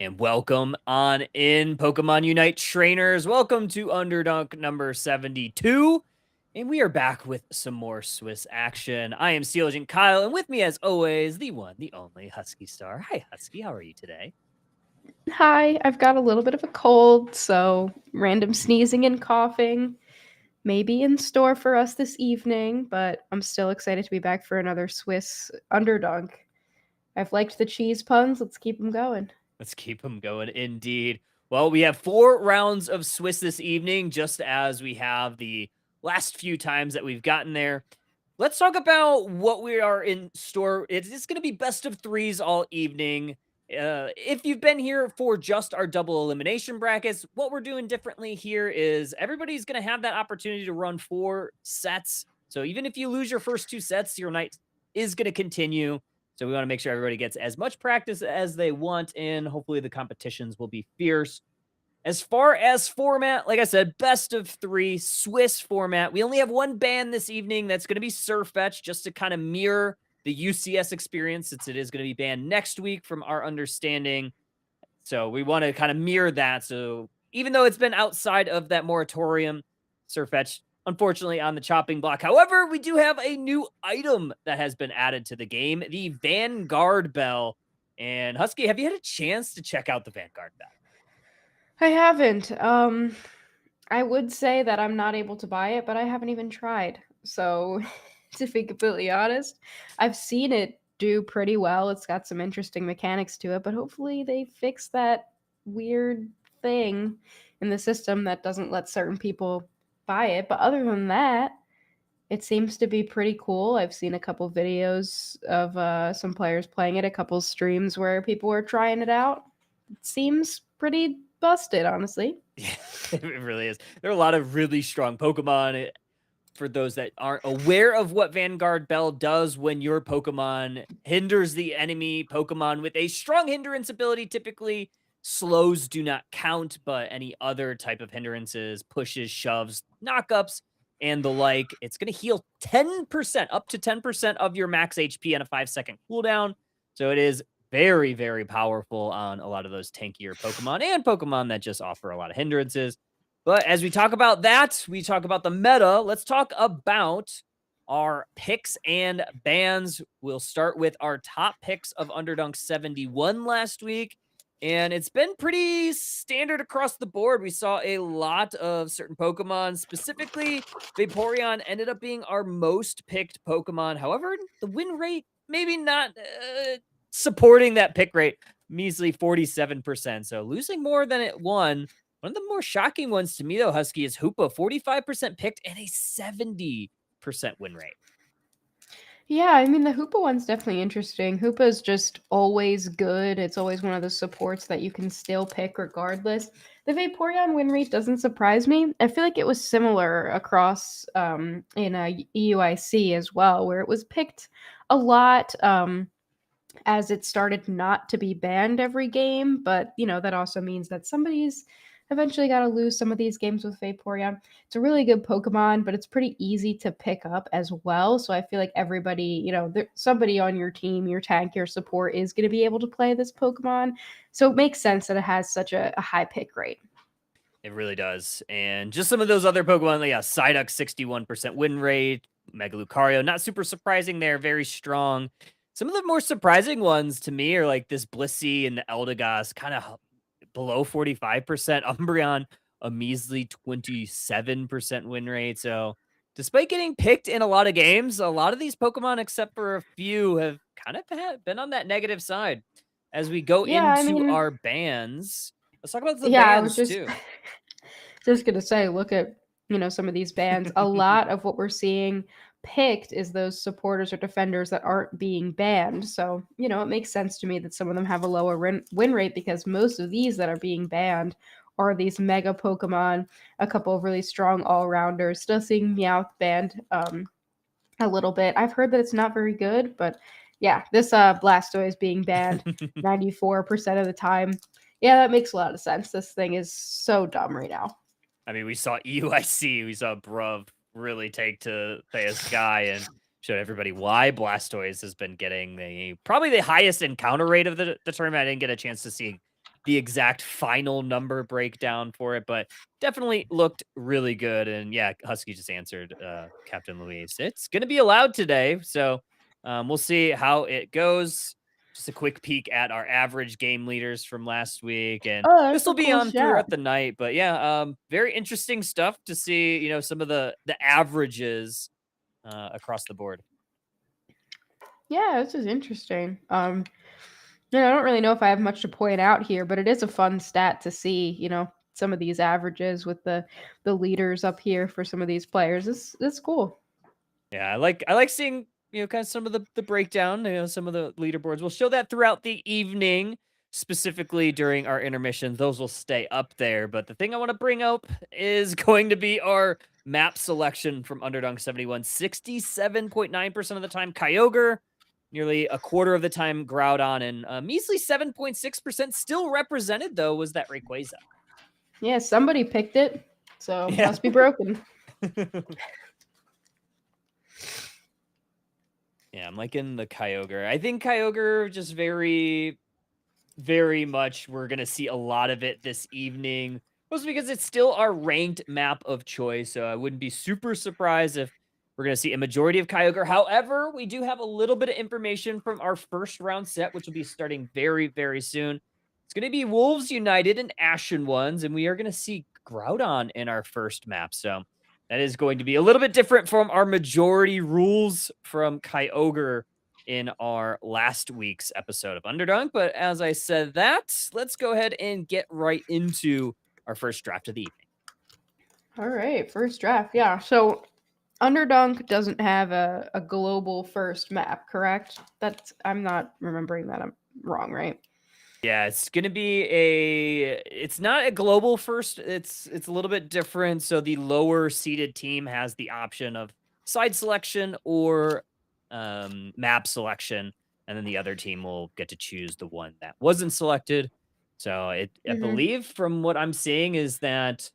And welcome on in, Pokemon Unite trainers. Welcome to Underdunk number 72. And we are back with some more Swiss action. I am Steel Agent Kyle, and with me, as always, the one, the only Husky Star. Hi, Husky. How are you today? Hi, I've got a little bit of a cold, so random sneezing and coughing may be in store for us this evening, but I'm still excited to be back for another Swiss underdog. I've liked the cheese puns. Let's keep them going. Let's keep them going, indeed. Well, we have 4 rounds of Swiss this evening, just as we have the last few times that we've gotten there. Let's talk about what we are in store. It's going to be best of 3s all evening. If you've been here for just our double elimination brackets, what we're doing differently here is everybody's going to have that opportunity to run 4 sets. So even if you lose your first 2 sets, your night is going to continue. So we want to make sure everybody gets as much practice as they want, and hopefully the competitions will be fierce. As far as format, like I said, best of 3 Swiss format. We only have one ban this evening. That's going to be Surfetch, just to kind of mirror the UCS experience, since it is going to be banned next week from our understanding. So we want to kind of mirror that. So even though it's been outside of that moratorium, Surfetch, unfortunately, on the chopping block. However, we do have a new item that has been added to the game, the Vanguard Bell. And Husky, have you had a chance to check out the Vanguard Bell? I haven't. I would say that I'm not able to buy it, but I haven't even tried. So, to be completely honest, I've seen it do pretty well. It's got some interesting mechanics to it, but hopefully they fix that weird thing in the system that doesn't let certain people buy it. But other than that, it seems to be pretty cool. I've seen a couple videos of some players playing it, a couple streams where people were trying it out. It seems pretty busted, honestly. Yeah, it really is. There are a lot of really strong Pokemon. For those that aren't aware of what Vanguard Bell does, when your Pokemon hinders the enemy Pokemon with a strong hindrance ability, typically slows do not count, but any other type of hindrances, pushes, shoves, knockups, and the like, it's going to heal 10%, up to 10% of your max HP on a 5-second cooldown. So it is very, very powerful on a lot of those tankier Pokemon and Pokemon that just offer a lot of hindrances. But as we talk about that, we talk about the meta. Let's talk about our picks and bans. We'll start with our top picks of Underdunk 71 last week. And it's been pretty standard across the board. We saw a lot of certain Pokemon. Specifically, Vaporeon ended up being our most picked Pokemon. However, the win rate maybe not supporting that pick rate. Measly 47%. So losing more than it won. One of the more shocking ones to me, though, Husky, is Hoopa, 45% picked and a 70% win rate. Yeah, I mean, the Hoopa one's definitely interesting. Hoopa's just always good. It's always one of those supports that you can still pick regardless. The Vaporeon win rate doesn't surprise me. I feel like it was similar across in a EUIC as well, where it was picked a lot as it started not to be banned every game. But, that also means that somebody's eventually got to lose some of these games with Vaporeon. It's a really good Pokemon, but it's pretty easy to pick up as well. So I feel like everybody, somebody on your team, your tank, your support is going to be able to play this Pokemon. So it makes sense that it has such a high pick rate. It really does. And just some of those other Pokemon, yeah, Psyduck, 61% win rate, Mega Lucario, not super surprising there, very strong. Some of the more surprising ones to me are like this Blissey and the Eldegoss, kind of below 45%. Umbreon, a measly 27% win rate. So despite getting picked in a lot of games, a lot of these Pokemon, except for a few, have kind of been on that negative side. As we go Yeah, I into mean, our bans, let's talk about the yeah, I was bans just too. just gonna say, look at some of these bands. A lot of what we're seeing picked is those supporters or defenders that aren't being banned. So it makes sense to me that some of them have a lower win rate because most of these that are being banned are these mega Pokemon. A couple of really strong all rounders. Still seeing Meowth banned a little bit. I've heard that it's not very good, but yeah, this Blastoise being banned 94% of the time. Yeah, that makes a lot of sense. This thing is so dumb right now. I mean, we saw EUIC, we saw Bruv really take to Thea Sky, and showed everybody why Blastoise has been getting probably the highest encounter rate of the tournament. I didn't get a chance to see the exact final number breakdown for it, but definitely looked really good. And yeah, Husky just answered Captain Louise. It's going to be allowed today, so we'll see how it goes. Just a quick peek at our average game leaders from last week, and Oh, this that's will a be cool on shot. throughout the night. But yeah, very interesting stuff to see. Some of the averages across the board. Yeah, this is interesting. I don't really know if I have much to point out here, but it is a fun stat to see, some of these averages with the leaders up here for some of these players. It's cool. Yeah, I like seeing kind of some of the breakdown, some of the leaderboards. We'll show that throughout the evening, specifically during our intermissions. Those will stay up there. But the thing I want to bring up is going to be our map selection from Underdunk 71. 67.9% of the time Kyogre, nearly a quarter of the time Groudon, and a measly 7.6% still represented though was that Rayquaza. Yeah, somebody picked it, so Yeah. must be broken. Yeah, I'm liking the Kyogre. I think Kyogre just very, very much we're going to see a lot of it this evening. Mostly because it's still our ranked map of choice, so I wouldn't be super surprised if we're going to see a majority of Kyogre. However, we do have a little bit of information from our first round set, which will be starting very, very soon. It's going to be Wolves United and Ashen Ones, and we are going to see Groudon in our first map. So that is going to be a little bit different from our majority rules from Kyogre in our last week's episode of Underdunk. But as I said that, let's go ahead and get right into our first draft of the evening. All right, first draft. Yeah, so Underdunk doesn't have a global first map, correct? I'm not remembering that. I'm wrong, right? Yeah, it's going to be it's not a global first. It's a little bit different. So the lower seeded team has the option of side selection or map selection, and then the other team will get to choose the one that wasn't selected. So I believe from what I'm seeing is that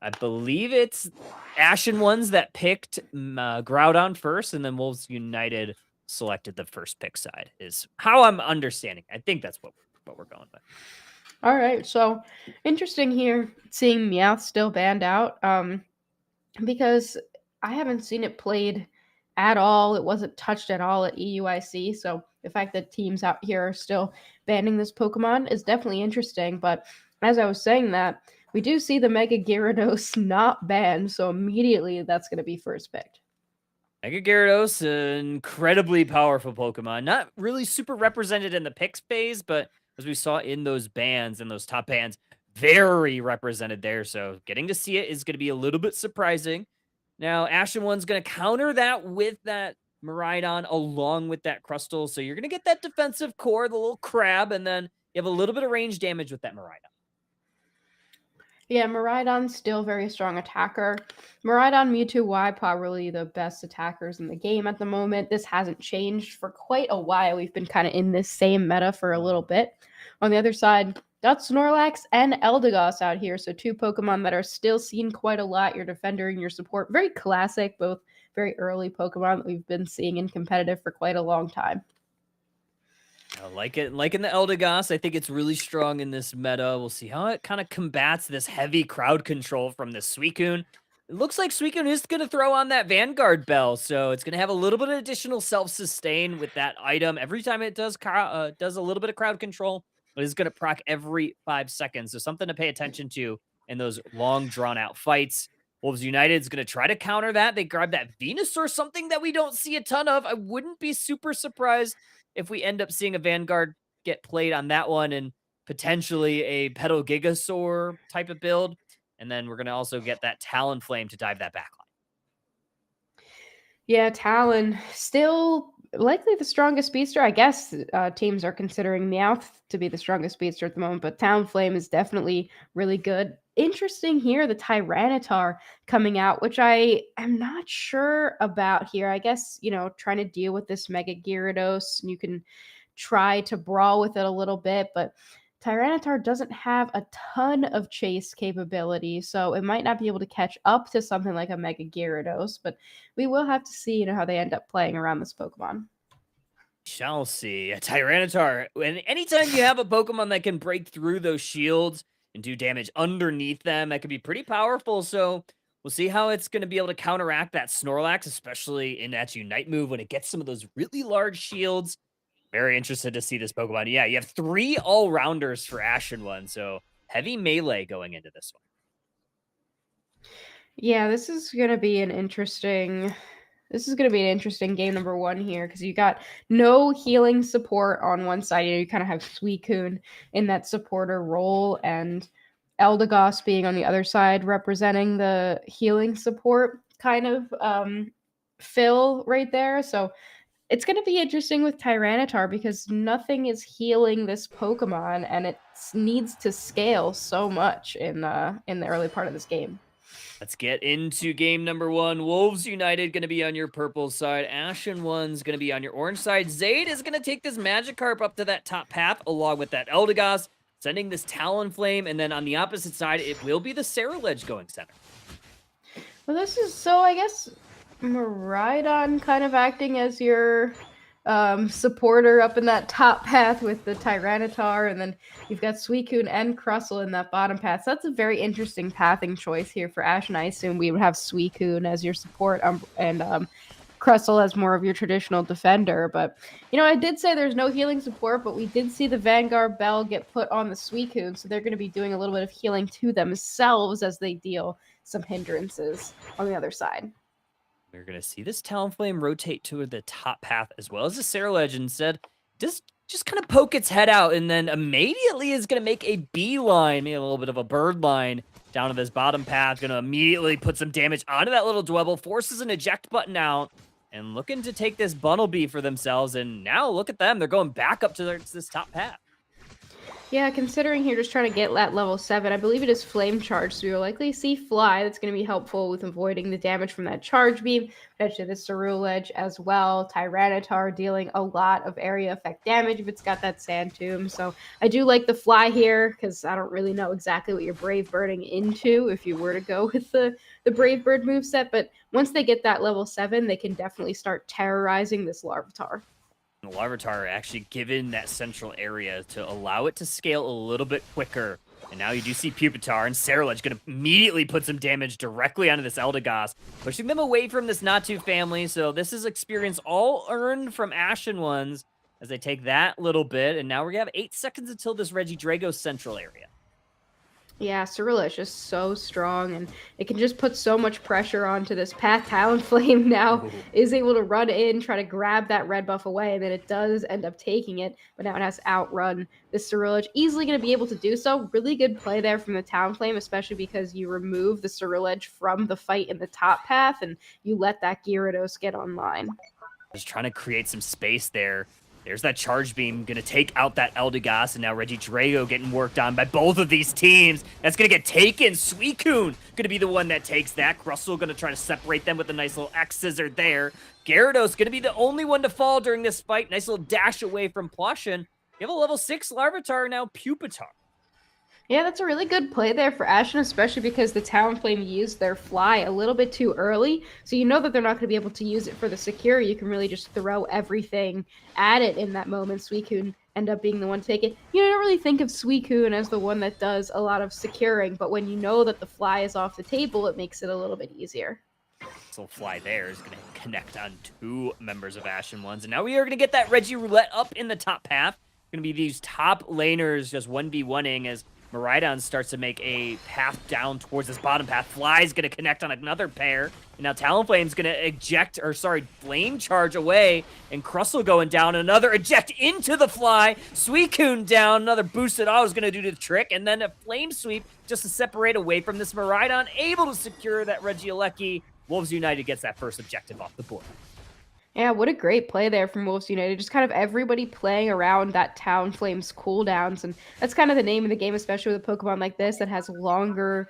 I believe it's Ashen Ones that picked Groudon first, and then Wolves United selected the first pick side, is how I'm understanding. I think that's what we're going with. All right, so interesting here seeing Meowth still banned out, because I haven't seen it played at all. It wasn't touched at all at EUIC, so the fact that teams out here are still banning this Pokemon is definitely interesting. But as I was saying that, we do see the Mega Gyarados not banned, so immediately that's going to be first picked. Mega Gyarados, an incredibly powerful Pokemon. Not really super represented in the picks phase, but as we saw in those bans, in those top bans, very represented there. So getting to see it is going to be a little bit surprising. Now, Ashen One's going to counter that with that Miraidon along with that Crustle. So you're going to get that defensive core, the little crab, and then you have a little bit of range damage with that Miraidon. Yeah, Miraidon's still very strong attacker. Miraidon, Mewtwo, Y probably the best attackers in the game at the moment. This hasn't changed for quite a while. We've been kind of in this same meta for a little bit. On the other side, got Snorlax and Eldegoss out here, so two Pokemon that are still seen quite a lot. Your defender and your support. Very classic, both very early Pokemon that we've been seeing in competitive for quite a long time. I like it. Like in the Eldegoss, I think it's really strong in this meta. We'll see how it kind of combats this heavy crowd control from the Suicune. It looks like Suicune is going to throw on that Vanguard Bell, so it's going to have a little bit of additional self-sustain with that item. Every time it does a little bit of crowd control, it is going to proc every 5 seconds, so something to pay attention to in those long, drawn-out fights. Wolves United is going to try to counter that. They grab that Venusaur, something that we don't see a ton of. I wouldn't be super surprised if we end up seeing a Vanguard get played on that one and potentially a Petal Gigasaur type of build. And then we're going to also get that Talonflame to dive that backline. Yeah, Talon still likely the strongest speedster. I guess teams are considering Meowth to be the strongest speedster at the moment, but Talonflame is definitely really good. Interesting here, the Tyranitar coming out, which I am not sure about here. I guess, trying to deal with this Mega Gyarados, and you can try to brawl with it a little bit, but Tyranitar doesn't have a ton of chase capability, so it might not be able to catch up to something like a Mega Gyarados, but we will have to see, how they end up playing around this Pokemon. Shall see. A Tyranitar. And anytime you have a Pokemon that can break through those shields and do damage underneath them, that could be pretty powerful. So we'll see how it's going to be able to counteract that Snorlax, especially in that Unite move when it gets some of those really large shields. Very interested to see this Pokemon. Yeah, you have 3 all-rounders for Ashen One, so heavy melee going into this one. Yeah, this is gonna be an interesting game number one here because you got no healing support on one side. You kind of have Suicune in that supporter role, and Eldegoss being on the other side, representing the healing support kind of fill right there. So it's going to be interesting with Tyranitar because nothing is healing this Pokemon, and it needs to scale so much in the early part of this game. Let's get into game number 1. Wolves United going to be on your purple side. Ashen One's going to be on your orange side. Zayd is going to take this Magikarp up to that top path along with that Eldegoss, sending this Talonflame, and then on the opposite side, it will be the Ceruledge going center. Well, I guess Miraidon kind of acting as your supporter up in that top path with the Tyranitar, and then you've got Suicune and Crustle in that bottom path. So that's a very interesting pathing choice here for Ash, and I assume we would have Suicune as your support and Crustle as more of your traditional defender. But, I did say there's no healing support, but we did see the Vanguard Bell get put on the Suicune, so they're going to be doing a little bit of healing to themselves as they deal some hindrances on the other side. We're going to see this Talonflame rotate to the top path as well as the Ceruledge. Instead, just kind of poke its head out and then immediately is going to make a beeline, maybe a little bit of a bird line down to this bottom path. Going to immediately put some damage onto that little Dwebble, forces an eject button out, and looking to take this Bunnelby for themselves. And now look at them. They're going back up to this top path. Yeah, considering here just trying to get at level 7, I believe it is Flame Charge, so you'll likely see Fly. That's going to be helpful with avoiding the damage from that Charge Beam. Potentially the Ceruledge as well. Tyranitar dealing a lot of area effect damage if it's got that Sand Tomb. So I do like the Fly here, because I don't really know exactly what you're Brave Birding into if you were to go with the Brave Bird moveset, but once they get that level 7, they can definitely start terrorizing this Larvitar. The Larvitar actually given that central area to allow it to scale a little bit quicker. And now you do see Pupitar and Ceruledge going to immediately put some damage directly onto this Eldegoss, pushing them away from this Natu family. So this is experience all earned from Ashen Ones as they take that little bit. And now we're going to have 8 seconds until this Regidrago central area. Yeah, Ceruledge is so strong, and it can just put so much pressure onto this path. Talonflame now is able to run in, try to grab that red buff away, and then it does end up taking it, but now it has to outrun this Ceruledge. Easily going to be able to do so. Really good play there from the Talonflame, especially because you remove the Ceruledge from the fight in the top path, and you let that Gyarados get online. Just trying to create some space there. There's that Charge Beam going to take out that Eldegoss, and now Regidrago getting worked on by both of these teams. That's going to get taken. Suicune going to be the one that takes that. Crustle going to try to separate them with a nice little X-Scissor there. Gyarados going to be the only one to fall during this fight. Nice little dash away from Plushin. You have a level 6 Larvitar, now Pupitar. Yeah, that's a really good play there for Ashen, especially because the Talonflame used their Fly a little bit too early. So you know that they're not going to be able to use it for the secure. You can really just throw everything at it in that moment. Suicune end up being the one to take it. You don't really think of Suicune as the one that does a lot of securing, but when you know that the Fly is off the table, it makes it a little bit easier. This little Fly there is going to connect on 2 members of Ashen Ones. And now we are going to get that Regiroulette up in the top path. Going to be these top laners just 1v1ing as Miraidon starts to make a path down towards this bottom path. Fly's going to connect on another pair. And now Talonflame's going to Flame Charge away. And Crustle going down. Another eject into the Fly. Suicune down. Another boosted auto is going to do the trick. And then a Flame Sweep just to separate away from this Miraidon. Able to secure that Regieleki. Wolves United gets that first objective off the board. Yeah, what a great play there from Wolves United. Just kind of everybody playing around that Talonflame's cooldowns. And that's kind of the name of the game, especially with a Pokemon like this that has long-ish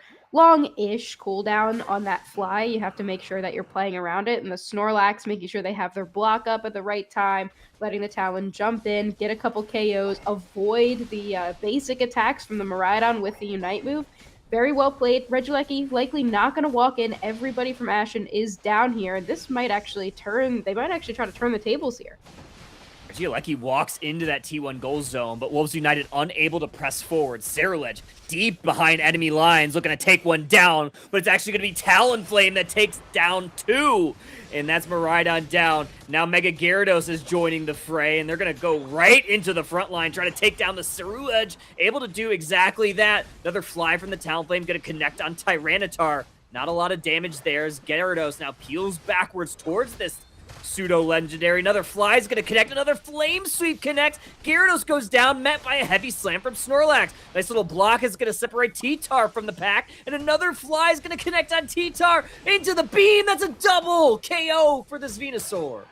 cooldown on that fly. You have to make sure that you're playing around it. And the Snorlax, making sure they have their block up at the right time, letting the Talon jump in, get a couple KOs, avoid the basic attacks from the Miraidon with the Unite move. Very well played. Regieleki likely not going to walk in. Everybody from Ashen is down here. This might actually they might actually try to turn the tables here. Regieleki walks into that T1 goal zone, but Wolves United unable to press forward. Cerulege deep behind enemy lines, looking to take one down, but it's actually going to be Talonflame that takes down 2, and that's Miraidon down. Now Mega Gyarados is joining the fray, and they're going to go right into the front line, trying to take down the Cerulege, able to do exactly that. Another fly from the Talonflame, going to connect on Tyranitar. Not a lot of damage there as Gyarados now peels backwards towards this pseudo-legendary. Another fly is going to connect. Another flame sweep connects. Gyarados goes down, met by a heavy slam from Snorlax. Nice little block is going to separate T-Tar from the pack. And another fly is going to connect on T-Tar into the beam. That's a double KO for this Venusaur.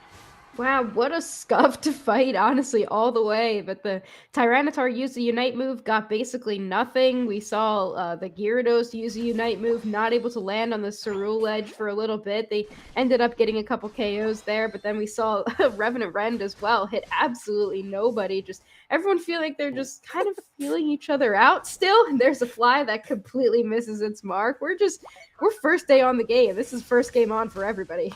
Wow, what a scuffed fight, honestly, all the way. But the Tyranitar used the Unite move, got basically nothing. We saw the Gyarados use a Unite move, not able to land on the Cerulege for a little bit. They ended up getting a couple KOs there, but then we saw Revenant Rend as well hit absolutely nobody. Just everyone feel like they're just kind of feeling each other out still. And there's a fly that completely misses its mark. We're first day on the game. This is first game on for everybody.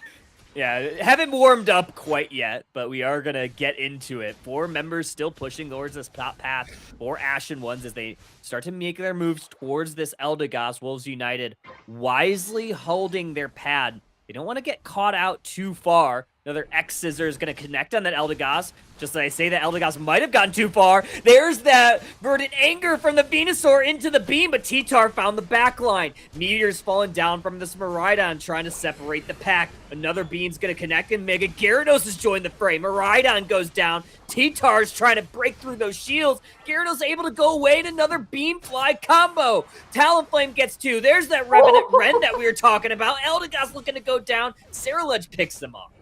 Yeah, haven't warmed up quite yet, but we are going to get into it. 4 members still pushing towards this top path. 4 Ashen ones as they start to make their moves towards this Eldegoss. Wolves United wisely holding their pad. They don't want to get caught out too far. Another X-Scissor is going to connect on that Eldegoss. Just as I say that Eldegoss might have gone too far. There's that Verdant Anger from the Venusaur into the beam, but T-Tar found the back line. Meteor's falling down from this Miraidon, trying to separate the pack. Another beam's going to connect, and Mega Gyarados has joined the fray. Miraidon goes down. T-Tar's trying to break through those shields. Gyarados able to go away, and another beam fly combo. Talonflame gets 2. There's that Revenant Rend that we were talking about. Eldegoss looking to go down. Cerulege picks them up.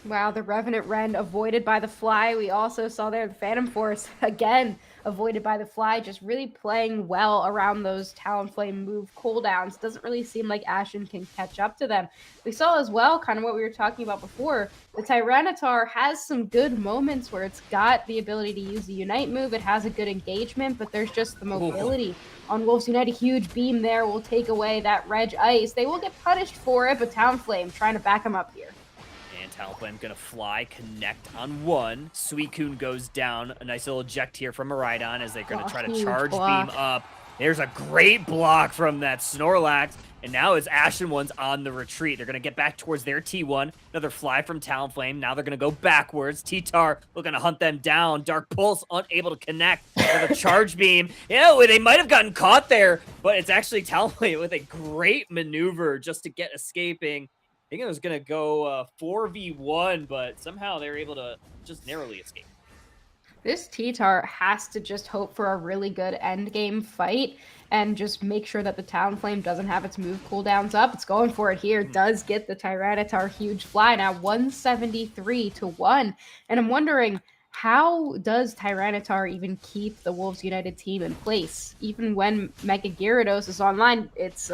Wow, the Revenant Rend avoided by the fly. We also saw there the Phantom Force, again, avoided by the fly, just really playing well around those Talonflame move cooldowns. Doesn't really seem like Ashen can catch up to them. We saw as well, kind of what we were talking about before, the Tyranitar has some good moments where it's got the ability to use the Unite move. It has a good engagement, but there's just the mobility. On Wolves United, huge beam there will take away that Reg Ice. They will get punished for it, but Talonflame trying to back them up here. Talonflame gonna fly, connect on 1. Suicune goes down. A nice little eject here from Miraidon as they're gonna try to charge beam up. There's a great block from that Snorlax. And now it's Ashen ones on the retreat. They're gonna get back towards their T1. Another fly from Talonflame. Now they're gonna go backwards. T-Tar looking to hunt them down. Dark Pulse unable to connect. Another charge beam. Yeah, they might have gotten caught there, but it's actually Talonflame with a great maneuver just to get escaping. I think it was going to go 4v1, but somehow they were able to just narrowly escape. This T-Tar has to just hope for a really good endgame fight and just make sure that the Talonflame doesn't have its move cooldowns up. It's going for it here. Does get the Tyranitar huge fly now, 173-1. And I'm wondering, how does Tyranitar even keep the Wolves United team in place? Even when Mega Gyarados is online, it's...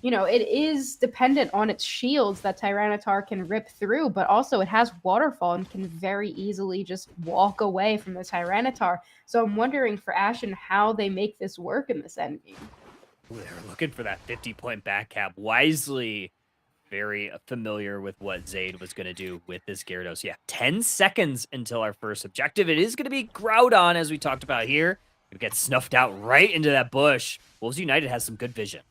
it is dependent on its shields that Tyranitar can rip through, but also it has Waterfall and can very easily just walk away from the Tyranitar. So I'm wondering for Ashen how they make this work in this endgame. They're looking for that 50-point back cap. Wisely very familiar with what Zaid was going to do with this Gyarados. Yeah, 10 seconds until our first objective. It is going to be Groudon, as we talked about here. It gets snuffed out right into that bush. Wolves United has some good vision.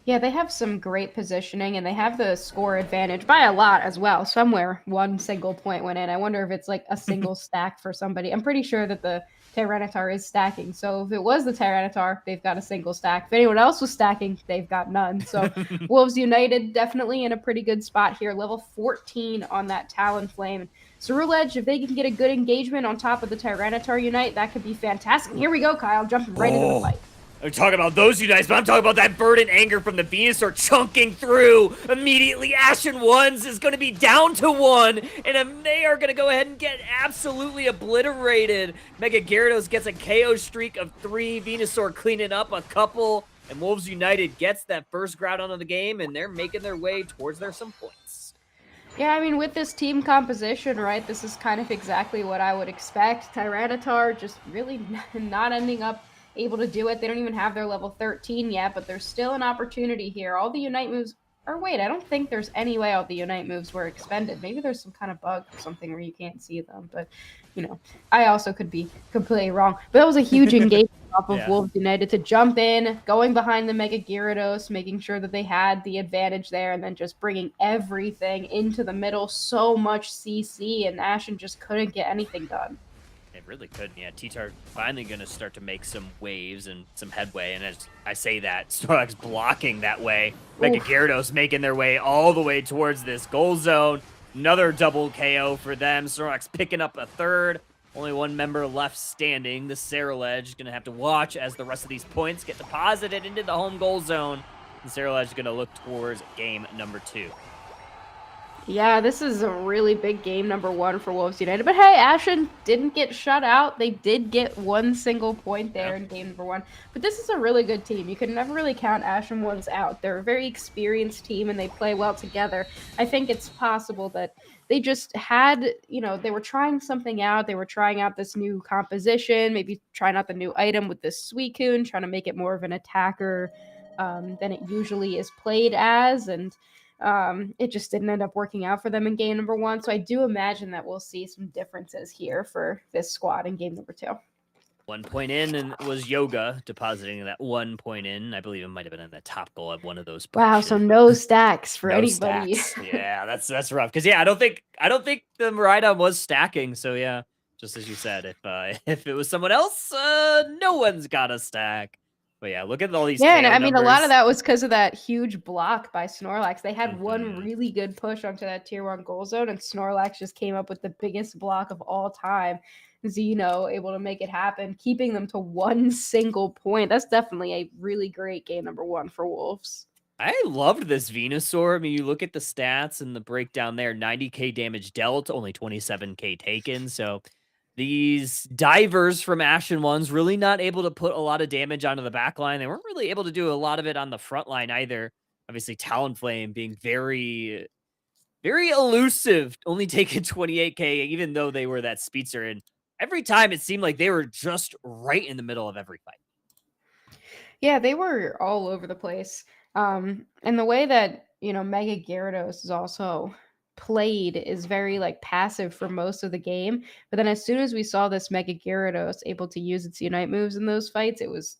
Yeah, they have some great positioning, and they have the score advantage by a lot as well. Somewhere, 1 single point went in. I wonder if it's like a single stack for somebody. I'm pretty sure that the Tyranitar is stacking. So if it was the Tyranitar, they've got a single stack. If anyone else was stacking, they've got none. So Wolves United definitely in a pretty good spot here. Level 14 on that Talonflame. Cerulege, if they can get a good engagement on top of the Tyranitar Unite, that could be fantastic. Here we go, Kyle, jumping right into the fight. I'm talking about those Unites, but I'm talking about that Bird and Anger from the Venusaur chunking through. Immediately, Ashen Ones is going to be down to 1, and they are going to go ahead and get absolutely obliterated. Mega Gyarados gets a KO streak of 3. Venusaur cleaning up a couple, and Wolves United gets that first ground on the game, and they're making their way towards their some points. Yeah, I mean, with this team composition, right, this is kind of exactly what I would expect. Tyranitar just really not ending up able to do it. They don't even have their level 13 yet, but there's still an opportunity here. All the Unite moves, or wait, I don't think there's any way all the Unite moves were expended. Maybe there's some kind of bug or something where you can't see them, but, you know, I also could be completely wrong. But that was a huge engagement off of Wolves United to jump in, going behind the Mega Gyarados, making sure that they had the advantage there, and then just bringing everything into the middle. So much CC, and Ashen just couldn't get anything done. It really couldn't. Yeah, T-Tar finally going to start to make some waves and some headway. And as I say that, Snorlax blocking that way. Mega Gyarados making their way all the way towards this goal zone. Another double KO for them. Snorlax picking up a third. Only one member left standing. The Ceruledge going to have to watch as the rest of these points get deposited into the home goal zone. And Ceruledge is going to look towards game number 2. Yeah, this is a really big game, number 1 for Wolves United. But hey, Ashen didn't get shut out. They did get 1 single point there in game number 1. But this is a really good team. You can never really count Ashen Ones out. They're a very experienced team, and they play well together. I think it's possible that they just had, they were trying something out. They were trying out this new composition, maybe trying out the new item with this Suicune, trying to make it more of an attacker than it usually is played as. And it just didn't end up working out for them in game number 1. So I do imagine that we'll see some differences here for this squad in game number 2. 1 point in, and it was Yoga depositing that 1 point in. I believe it might have been in the top goal of one of those. Wow, so no stacks for anybody. Stacks. Yeah, that's rough. Because I don't think the Miraidon was stacking. So yeah, just as you said, if it was someone else, no one's got a stack. But yeah, look at all these. Yeah, and I mean, a lot of that was because of that huge block by Snorlax. They had one really good push onto that tier 1 goal zone, and Snorlax just came up with the biggest block of all time. Xeno able to make it happen, keeping them to 1 single point. That's definitely a really great game number 1 for Wolves. I loved this Venusaur. I mean, you look at the stats and the breakdown there, 90k damage dealt, only 27k taken. So these divers from Ashen Ones really not able to put a lot of damage onto the back line. They weren't really able to do a lot of it on the front line either. Obviously, Talonflame being very, very elusive, only taking 28k, even though they were that speedster. And every time it seemed like they were just right in the middle of every fight. Yeah, they were all over the place. And the way that, Mega Gyarados is also played is very passive for most of the game. But then as soon as we saw this Mega Gyarados able to use its Unite moves in those fights, it was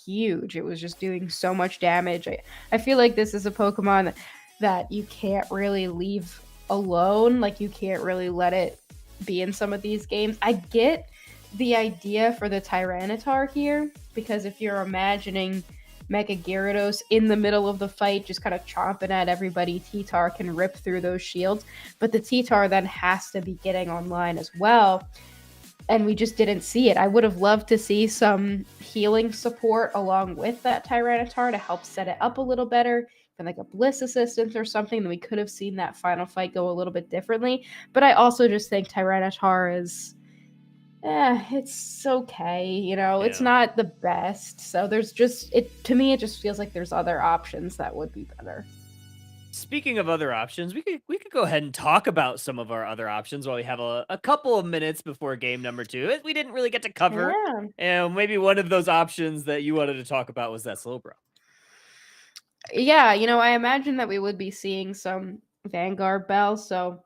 huge. It was just doing so much damage. I feel like this is a Pokemon that you can't really leave alone. You can't really let it be in some of these games. I get the idea for the Tyranitar here, because if you're imagining Mega Gyarados in the middle of the fight, just kind of chomping at everybody, T-Tar can rip through those shields. But the T-Tar then has to be getting online as well. And we just didn't see it. I would have loved to see some healing support along with that Tyranitar to help set it up a little better. And a Bliss assistance or something, then we could have seen that final fight go a little bit differently. But I also just think Tyranitar is... it's okay, it's not the best. So there's to me, it just feels like there's other options that would be better. Speaking of other options, we could go ahead and talk about some of our other options while we have a couple of minutes before game number 2. We didn't really get to cover. Yeah. And maybe one of those options that you wanted to talk about was that Slowbro. Yeah, I imagine that we would be seeing some Vanguard Bell, so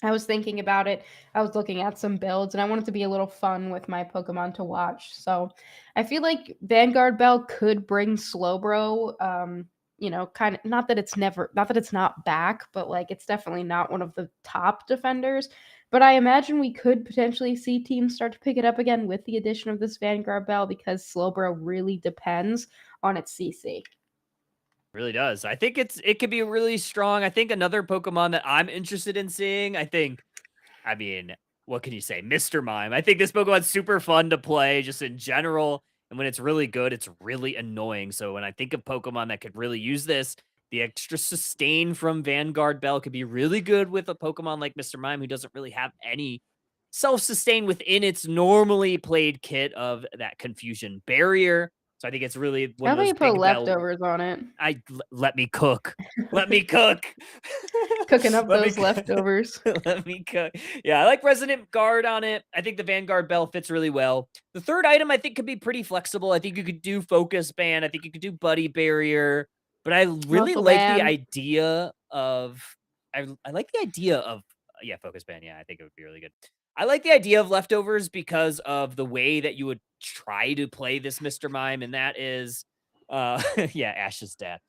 I was thinking about it. I was looking at some builds, and I wanted to be a little fun with my Pokemon to watch. So I feel like Vanguard Bell could bring Slowbro. Kind of not that it's not back, but it's definitely not one of the top defenders. But I imagine we could potentially see teams start to pick it up again with the addition of this Vanguard Bell, because Slowbro really depends on its CC. Really does. I think it could be really strong. I think another Pokemon that I'm interested in seeing, what can you say? Mr. Mime. I think this Pokemon's super fun to play just in general. And when it's really good, it's really annoying. So when I think of Pokemon that could really use this, the extra sustain from Vanguard Bell could be really good with a Pokemon like Mr. Mime, who doesn't really have any self-sustain within its normally played kit of that Confusion Barrier. So I think it's really one How of about those you put big bell. leftovers on it? Let me cook. Let me cook. Cooking up Let me those cook. leftovers. Let me cook. Yeah, I like Resonant Guard on it. I think the Vanguard Bell fits really well. The third item I think could be pretty flexible. I think you could do Focus Band. I think you could do Buddy Barrier. But I really Muscle like the band. idea of I like the idea of yeah, Focus Band. Yeah, I think it would be really good. I like the idea of leftovers because of the way that you would try to play this Mr. Mime, and that is yeah, Ash's dad.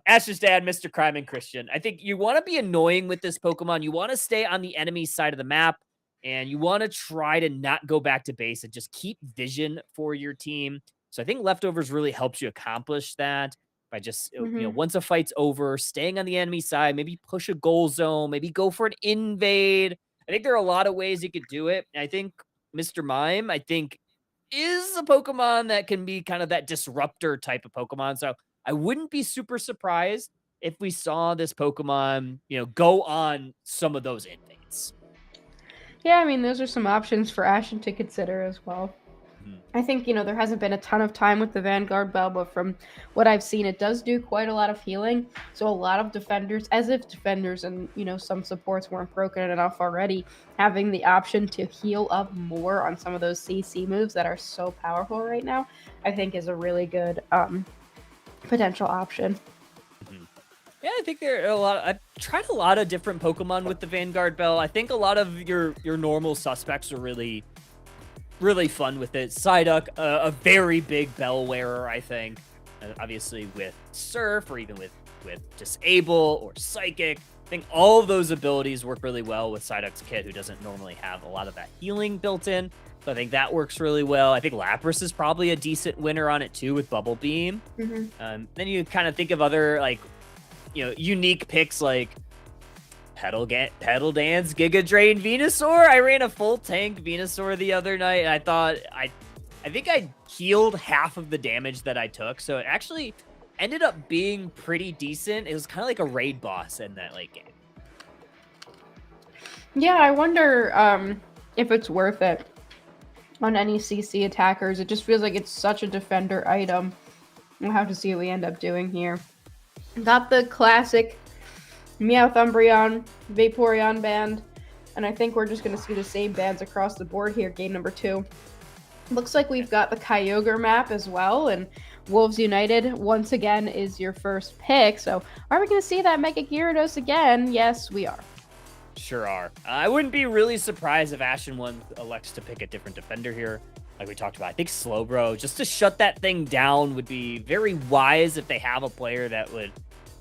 Ash's dad, Mr. Crime and Christian. I think you want to be annoying with this Pokemon. You want to stay on the enemy side of the map, and you want to try to not go back to base and just keep vision for your team. So I think leftovers really helps you accomplish that by just, Mhm. once a fight's over, staying on the enemy side, maybe push a goal zone, maybe go for an invade. I think there are a lot of ways you could do it. I think Mr. Mime, I think is a Pokemon that can be kind of that disruptor type of Pokemon. So I wouldn't be super surprised if we saw this Pokemon, go on some of those invades. Yeah, I mean, those are some options for Ashen to consider as well. Mhm. I think, there hasn't been a ton of time with the Vanguard Bell, but from what I've seen, it does do quite a lot of healing. So a lot of defenders, as if defenders and, some supports weren't broken enough already, having the option to heal up more on some of those CC moves that are so powerful right now, I think is a really good potential option. Mhm. Yeah, I think there are a lot. I've tried a lot of different Pokemon with the Vanguard Bell. I think a lot of your normal suspects are really, really fun with it. Psyduck, a very big bell wearer, I think. Obviously with Surf or even with Disable or Psychic. I think all of those abilities work really well with Psyduck's kit, who doesn't normally have a lot of that healing built in. So I think that works really well. I think Lapras is probably a decent winner on it too with Bubble Beam. Hmm. Then you kind of think of other unique picks like Pedal Dance, Giga Drain, Venusaur. I ran a full tank Venusaur the other night, and I thought I think I healed half of the damage that I took, so it actually ended up being pretty decent. It was kind of like a raid boss in that late game. Yeah, I wonder if it's worth it on any CC attackers. It just feels like it's such a defender item. We'll have to see what we end up doing here. Got the classic Meowth Vaporeon band, and I think we're just going to see the same bands across the board here, game number 2. Looks like we've got the Kyogre map as well, and Wolves United once again is your first pick. So are we going to see that Mega Gyarados again? Yes, we are. Sure are. I wouldn't be really surprised if Ashen One elects to pick a different defender here, like we talked about. I think Slowbro, just to shut that thing down, would be very wise if they have a player that would,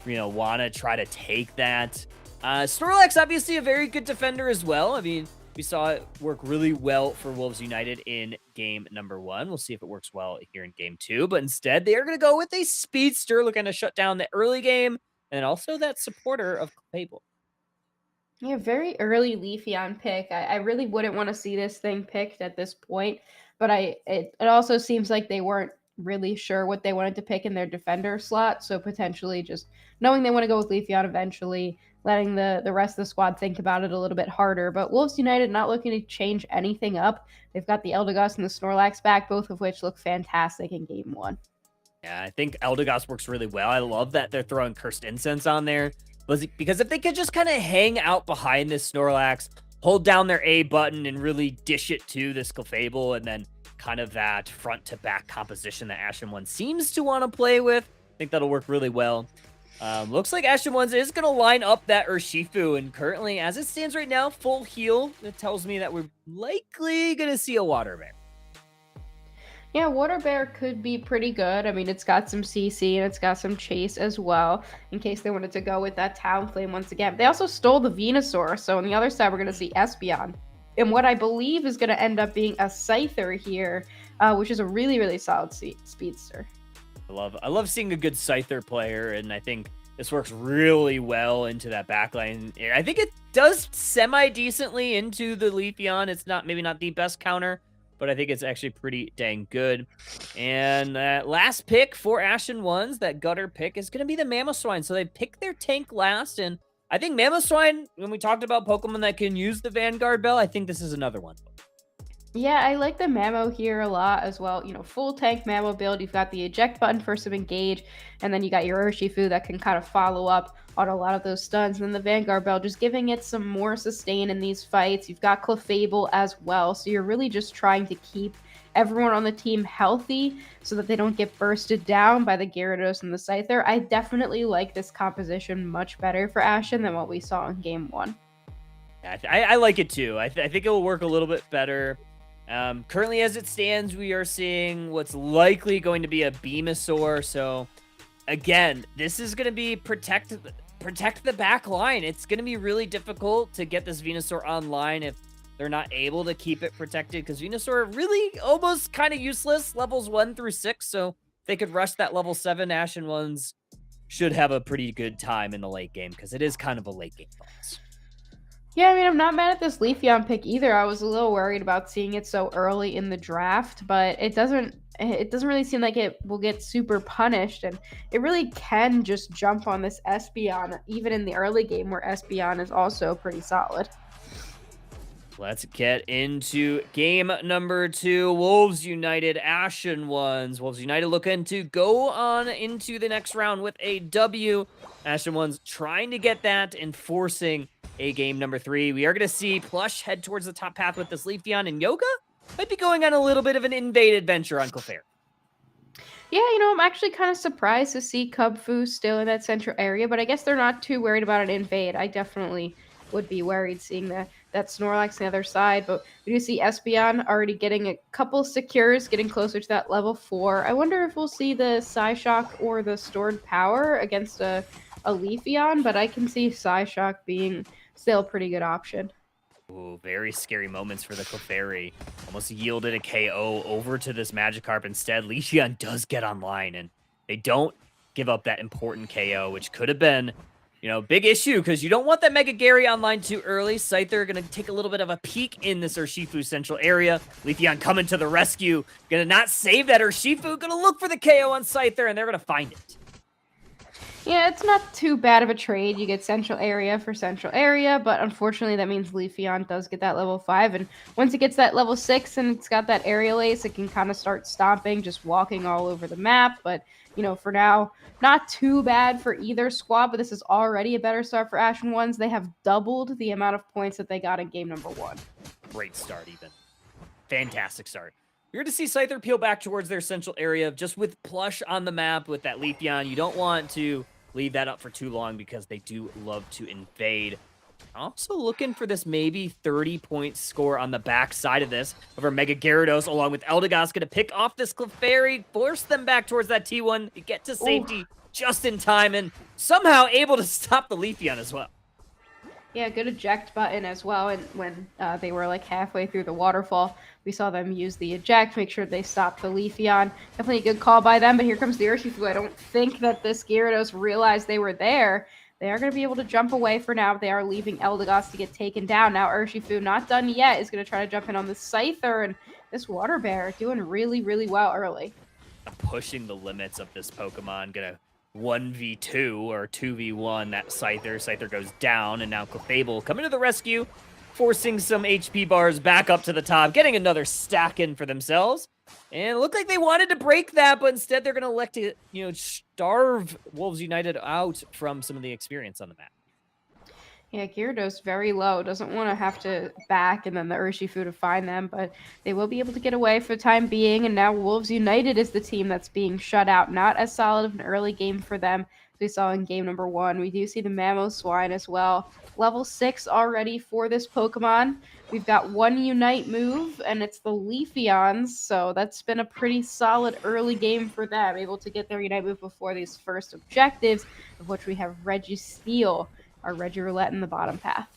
want to try to take that. Snorlax, obviously a very good defender as well. I mean, we saw it work really well for Wolves United in game number 1. We'll see if it works well here in game 2. But instead, they are going to go with a Speedster, looking to shut down the early game, and also that supporter of Fable. Yeah, very early Leafeon pick. I really wouldn't want to see this thing picked at this point, but it also seems like they weren't really sure what they wanted to pick in their defender slot, so potentially just knowing they want to go with Leafeon eventually, letting the rest of the squad think about it a little bit harder. But Wolves United not looking to change anything up. They've got the Eldegoss and the Snorlax back, both of which look fantastic in game 1. Yeah, I think Eldegoss works really well. I love that they're throwing Cursed Incense on there. Because if they could just kind of hang out behind this Snorlax, hold down their A button and really dish it to this Clefable, and then kind of that front to back composition that Ashen One seems to want to play with, I think that'll work really well. Looks like Ashen One is going to line up that Urshifu, and currently, as it stands right now, full heal. It tells me that we're likely going to see a Water Bear. Yeah, Water Bear could be pretty good. I mean, it's got some CC and it's got some Chase as well, in case they wanted to go with that Talonflame once again. They also stole the Venusaur, so on the other side, we're going to see Espeon. And what I believe is going to end up being a Scyther here, which is a really, really solid speedster. I love seeing a good Scyther player, and I think this works really well into that backline. I think it does semi-decently into the Leafeon. It's maybe not the best counter, but I think it's actually pretty dang good. And last pick for Ashen Ones, that gutter pick, is going to be the Mamoswine. So they picked their tank last, and I think Mamoswine, when we talked about Pokemon that can use the Vanguard Bell, I think this is another one. Yeah, I like the Mamo here a lot as well. Full tank Mamo build. You've got the eject button for some engage, and then you got your Urshifu that can kind of follow up on a lot of those stuns. And then the Vanguard Bell just giving it some more sustain in these fights. You've got Clefable as well, so you're really just trying to keep everyone on the team healthy so that they don't get bursted down by the Gyarados and the Scyther. I definitely like this composition much better for Ashen than what we saw in Game 1. I like it too. I think it will work a little bit better. Currently, as it stands, we are seeing what's likely going to be a Venusaur. So, again, this is going to be protect the back line. It's going to be really difficult to get this Venusaur online if they're not able to keep it protected, because Venusaur really almost kind of useless levels 1 through 6. So, if they could rush that level 7, Ashen Ones should have a pretty good time in the late game, because it is kind of a late game boss. Yeah, I mean, I'm not mad at this Leafeon pick either. I was a little worried about seeing it so early in the draft, but it doesn't really seem like it will get super punished, and it really can just jump on this Espeon, even in the early game where Espeon is also pretty solid. Let's get into game number 2. Wolves United, Ashen Ones. Wolves United looking to go on into the next round with a W. Ashen Ones trying to get that and forcing a game number 3. We are going to see Plush head towards the top path with this Leafeon, and Yoga might be going on a little bit of an invade adventure on Clefairy. Yeah, I'm actually kind of surprised to see Cubfu still in that central area, but I guess they're not too worried about an invade. I definitely would be worried seeing that Snorlax on the other side, but we do see Espeon already getting a couple secures, getting closer to that level 4. I wonder if we'll see the Psyshock or the Stored Power against a Leafeon, but I can see Psyshock being still a pretty good option. Ooh, very scary moments for the Clefairy. Almost yielded a KO over to this Magikarp instead. Leafeon does get online, and they don't give up that important KO, which could have been, big issue, because you don't want that Mega Gary online too early. Scyther going to take a little bit of a peek in this Urshifu central area. Leafeon coming to the rescue. Going to not save that Urshifu. Going to look for the KO on Scyther, and they're going to find it. Yeah, it's not too bad of a trade. You get central area for central area, but unfortunately that means Leafeon does get that level 5, and once it gets that level 6 and it's got that aerial ace, it can kind of start stomping, just walking all over the map. But, for now, not too bad for either squad, but this is already a better start for Ashen Ones. They have doubled the amount of points that they got in game number 1. Great start, even. Fantastic start. You're going to see Scyther peel back towards their central area, just with Plush on the map with that Leafeon. You don't want to leave that up for too long, because they do love to invade. Also looking for this maybe 30-point score on the back side of this. Over Mega Gyarados along with Eldegoss going to pick off this Clefairy, force them back towards that T1, get to safety just in time, and somehow able to stop the Leafeon as well. Yeah, good eject button as well. And when they were like halfway through the waterfall, we saw them use the eject, make sure they stopped the Leafeon. Definitely a good call by them, but here comes the Urshifu. I don't think that this Gyarados realized they were there. They are going to be able to jump away for now. They are leaving Eldegoss to get taken down. Now Urshifu, not done yet, is going to try to jump in on the Scyther, and this Water Bear doing really, really well early. Pushing the limits of this Pokemon, going to 1v2 or 2v1 that Scyther. Scyther goes down, and now Clefable coming to the rescue, forcing some HP bars back up to the top, getting another stack in for themselves. And it looked like they wanted to break that, but instead they're going to elect to, starve Wolves United out from some of the experience on the map. Yeah, Gyarados very low. Doesn't want to have to back and then the Urshifu to find them, but they will be able to get away for the time being. And now Wolves United is the team that's being shut out. Not as solid of an early game for them as we saw in game number 1. We do see the Mamoswine as well. Level 6 already for this Pokemon. We've got one Unite move, and it's the Leafeons, so that's been a pretty solid early game for them. Able to get their Unite move before these first objectives, of which we have Registeel, our Regiroulette in the bottom path.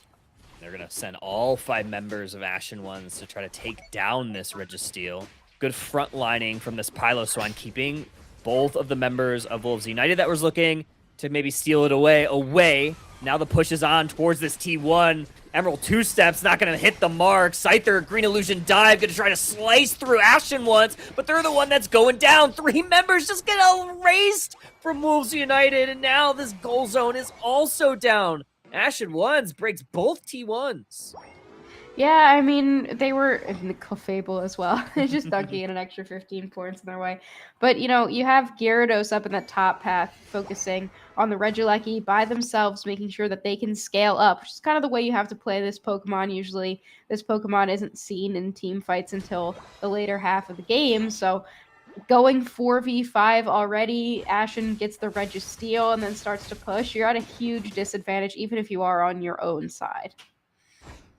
They're going to send all 5 members of Ashen Ones to try to take down this Registeel. Good front lining from this Piloswine, keeping both of the members of Wolves United that was looking to maybe steal it away Now the push is on towards this T1. Emerald two steps, not gonna hit the mark. Scyther, Green Illusion dive, gonna try to slice through Ashen once, but they're the one that's going down. 3 members just get erased from Wolves United, and now this goal zone is also down. Ashen ones breaks both T1s. Yeah, I mean, they were in the Clefable as well. It's just dunking in an extra 15 points in their way. But, you know, you have Gyarados up in the top path, focusing on the Regieleki by themselves, making sure that they can scale up, which is kind of the way you have to play this Pokemon. Usually, this Pokemon isn't seen in team fights until the later half of the game, so going 4v5 already, Ashen gets the Registeel and then starts to push. You're at a huge disadvantage, even if you are on your own side.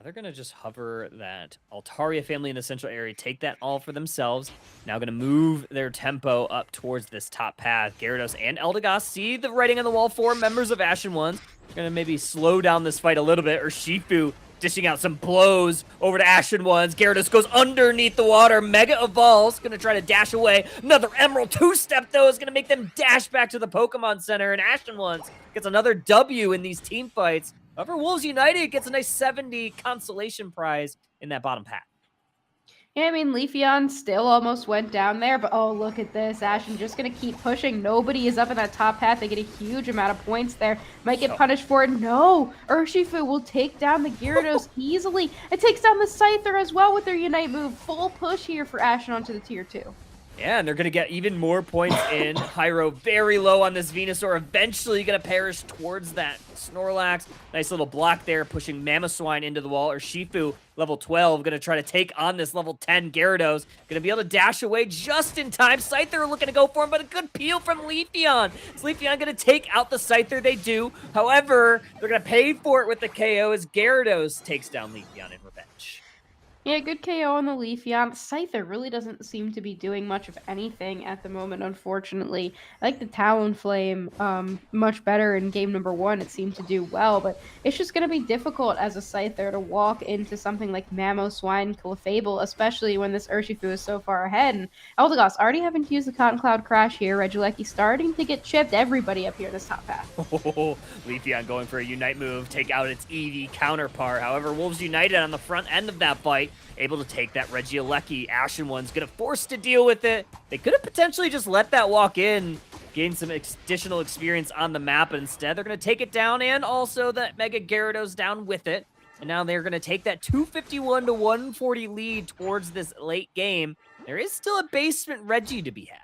They're going to just hover that Altaria family in the central area, take that all for themselves. Now going to move their tempo up towards this top path. Gyarados and Eldegoss see the writing on the wall for members of Ashen Ones. Going to maybe slow down this fight a little bit, or Shifu dishing out some blows over to Ashen Ones. Gyarados goes underneath the water. Mega Evolves, going to try to dash away. Another Emerald two-step, though, is going to make them dash back to the Pokemon Center, and Ashen Ones gets another W in these team fights. However, Wolves United gets a nice 70 consolation prize in that bottom path. Yeah, I mean, Leafeon still almost went down there, but oh, look at this. Ashen just going to keep pushing. Nobody is up in that top path. They get a huge amount of points there. Might get punished for it. No! Urshifu will take down the Gyarados easily. It takes down the Scyther as well with their Unite move. Full push here for Ashen onto the tier 2. Yeah, and they're going to get even more points in. Hyro very low on this Venusaur. Eventually going to perish towards that Snorlax. Nice little block there, pushing Mamoswine into the wall. Or Shifu, level 12, going to try to take on this level 10 Gyarados. Going to be able to dash away just in time. Scyther looking to go for him, but a good peel from Leafeon. Is Leafeon going to take out the Scyther? They do. However, they're going to pay for it with the KO as Gyarados takes down Leafeon in revenge. Yeah, good KO on the Leafeon. Scyther really doesn't seem to be doing much of anything at the moment, unfortunately. I like the Talonflame much better in game number 1. It seemed to do well, but it's just going to be difficult as a Scyther to walk into something like Mamoswine, Clefable, especially when this Urshifu is so far ahead. And Eldegoss already having to use the Cotton Cloud Crash here. Regieleki starting to get chipped. Everybody up here in this top path. Oh, Leafeon going for a Unite move, take out its EV counterpart. However, Wolves United on the front end of that fight, able to take that Regieleki. Ashen One's going to force to deal with it. They could have potentially just let that walk in, gain some additional experience on the map, but instead they're going to take it down, and also that Mega Gyarados down with it. And now they're going to take that 251 to 140 lead towards this late game. There is still a basement Reggie to be had.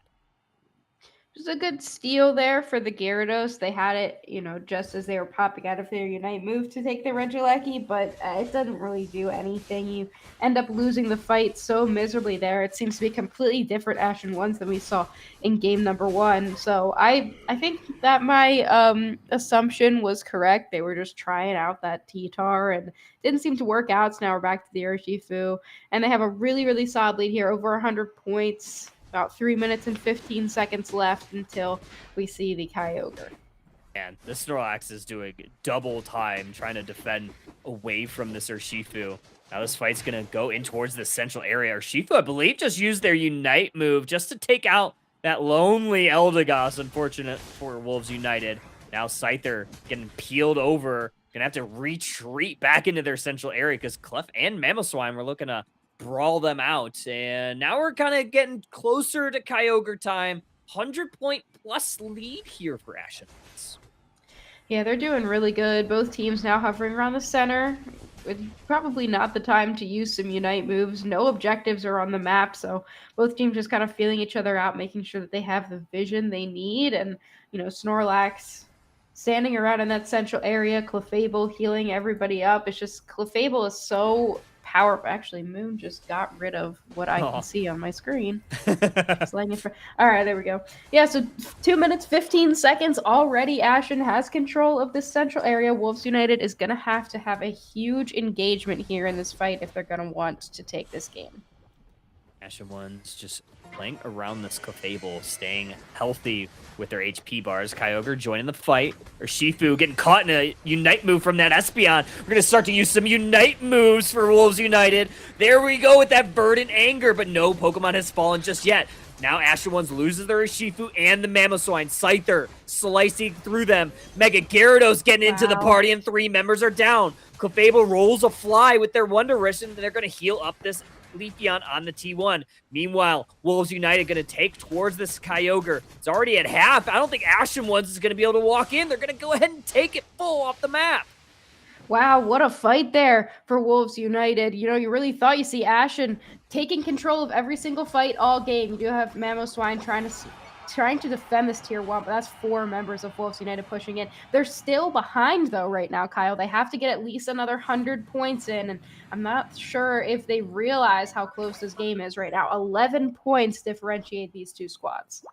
Just a good steal there for the Gyarados. They had it, you know, just as they were popping out of their Unite move to take the Regieleki, but it doesn't really do anything. You end up losing the fight so miserably there. It seems to be completely different Ashen Ones than we saw in game number 1. So I think that my assumption was correct. They were just trying out that T-Tar and didn't seem to work out. So now we're back to the Urshifu, and they have a really, really solid lead here, over 100 points. About 3 minutes and 15 seconds left until we see the Kyogre. And the Snorlax is doing double time trying to defend away from this Urshifu. Now this fight's going to go in towards the central area. Urshifu, I believe, just used their Unite move just to take out that lonely Eldegoss, unfortunate for Wolves United. Now Scyther getting peeled over. Going to have to retreat back into their central area because Clef and Mamoswine were looking to brawl them out. And now we're kind of getting closer to Kyogre time. 100-point plus lead here for Ashen. Yeah, they're doing really good. Both teams now hovering around the center. It's probably not the time to use some Unite moves. No objectives are on the map, so both teams just kind of feeling each other out, making sure that they have the vision they need. And, you know, Snorlax standing around in that central area, Clefable healing everybody up. It's just Clefable is so powerful. Actually, Moon just got rid of what I can see on my screen. Just letting it for... All right, there we go. Yeah, so 2 minutes, 15 seconds already. Ashen has control of this central area. Wolves United is going to have a huge engagement here in this fight if they're going to want to take this game. Ashen One's just playing around this Clefable, staying healthy with their HP bars. Kyogre joining the fight. Urshifu getting caught in a Unite move from that Espeon. We're going to start to use some Unite moves for Wolves United. There we go with that Verdant Anger, but no Pokemon has fallen just yet. Now Ashen Ones loses their Urshifu and the Mamoswine. Scyther slicing through them. Mega Gyarados getting into the party, and 3 members are down. Clefable rolls a fly with their Wonder Rush, and they're going to heal up this Leafeon on the T1. Meanwhile, Wolves United going to take towards this Kyogre. It's already at half. I don't think Ashen Ones is going to be able to walk in. They're going to go ahead and take it full off the map. Wow, what a fight there for Wolves United. You know, you really thought you see Ashen taking control of every single fight all game. You do have Mamoswine trying to defend this tier 1, but that's 4 members of Wolves United pushing in. They're still behind, though, right now, Kyle. They have to get at least another 100 points in, and I'm not sure if they realize how close this game is right now. 11 points differentiate these two squads.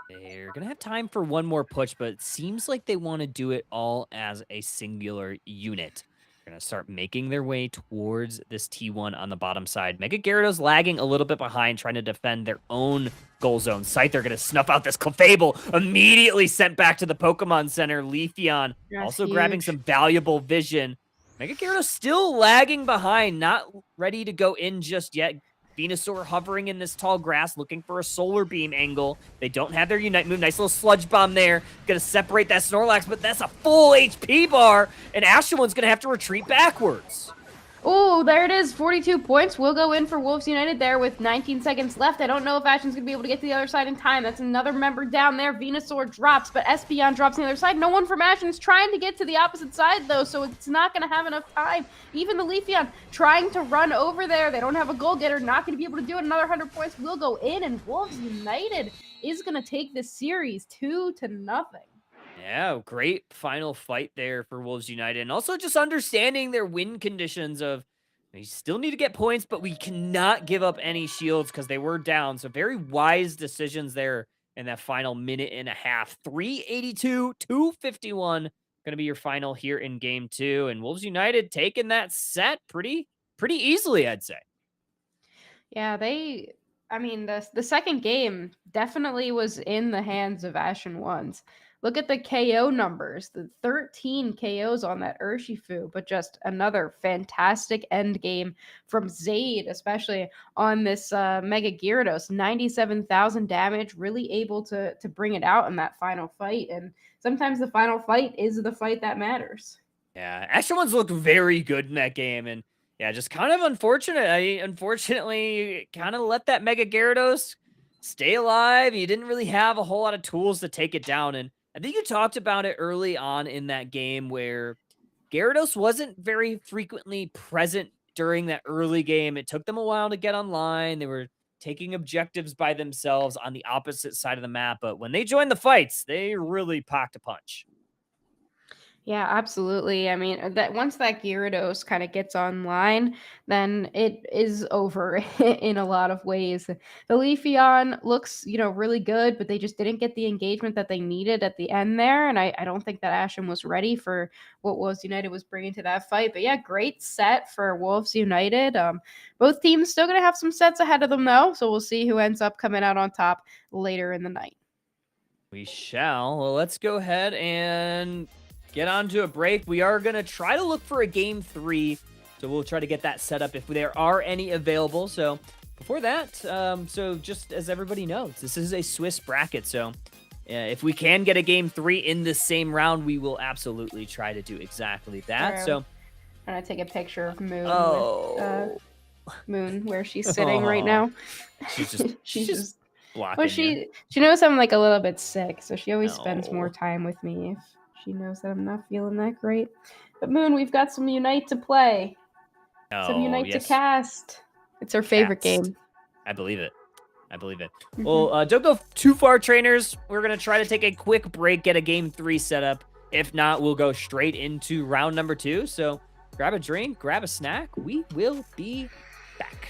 They're going to have time for one more push, but it seems like they want to do it all as a singular unit. They're going to start making their way towards this T1 on the bottom side. Mega Gyarados lagging a little bit behind, trying to defend their own goal zone. Scyther going to snuff out this Clefable, immediately sent back to the Pokemon Center. Leafeon also grabbing some valuable vision. Mega Gyarados still lagging behind, not ready to go in just yet. Venusaur hovering in this tall grass, looking for a Solar Beam angle. They don't have their Unite move. Nice little Sludge Bomb there. Gonna separate that Snorlax, but that's a full HP bar, and Ashen One's gonna have to retreat backwards. Oh, there it is. 42 points will go in for Wolves United there with 19 seconds left. I don't know if Ashen's going to be able to get to the other side in time. That's another member down there. Venusaur drops, but Espeon drops on the other side. No one from Ashen's trying to get to the opposite side, though, so it's not going to have enough time. Even the Leafeon trying to run over there. They don't have a goal getter. Not going to be able to do it. Another 100 points will go in, and Wolves United is going to take this series 2-0. Yeah, great final fight there for Wolves United. And also just understanding their win conditions of, we still need to get points, but we cannot give up any shields because they were down. So very wise decisions there in that final minute and a half. 382, 251 going to be your final here in game 2. And Wolves United taking that set pretty easily, I'd say. Yeah, the second game definitely was in the hands of Ashen Ones. Look at the KO numbers, the 13 KOs on that Urshifu, but just another fantastic end game from Zayd, especially on this Mega Gyarados. 97,000 damage, really able to bring it out in that final fight. And sometimes the final fight is the fight that matters. Yeah, Ashen Ones looked very good in that game, and yeah, just kind of unfortunate. Unfortunately, kind of let that Mega Gyarados stay alive. You didn't really have a whole lot of tools to take it down, and I think you talked about it early on in that game where Gyarados wasn't very frequently present during that early game. It took them a while to get online. They were taking objectives by themselves on the opposite side of the map, but when they joined the fights, they really packed a punch. Yeah, absolutely. I mean, that once that Gyarados kind of gets online, then it is over in a lot of ways. The Leafeon looks, really good, but they just didn't get the engagement that they needed at the end there. And I don't think that Ashen was ready for what Wolves United was bringing to that fight. But yeah, great set for Wolves United. Both teams still going to have some sets ahead of them, though. So we'll see who ends up coming out on top later in the night. We shall. Well, let's go ahead and get on to a break. We are going to try to look for a game 3. So we'll try to get that set up if there are any available. So before that, so just as everybody knows, this is a Swiss bracket. So if we can get a game 3 in the same round, we will absolutely try to do exactly that. True. So I'm going to take a picture of Moon. Oh. Moon, where she's sitting right now. She's just blocking Well, you. she knows I'm like a little bit sick, so she always spends more time with me if she knows that I'm not feeling that great. But Moon, we've got some Unite to play. Some Unite to cast. It's her favorite game. I believe it. Well, don't go too far, trainers. We're going to try to take a quick break, get a game 3 set up. If not, we'll go straight into round number 2. So grab a drink, grab a snack. We will be back.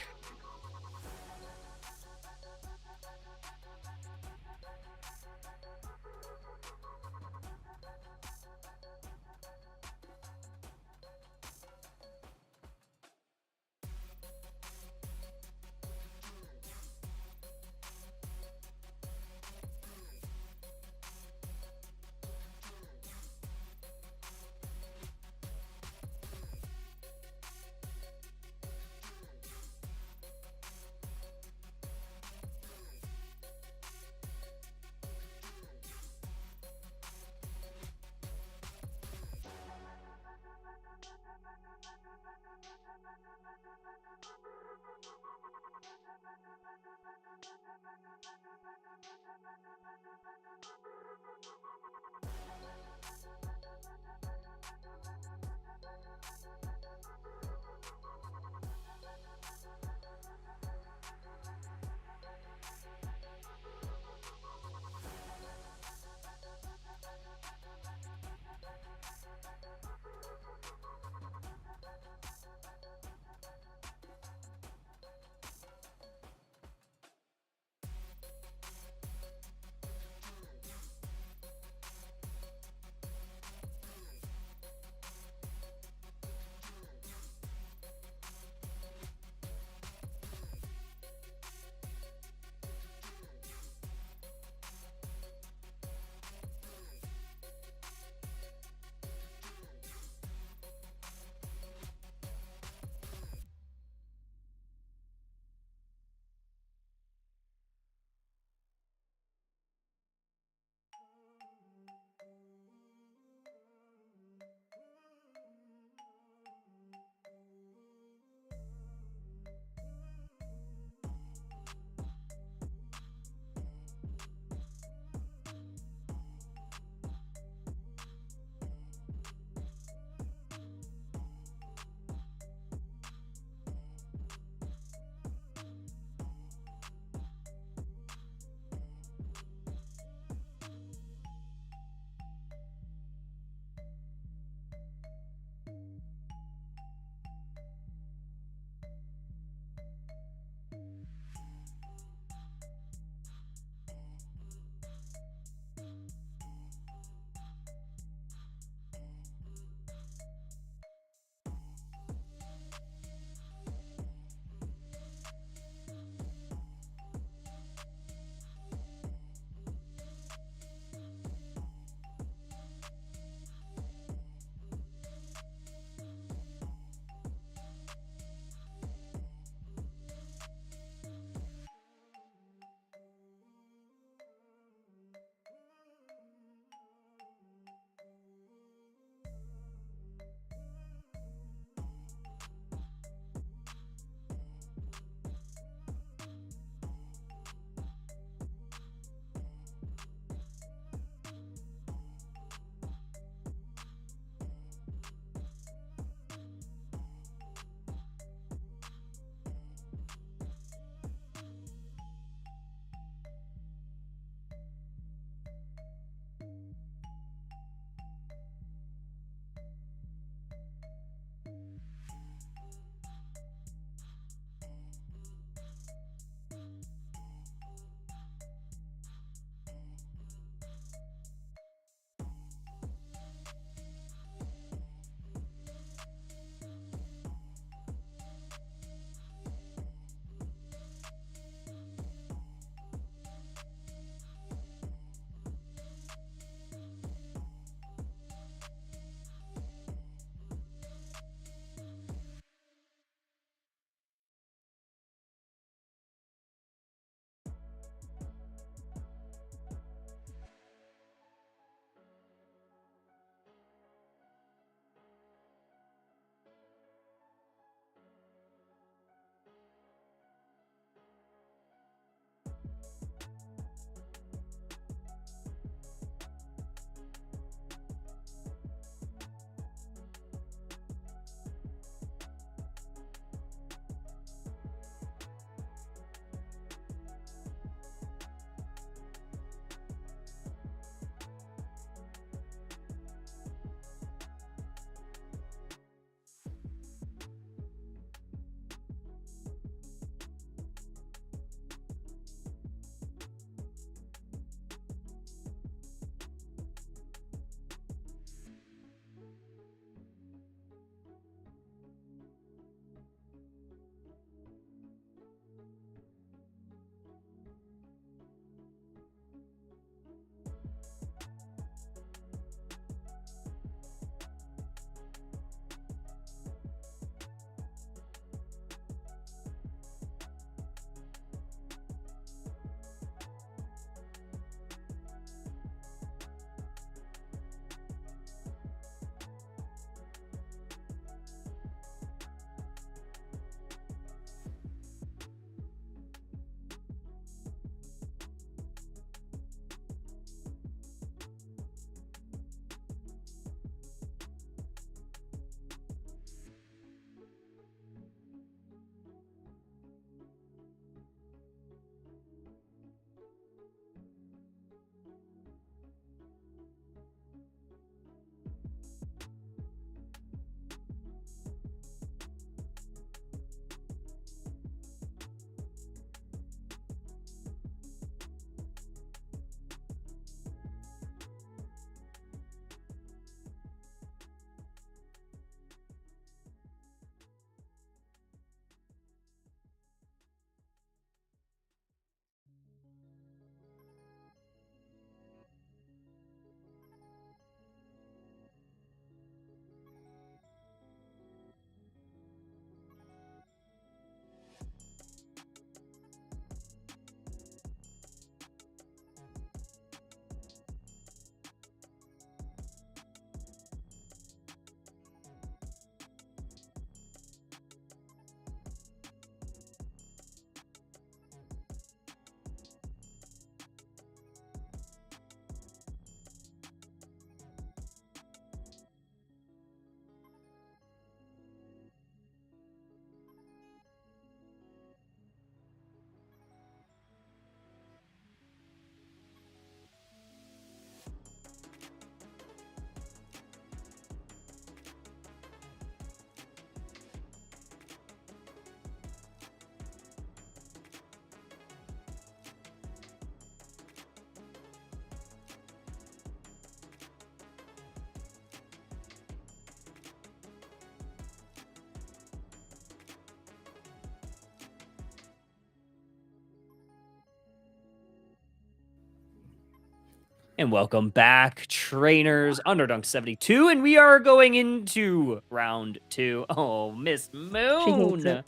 And welcome back, trainers. Underdunk 72, and we are going into round 2. Oh, Miss She hates Moon. it.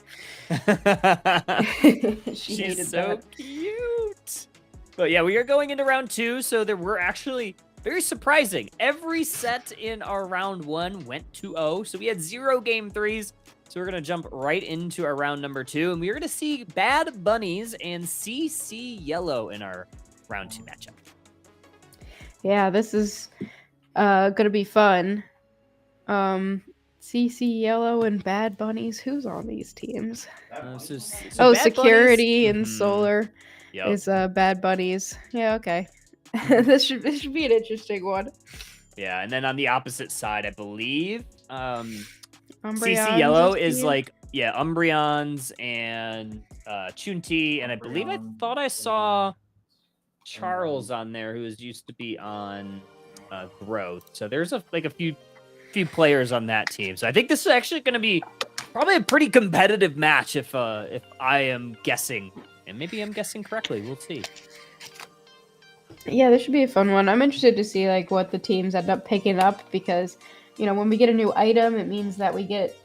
She She's hated so that. cute. But yeah, we are going into round 2, so there were actually very surprising. Every set in our round 1 went 2-0, so we had 0 game 3s. So we're going to jump right into our round number 2, and we're going to see Bad Bunnies and CC Yellow in our round 2 matchup. Yeah, this is gonna be fun. CC Yellow and Bad Bunnies. Who's on these teams? So Bad Security Bunnies, and Solar Yep. is Bad Bunnies. Yeah, okay. This should be an interesting one. Yeah, and then on the opposite side, I believe CC Umbreon's Yellow is team? like, yeah, Umbreons and Chunti, and I believe I thought I saw Charles on there, who used to be on Growth. So there's a few players on that team. So I think this is actually going to be probably a pretty competitive match if I am guessing, and maybe I'm guessing correctly. We'll see. Yeah, this should be a fun one. I'm interested to see like what the teams end up picking up because, when we get a new item, it means that we get,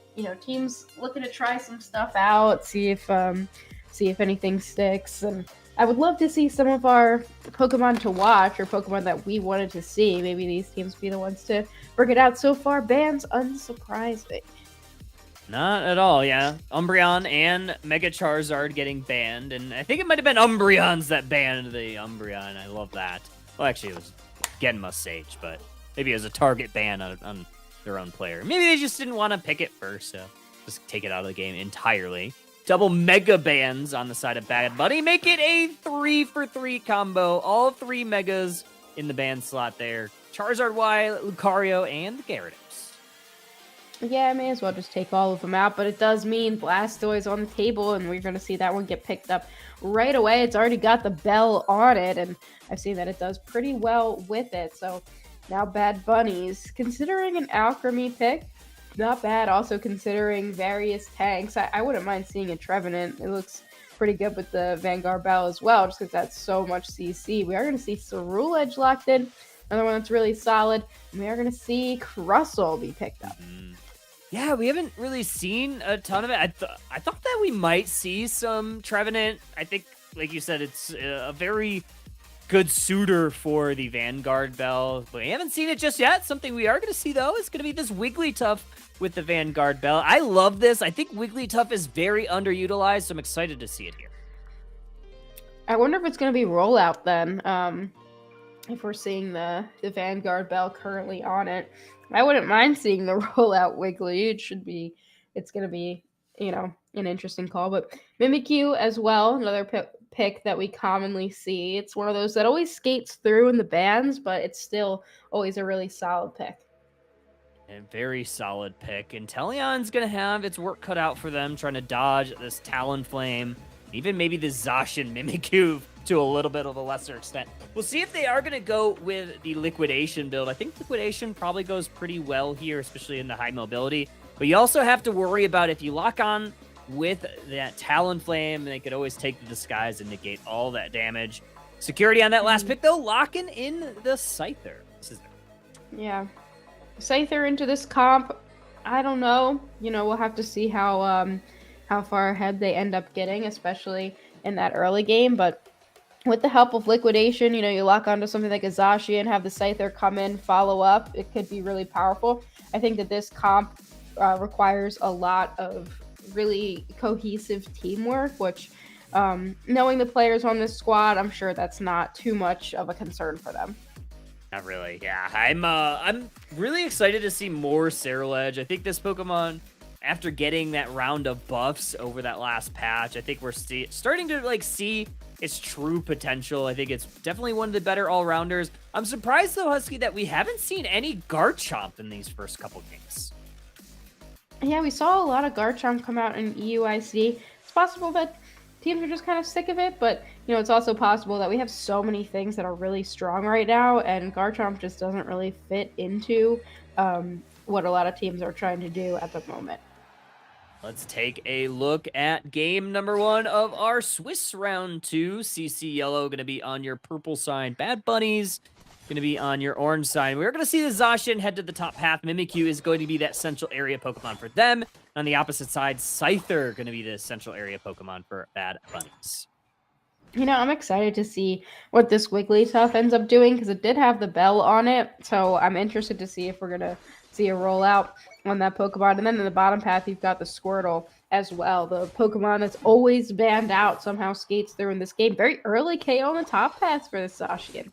teams looking to try some stuff out, see if anything sticks. And I would love to see some of our Pokemon to watch or Pokemon that we wanted to see. Maybe these teams be the ones to bring it out. So far, bans unsurprising. Not at all, yeah. Umbreon and Mega Charizard getting banned, and I think it might have been Umbreons that banned the Umbreon. I love that. Well, actually, it was Genma Sage, but maybe it was a target ban on their own player. Maybe they just didn't want to pick it first, so just take it out of the game entirely. Double Mega bans on the side of Bad Bunny. Make it a 3-for-3 combo. All 3 Megas in the ban slot there. Charizard Y, Lucario, and Gyarados. Yeah, I may as well just take all of them out, but it does mean Blastoise on the table, and we're going to see that one get picked up right away. It's already got the bell on it, and I've seen that it does pretty well with it. So now Bad Bunnies, considering an Alchemy pick, not bad. Also considering various tanks, I wouldn't mind seeing a Trevenant. It looks pretty good with the Vanguard Bell as well, just because that's so much CC. We are going to see Cerule Edge locked in, another one that's really solid, and we are going to see Crustle be picked up. Yeah, we haven't really seen a ton of it. I thought that we might see some Trevenant. I think, like you said, it's a very good suitor for the Vanguard Bell. But we haven't seen it just yet. Something we are going to see, though, is going to be this Wigglytuff with the Vanguard Bell. I love this. I think Wigglytuff is very underutilized, so I'm excited to see it here. I wonder if it's going to be rollout then. If we're seeing the Vanguard Bell currently on it. I wouldn't mind seeing the rollout Wiggly. It's going to be, an interesting call. But Mimikyu as well, another pick that we commonly see. It's one of those that always skates through in the bans, but it's still always a really solid pick. And very solid pick. And Teleon's going to have its work cut out for them, trying to dodge this Talonflame, even maybe the Zacian Mimikyu to a little bit of a lesser extent. We'll see if they are going to go with the Liquidation build. I think Liquidation probably goes pretty well here, especially in the high mobility. But you also have to worry about if you lock on with that Talonflame, they could always take the Disguise and negate all that damage. Security on that last pick, though, locking in the Scyther. Yeah. Scyther into this comp, I don't know. We'll have to see how far ahead they end up getting, especially in that early game. But with the help of Liquidation, you lock onto something like a Zacian, have the Scyther come in, follow up. It could be really powerful. I think that this comp requires a lot of really cohesive teamwork, which, knowing the players on this squad, I'm sure that's not too much of a concern for them. Not really, yeah. I'm really excited to see more Cerule Edge. I think this Pokemon, after getting that round of buffs over that last patch, I think we're starting to see its true potential. I think it's definitely one of the better all-rounders. I'm surprised, though, Husky, that we haven't seen any Garchomp in these first couple games. Yeah, we saw a lot of Garchomp come out in EUIC. It's possible that teams are just kind of sick of it, but, it's also possible that we have so many things that are really strong right now, and Garchomp just doesn't really fit into what a lot of teams are trying to do at the moment. Let's take a look at game number 1 of our Swiss round 2. CC Yellow going to be on your purple side. Bad Bunnies going to be on your orange side. We're going to see the Zacian head to the top path. Mimikyu is going to be that central area Pokemon for them. On the opposite side, Scyther going to be the central area Pokemon for Bad Bunnies. You know, I'm excited to see what this Wigglytuff ends up doing because it did have the bell on it. So I'm interested to see if we're going to see a rollout on that Pokemon. And then in the bottom path, you've got the Squirtle as well. The Pokemon that's always banned out somehow skates through in this game. Very early KO on the top path for the Zacian.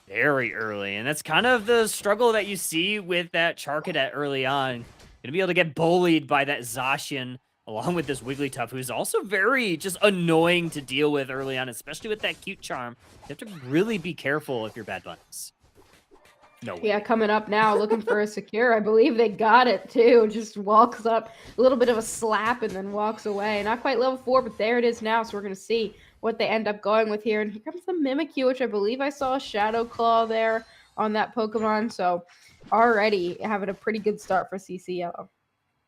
Very early. And that's kind of the struggle that you see with that Charcadet early on. Going to be able to get bullied by that Zacian along with this Wigglytuff, who's also very just annoying to deal with early on, especially with that cute charm. You have to really be careful if you're Bad Bunnies. No way. Yeah, coming up now, looking for a secure. I believe they got it too. Just walks up, a little bit of a slap, and then walks away. Not quite level 4, but there it is now. So we're going to see what they end up going with here. And here comes the Mimikyu, which I believe I saw a Shadow Claw there on that Pokemon. So already having a pretty good start for CC Yellow.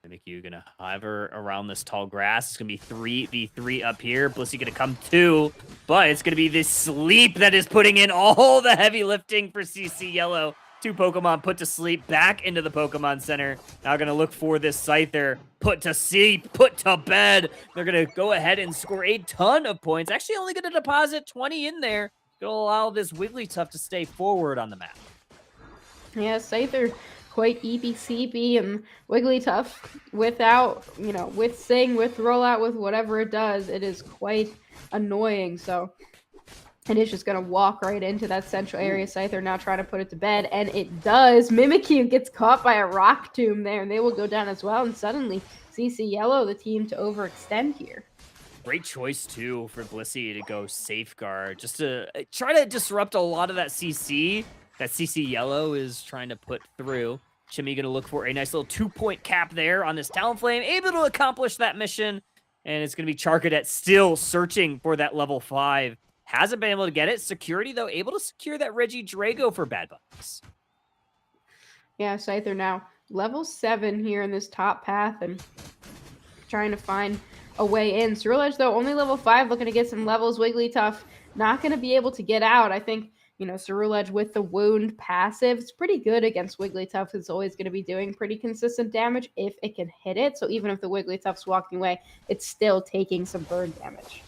Mimikyu gonna hover around this tall grass. It's gonna be 3v3 up here. Blissey gonna come 2, but it's gonna be this sleep that is putting in all the heavy lifting for CC Yellow. 2 Pokemon put to sleep, back into the Pokemon Center. Now gonna look for this Scyther. Put to sleep, put to bed. They're gonna go ahead and score a ton of points. Actually only gonna deposit 20 in there. Gonna allow this Wigglytuff to stay forward on the map. Yeah, Scyther quite EBCB and Wigglytuff without, with Sing, with Rollout, with whatever it does, it is quite annoying. So it is just going to walk right into that central area. Scyther now trying to put it to bed, and it does. Mimikyu gets caught by a Rock Tomb there, and they will go down as well. And suddenly, CC Yellow, the team to overextend here. Great choice, too, for Blissey to go Safeguard, just to try to disrupt a lot of that CC that CC Yellow is trying to put through. Chimmy going to look for a nice little 2-point cap there on this Talonflame, able to accomplish that mission. And it's going to be Charcadet still searching for that level 5. Hasn't been able to get it. Security, though, able to secure that Regidrago for Bad Bunnies. Yeah, Scyther now level 7 here in this top path and trying to find a way in. Ceruledge, though, only level 5, looking to get some levels. Wigglytuff not going to be able to get out. I think, Ceruledge with the wound passive, it's pretty good against Wigglytuff. It's always going to be doing pretty consistent damage if it can hit it. So even if the Wigglytuff's walking away, it's still taking some burn damage.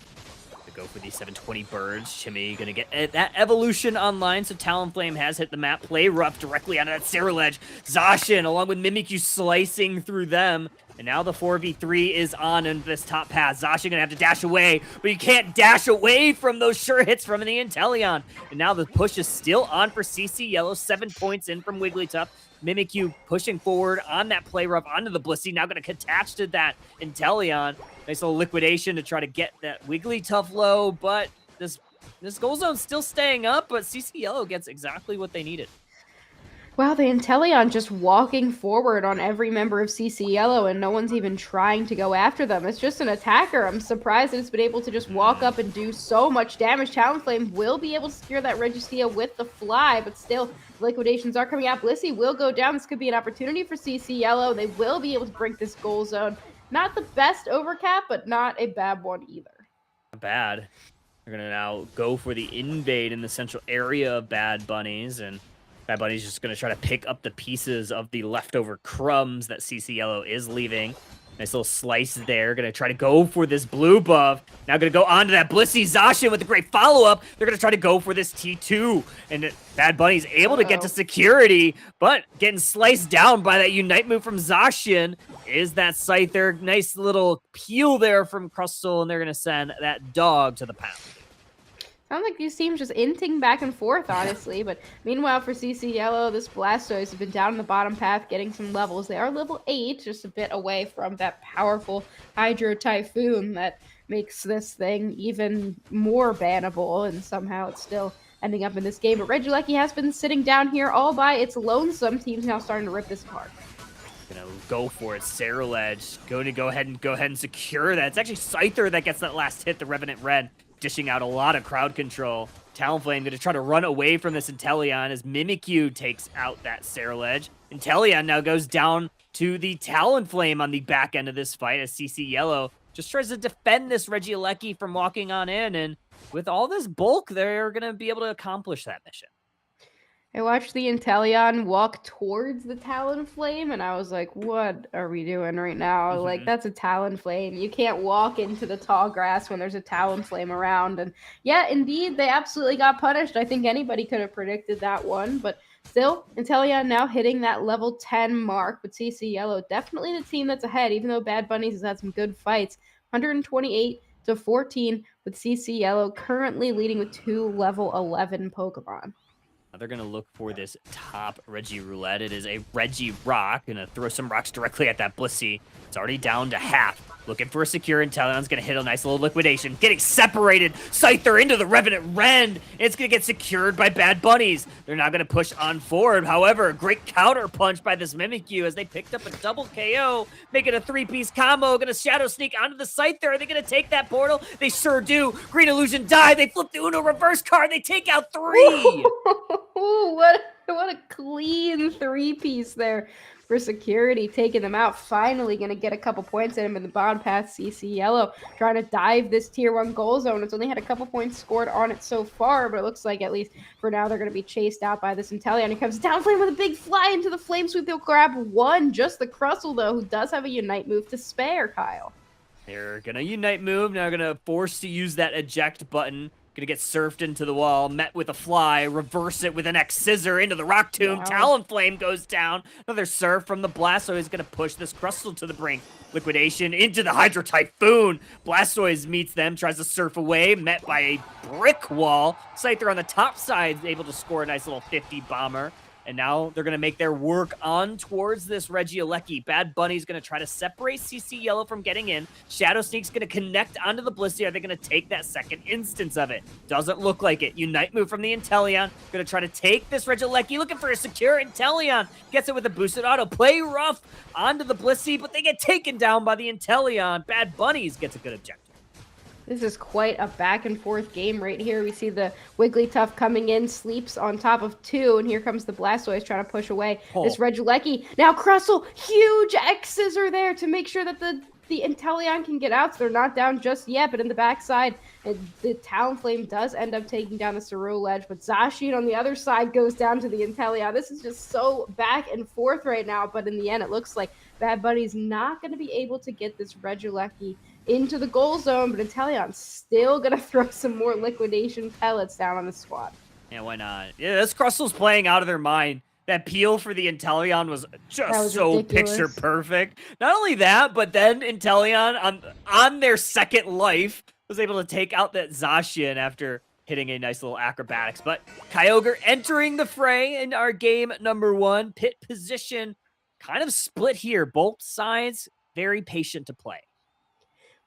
Go for these 720 birds. Chimmy gonna get that evolution online, so Talonflame has hit the map. Play rough directly onto that Ceruledge. Zacian, along with Mimikyu, slicing through them. And now the 4v3 is on in this top path. Zacian gonna have to dash away, but you can't dash away from those sure hits from the Inteleon. And now the push is still on for CC Yellow. 7 points in from Wigglytuff. Mimikyu pushing forward on that play rough onto the Blissey. Now going to attach to that Inteleon. Nice little liquidation to try to get that Wigglytuff low, but this goal zone's still staying up, but CC Yellow gets exactly what they needed. Wow, the Inteleon just walking forward on every member of CC Yellow, and no one's even trying to go after them. It's just an attacker. I'm surprised that it's been able to just walk up and do so much damage. Talonflame will be able to secure that Registea with the fly, but still, liquidations are coming out. Blissey will go down. This could be an opportunity for CC Yellow. They will be able to break this goal zone. Not the best overcap, but not a bad one either. Not bad. They're going to now go for the invade in the central area of Bad Bunnies, and Bad Bunny's just going to try to pick up the pieces of the leftover crumbs that CC Yellow is leaving. Nice little slice there. Going to try to go for this blue buff. Now going to go on to that Blissey Zacian with a great follow-up. They're going to try to go for this T2. And Bad Bunny's able to get to security, but getting sliced down by that Unite move from Zacian. Is that Scyther. Nice little peel there from Crustle, and they're going to send that dog to the pound. Sounds like these teams just inting back and forth, honestly. But meanwhile, for CC Yellow, this Blastoise has been down in the bottom path, getting some levels. They are level 8, just a bit away from that powerful Hydro Typhoon that makes this thing even more bannable, and somehow it's still ending up in this game. But Regieleki has been sitting down here all by its lonesome. Teams now starting to rip this apart. Gonna go for it. Ceruledge going to go ahead and secure that. It's actually Scyther that gets that last hit, the Revenant Red, dishing out a lot of crowd control. Talonflame going to try to run away from this Inteleon as Mimikyu takes out that Ceruledge. Inteleon now goes down to the Talonflame on the back end of this fight as CC Yellow just tries to defend this Regieleki from walking on in, and with all this bulk, they're going to be able to accomplish that mission. I watched the Inteleon walk towards the Talonflame, and I was like, what are we doing right now? Like, that's a Talonflame. You can't walk into the tall grass when there's a Talonflame around. And yeah, indeed, they absolutely got punished. I think anybody could have predicted that one, but still, Inteleon now hitting that level 10 mark with CC Yellow. Definitely the team that's ahead, even though Bad Bunnies has had some good fights. 128 to 14 with CC Yellow currently leading with 2 level 11 Pokemon. They're going to look for this top Regiroulette. It is a Regirock. Going to throw some rocks directly at that Blissey. It's already down to half. Looking for a secure Inteleon's going to hit a nice little liquidation. Getting separated. Scyther into the Revenant Rend. It's going to get secured by Bad Bunnies. They're now going to push on forward. However, a great counter punch by this Mimikyu as they picked up a double KO. Making a 3-piece combo. Going to Shadow Sneak onto the Scyther. Are they going to take that portal? They sure do. Green Illusion die. They flip the Uno reverse card. They take out 3. Ooh, what a clean 3-piece there for security, taking them out. Finally going to get a couple points in him in the bottom path. CC Yellow trying to dive this tier 1 goal zone. It's only had a couple points scored on it so far, but it looks like at least for now they're going to be chased out by this Inteleon. He comes down flame with a big fly into the flame sweep. They'll grab 1. Just the Crustle, though, who does have a Unite move to spare, Kyle. They're going to Unite move. Now going to force to use that eject button. Gonna get surfed into the wall, met with a fly, reverse it with an X scissor into the Rock Tomb. Wow. Talonflame goes down. Another surf from the Blastoise gonna push this Crustle to the brink. Liquidation into the Hydro Typhoon. Blastoise meets them, tries to surf away, met by a brick wall. Scyther on the top side is able to score a nice little 50 bomber. And now they're going to make their work on towards this Regieleki. Bad Bunny's going to try to separate CC Yellow from getting in. Shadow Sneak's going to connect onto the Blissey. Are they going to take that second instance of it? Doesn't look like it. Unite move from the Inteleon. Going to try to take this Regieleki. Looking for a secure Inteleon. Gets it with a boosted auto. Play rough onto the Blissey, but they get taken down by the Inteleon. Bad Bunnies gets a good objective. This is quite a back and forth game right here. We see the Wigglytuff coming in, sleeps on top of 2, and here comes the Blastoise trying to push away this Regieleki. Now Crustle, huge X-Scissor there to make sure that the Inteleon can get out, so they're not down just yet, but in the backside, the Talonflame does end up taking down the Cerule Ledge, but Zacian on the other side goes down to the Inteleon. This is just so back and forth right now, but in the end, it looks like Bad Bunny's not going to be able to get this Regieleki into the goal zone, but Inteleon's still going to throw some more liquidation pellets down on the squad. Yeah, why not? Yeah, this Crustle's playing out of their mind. That peel for the Inteleon was just so ridiculous. Picture perfect. Not only that, but then Inteleon on their second life was able to take out that Zacian after hitting a nice little acrobatics. But Kyogre entering the fray in our game number 1. Pit position kind of split here. Both sides very patient to play.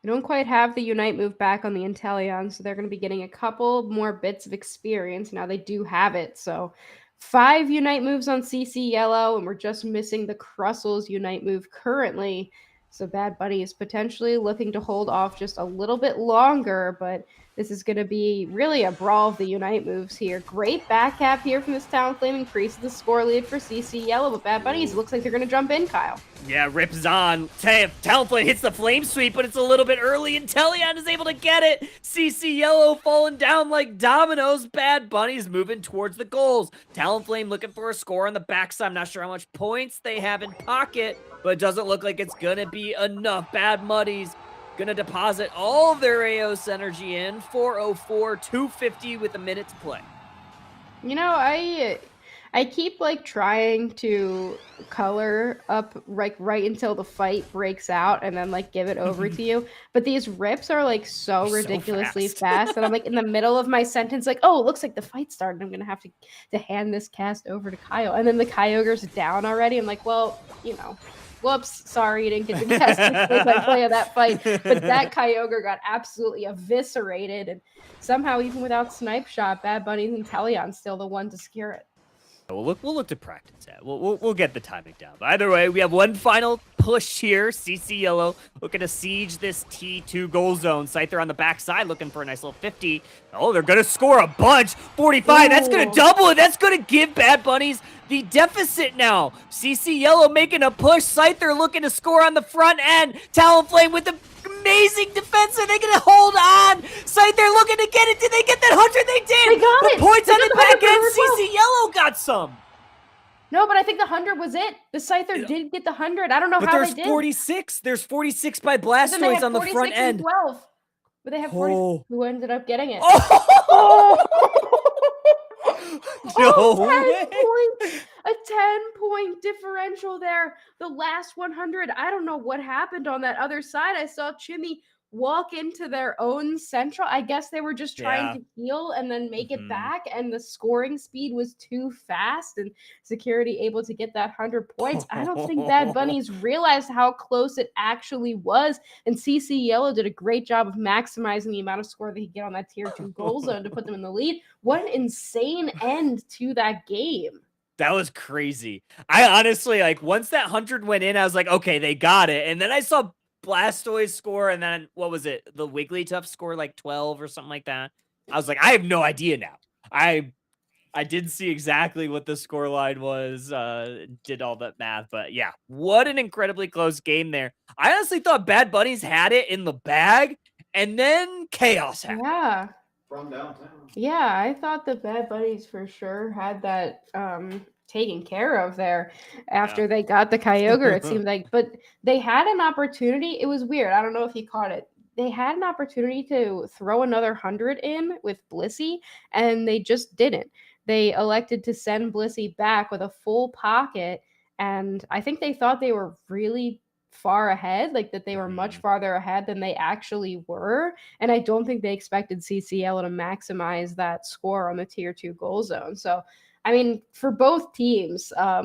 We don't quite have the Unite move back on the Inteleon, so they're going to be getting a couple more bits of experience. Now they do have it, so 5 Unite moves on CC Yellow, and we're just missing the Crustle's Unite move currently. So Bad Bunny is potentially looking to hold off just a little bit longer, but this is going to be really a brawl of the Unite moves here. Great back cap here from this Talonflame, increases the score lead for CC Yellow, but Bad Bunnies looks like they're going to jump in, Kyle. Yeah, rips on. Talonflame hits the Flame Sweep, but it's a little bit early, and Inteleon is able to get it. CC Yellow falling down like dominoes. Bad Bunnies moving towards the goals. Talonflame looking for a score on the backside. I'm not sure how much points they have in pocket, but it doesn't look like it's going to be enough. Bad Bunnies gonna deposit all of their Aeos energy in. 404, 250 with a minute to play. You know, I keep like trying to color up like right until the fight breaks out and then like give it over to you. But these rips are like so ridiculously fast that I'm like in the middle of my sentence, like, oh, it looks like the fight started. I'm gonna have to hand this cast over to Kyle. And then the Kyogre's down already. I'm like, well, you know. Whoops, sorry you didn't get to guess the play of that fight. But that Kyogre got absolutely eviscerated. And somehow, even without Snipe Shot, Bad Bunnies and Inteleon's still the one to secure it. We'll look to practice that. We'll get the timing down. But either way, we have one final push here. CC Yellow looking to siege this T2 goal zone. Scyther on the backside looking for a nice little 50. Oh, they're going to score a bunch. 45, ooh. That's going to double it. That's going to give Bad Bunnies the deficit now. CC Yellow making a push. Scyther looking to score on the front end. Talonflame with the amazing defense. Are they going to hold on? Scythe, they're looking to get it. Did they get that 100? They did. They got but it. Points They on got the the 100 back end. as well. CC Yellow got some. No, but I think the 100 was it. The Scyther did get the 100. I don't know but how there's they did. 46. There's 46 by But then they Blastoise had on the 46 front and end. 12. But they have 40. Oh. Who ended up getting it? Oh! No 10 way. points. A 10-point differential there. The last 100. I don't know what happened on that other side. I saw Chimmy walk into their own central. I guess they were just trying to heal and then make it back, and the scoring speed was too fast, and security able to get that 100 points. I don't think Bad Bunnies realized how close it actually was, and CC Yellow did a great job of maximizing the amount of score they could get on that tier 2 goal zone to put them in the lead. What an insane end to that game. That was crazy. I honestly, like, once that 100 went in, I was like, okay, they got it. And then I saw Blastoise score, and then, what was it? The Wigglytuff score, like 12 or something like that. I was like, I have no idea now. I did see exactly what the score line was, did all that math. But yeah, what an incredibly close game there. I honestly thought Bad Bunnies had it in the bag, and then chaos happened. Yeah. From downtown. Yeah, I thought the Bad Buddies for sure had that taken care of there after they got the Kyogre, it seemed like. But they had an opportunity. It was weird. I don't know if you caught it. They had an opportunity to throw another 100 in with Blissey, and they just didn't. They elected to send Blissey back with a full pocket, and I think they thought they were really far ahead, like that they were much farther ahead than they actually were. And I don't think they expected CCL to maximize that score on the tier 2 goal zone. So, I mean, for both teams, I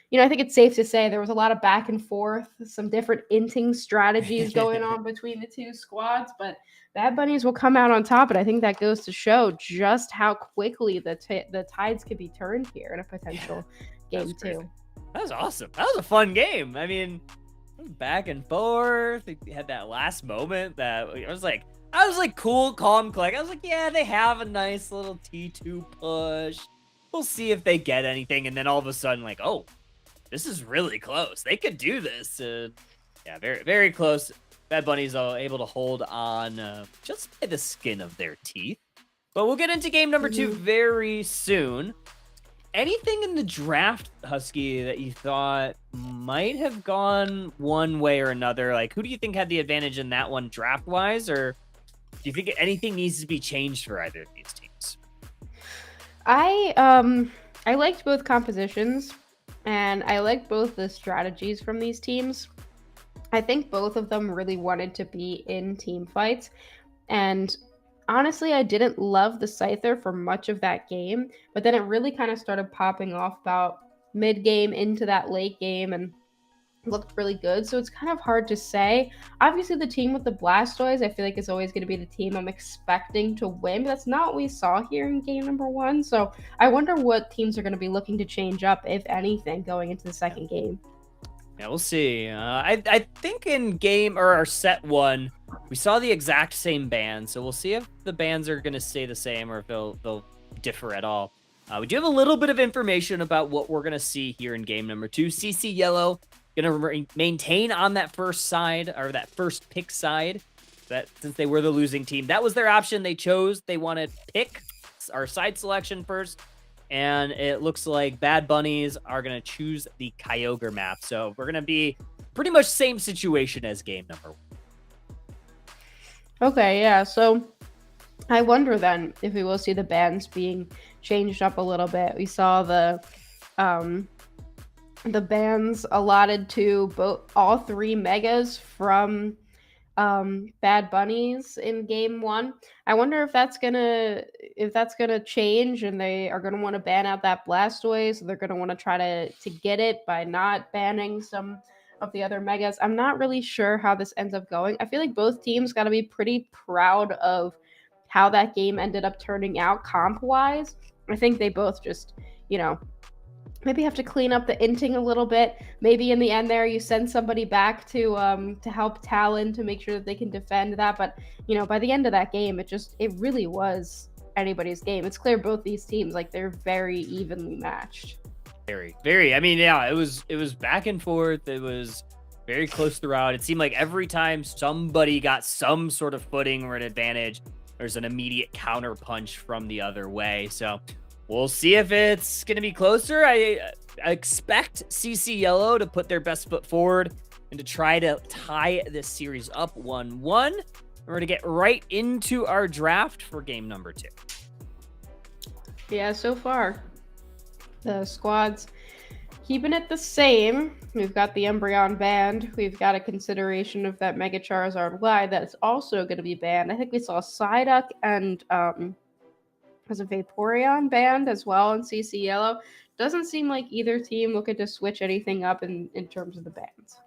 think it's safe to say there was a lot of back and forth, some different inting strategies going on between the two squads, but Bad Bunnies will come out on top. And I think that goes to show just how quickly the tides could be turned here in a potential game 2. That was awesome. That was a fun game. I mean, back and forth. They had that last moment that I was like cool, calm, collect. I was like, yeah, they have a nice little T2 push. We'll see if they get anything. And then all of a sudden, like, oh, this is really close. They could do this. Yeah, very, very close. Bad Bunnies are able to hold on just by the skin of their teeth. But we'll get into game number 2 very soon. Anything in the draft, Husky, that you thought might have gone one way or another? Like, who do you think had the advantage in that one draft-wise? Or do you think anything needs to be changed for either of these teams? I liked both compositions, and I liked both the strategies from these teams. I think both of them really wanted to be in team fights, and honestly, I didn't love the Scyther for much of that game, but then it really kind of started popping off about mid-game into that late game and looked really good. So it's kind of hard to say. Obviously, the team with the Blastoise, I feel like is always going to be the team I'm expecting to win, but that's not what we saw here in game number 1. So I wonder what teams are going to be looking to change up, if anything, going into the second game. Yeah, we'll see. I think in game or our set 1, we saw the exact same band, so we'll see if the bands are going to stay the same or if they'll differ at all. We do have a little bit of information about what we're going to see here in game number 2. CC Yellow going to maintain on that first side, or that first pick side, that since they were the losing team. That was their option. They chose. They wanted pick, our side selection first. And it looks like Bad Bunnies are going to choose the Kyogre map. So we're going to be pretty much same situation as game number 1. Okay, yeah. So I wonder then if we will see the bands being changed up a little bit. We saw the bands allotted to all 3 megas from Bad Bunnies in game 1. I wonder if that's gonna change, and they are gonna want to ban out that Blastoise. They're gonna want to try to get it by not banning some of the other megas. I'm not really sure how this ends up going. I feel like both teams got to be pretty proud of how that game ended up turning out comp wise. I think they both just, maybe have to clean up the inting a little bit. Maybe in the end there, you send somebody back to help Talon to make sure that they can defend that. But, by the end of that game, it really was anybody's game. It's clear both these teams, like, they're very evenly matched. Very, very. I mean, yeah, it was back and forth. It was Very close throughout. It seemed like every time somebody got some sort of footing or an advantage, there's an immediate counter punch from the other way. So we'll see if it's going to be closer. I expect CC Yellow to put their best foot forward and to try to tie this series up 1-1. We're going to get right into our draft for game number 2. Yeah, so far, the squads keeping it the same. We've got the Umbreon banned. We've got a consideration of that Mega Charizard Y that's also going to be banned. I think we saw Psyduck and was a Vaporeon banned as well in CC Yellow. Doesn't seem like either team looking to switch anything up in terms of the bans.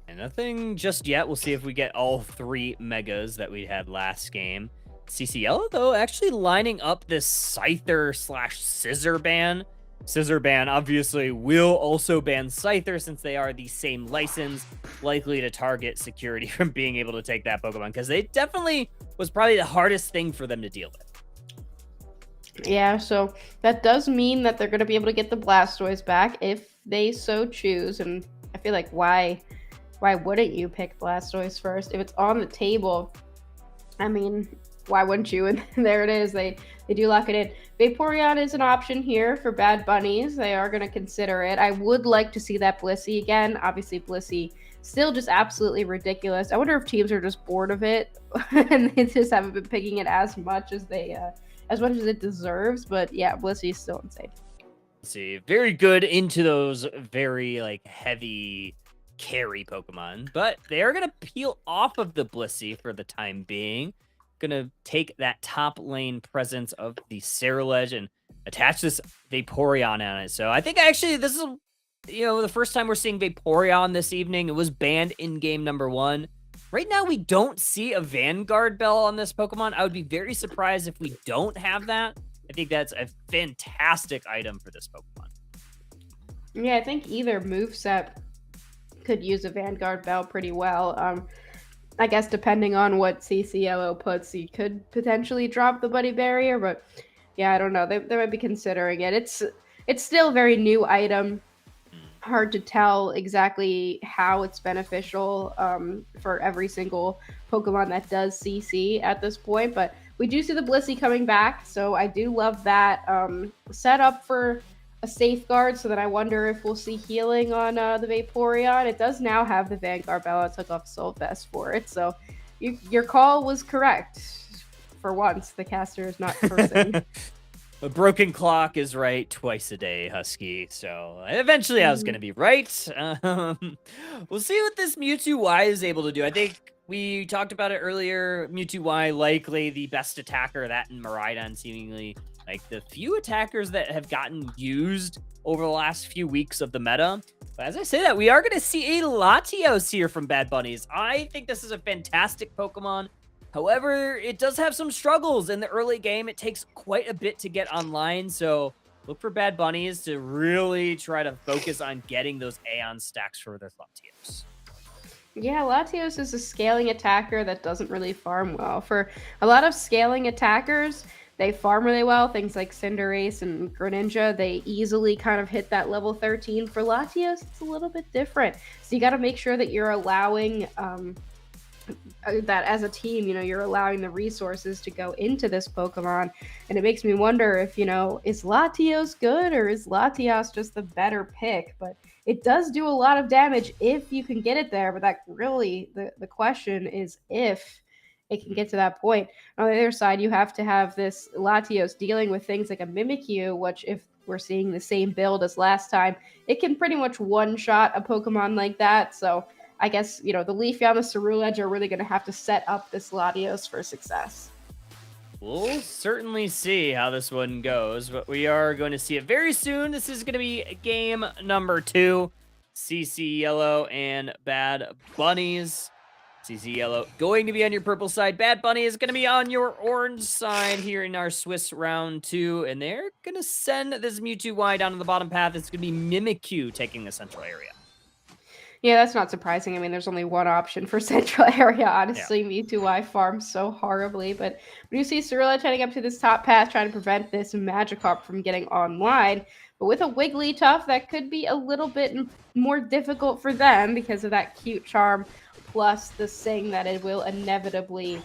And nothing just yet. We'll see if we get all 3 Megas that we had last game. CC Yellow, though, actually lining up this Scyther/Scissor ban. Scissor ban obviously will also ban Scyther since they are the same license, likely to target security from being able to take that Pokemon, because they definitely was probably the hardest thing for them to deal with. Yeah, so that does mean that they're going to be able to get the Blastoise back if they so choose, and I feel like why wouldn't you pick Blastoise first? If it's on the table, I mean, why wouldn't you? And there it is. They do lock it in. Vaporeon is an option here for Bad Bunnies. They are going to consider it. I would like to see that Blissey again. Obviously, Blissey still just absolutely ridiculous. I wonder if teams are just bored of it and they just haven't been picking it as much as it deserves. But yeah, Blissey is still insane. Let's see, very good into those very heavy carry Pokemon, but they are going to peel off of the Blissey for the time being. Gonna take that top lane presence of the Cerulege and attach this Vaporeon on it. So I think actually this is, the first time we're seeing Vaporeon this evening. It was banned in game number 1. Right now we don't see a Vanguard Bell on this Pokemon. I would be very surprised if we don't have that. I think that's a fantastic item for this Pokemon. Yeah, I think either moveset could use a Vanguard Bell pretty well. I guess depending on what CC Yellow puts, you could potentially drop the Buddy Barrier, but yeah, I don't know. They might be considering it. It's still a very new item. Hard to tell exactly how it's beneficial for every single Pokemon that does CC at this point, but we do see the Blissey coming back, so I do love that. Set up for a safeguard, so that I wonder if we'll see healing on the Vaporeon. It does now have the Vanguard Bell. I took off Soul Vest for it, so your call was correct. For once, the caster is not cursing. A broken clock is right twice a day, Husky. So eventually I was going to be right. We'll see what this Mewtwo Y is able to do. I think we talked about it earlier. Mewtwo Y likely the best attacker, that and Miraidon seemingly like the few attackers that have gotten used over the last few weeks of the meta. But as I say that, we are going to see a Latios here from Bad Bunnies. I think this is a fantastic Pokemon. However, it does have some struggles in the early game. It takes quite a bit to get online, so look for Bad Bunnies to really try to focus on getting those Aeon stacks for their Latios. Yeah, Latios is a scaling attacker that doesn't really farm well. For a lot of scaling attackers, they farm really well. Things like Cinderace and Greninja, they easily kind of hit that level 13. For Latios, it's a little bit different. So you got to make sure that you're allowing that as a team, you're allowing the resources to go into this Pokemon. And it makes me wonder if, is Latios good or is Latios just the better pick? But it does do a lot of damage if you can get it there. But that really, the question is if it can get to that point. On the other side, you have to have this Latios dealing with things like a Mimikyu, which if we're seeing the same build as last time, it can pretty much one-shot a Pokemon like that. So I guess, the Leafeon and the Cerulege are really going to have to set up this Latios for success. We'll certainly see how this one goes, but we are going to see it very soon. This is going to be game number 2, CC Yellow and Bad Bunnies. CC Yellow going to be on your purple side. Bad Bunny is going to be on your orange side here in our Swiss round 2. And they're going to send this Mewtwo Y down to the bottom path. It's going to be Mimikyu taking the central area. Yeah, that's not surprising. I mean, there's only one option for central area, honestly. Yeah. Mewtwo Y farms so horribly. But when you see Cerulege heading up to this top path, trying to prevent this Magikarp from getting online, But with a Wigglytuff, that could be a little bit more difficult for them because of that cute charm plus the Sing that it will inevitably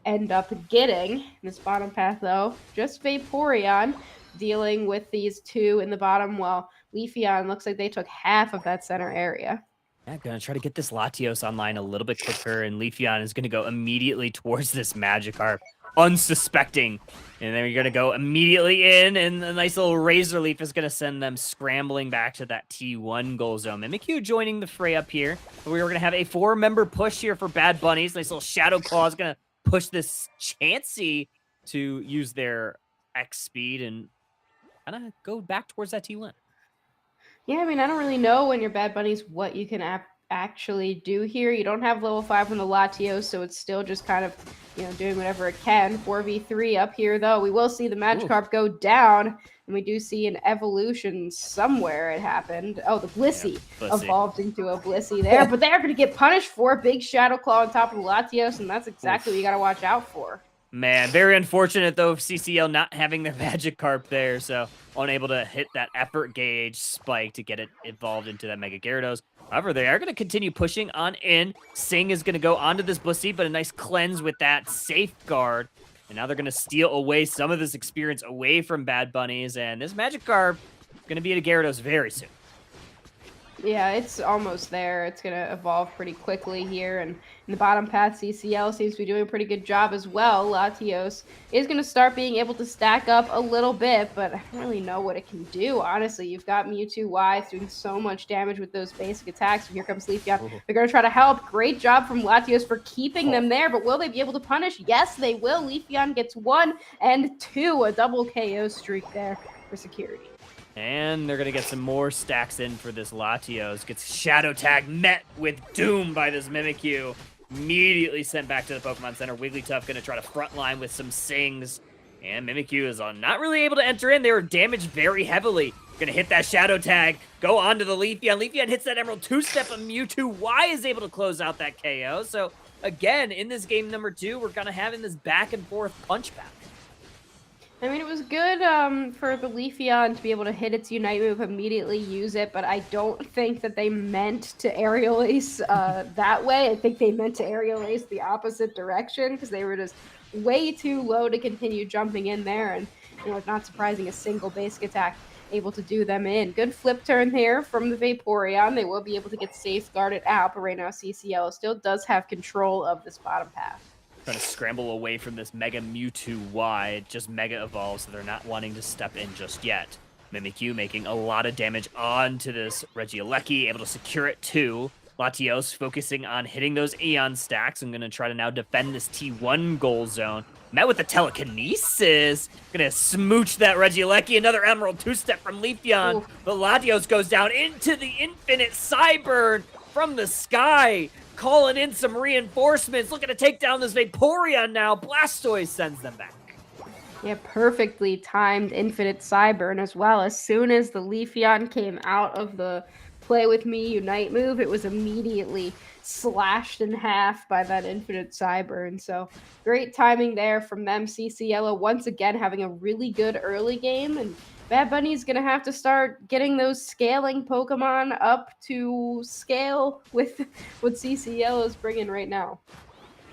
end up getting. This bottom path, though, just Vaporeon dealing with these two in the bottom, while Leafeon looks like they took half of that center area. Yeah, gonna try to get this Latios online a little bit quicker, and Leafeon is gonna go immediately towards this Magikarp, unsuspecting. And then you're gonna go immediately in, and a nice little Razor Leaf is gonna send them scrambling back to that T1 goal zone. Mimikyu joining the fray up here. We were gonna have a 4-member push here for Bad Bunnies. Nice little Shadow Claw is gonna push this Chansey to use their X speed and kind of go back towards that T1. Yeah, I mean, I don't really know when you're Bad Bunnies what you can actually do here. You don't have level 5 from the Latios, so it's still just kind of, doing whatever it can. 4v3 up here, though. We will see the Magikarp go down, and we do see an evolution somewhere it happened. Oh, the Blissey, evolved into a Blissey there, but they're going to get punished for a big Shadow Claw on top of the Latios, and that's exactly what you got to watch out for. Man, very unfortunate, though, CCL not having their Magikarp there, so unable to hit that effort gauge spike to get it evolved into that Mega Gyarados. However, they are going to continue pushing on in. Sing is going to go onto this Blissey, but a nice cleanse with that Safeguard. And now they're going to steal away some of this experience away from Bad Bunnies, and this Magikarp is going to be at a Gyarados very soon. Yeah, it's almost there. It's going to evolve pretty quickly here. And in the bottom path, CCL seems to be doing a pretty good job as well. Latios is going to start being able to stack up a little bit, but I don't really know what it can do, honestly. You've got Mewtwo Y doing so much damage with those basic attacks. And here comes Leafeon. They're going to try to help. Great job from Latios for keeping them there, but will they be able to punish? Yes, they will. Leafeon gets 1 and 2, a double KO streak there for security. And they're going to get some more stacks in for this Latios. Gets Shadow Tag met with Doom by this Mimikyu. Immediately sent back to the Pokemon Center. Wigglytuff going to try to frontline with some Sings. And Mimikyu is not really able to enter in. They were damaged very heavily. Going to hit that Shadow Tag. Go on to the Leafeon. Leafeon hits that Emerald 2-step, and Mewtwo Y is able to close out that KO. So, again, in this game number 2, we're going to have in this back-and-forth punch pattern. I mean, it was good for the Leafeon to be able to hit its Unite move, immediately use it, but I don't think that they meant to Aerial Ace that way. I think they meant to Aerial Ace the opposite direction because they were just way too low to continue jumping in there, and, it's not surprising a single basic attack able to do them in. Good flip turn here from the Vaporeon. They will be able to get safeguarded out, but right now CCL still does have control of this bottom path. Trying to scramble away from this Mega Mewtwo Y. It just Mega Evolves, so they're not wanting to step in just yet. Mimikyu making a lot of damage onto this Regieleki, able to secure it too. Latios focusing on hitting those Aeon stacks. I'm going to try to now defend this T1 goal zone. Met with the Telekinesis. Going to smooch that Regieleki. Another Emerald 2-step from Leafeon. Ooh. But Latios goes down into the Infinite Cyburn from the sky. Calling in some reinforcements, looking to take down this Vaporeon now. Blastoise sends them back. Yeah, perfectly timed Infinite Cyburn as well. As soon as the Leafeon came out of the Play With Me Unite move, it was immediately slashed in half by that Infinite Cyburn. So great timing there from them. CCL once again having a really good early game, and Bad Bunny's going to have to start getting those scaling Pokemon up to scale with what CCL is bringing right now.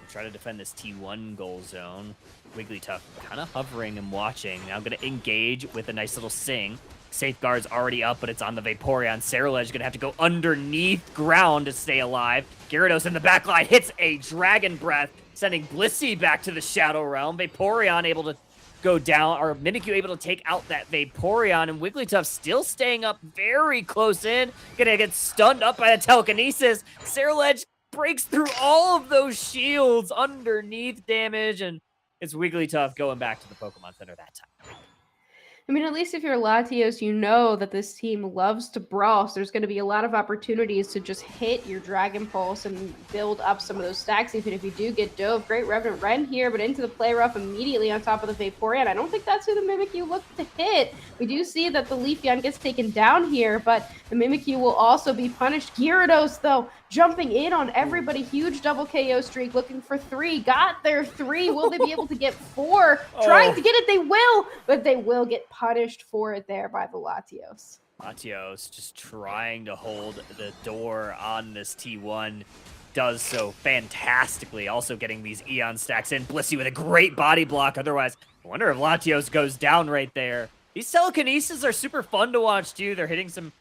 Try to defend this T1 goal zone. Wigglytuff kind of hovering and watching. Now going to engage with a nice little Sing. Safeguard's already up, but it's on the Vaporeon. Ceruledge going to have to go underneath ground to stay alive. Gyarados in the back line hits a Dragon Breath, sending Blissey back to the Shadow Realm. Vaporeon able to go down, or Mimikyu able to take out that Vaporeon, and Wigglytuff still staying up very close in. Gonna get stunned up by the Telekinesis. Ceruledge breaks through all of those shields underneath damage, and it's Wigglytuff going back to the Pokemon Center that time. I mean, at least if you're Latios, you know that this team loves to brawl, so there's going to be a lot of opportunities to just hit your Dragon Pulse and build up some of those stacks, even if you do get dove. Great Revenant Ren here, but into the play rough immediately on top of the Vaporeon. I don't think that's who the Mimikyu looked to hit. We do see that the Leafeon gets taken down here, but the Mimikyu will also be punished. Gyarados, though, jumping in on everybody. Huge double KO streak, looking for 3. Got their 3. Will they be able to get 4? Trying to get it, they will, but they will get punished for it there by the Latios. Latios just trying to hold the door on this T1. Does so fantastically. Also getting these Eon stacks in. Blissey with a great body block. Otherwise, I wonder if Latios goes down right there. These telekinesis are super fun to watch, too. They're hitting some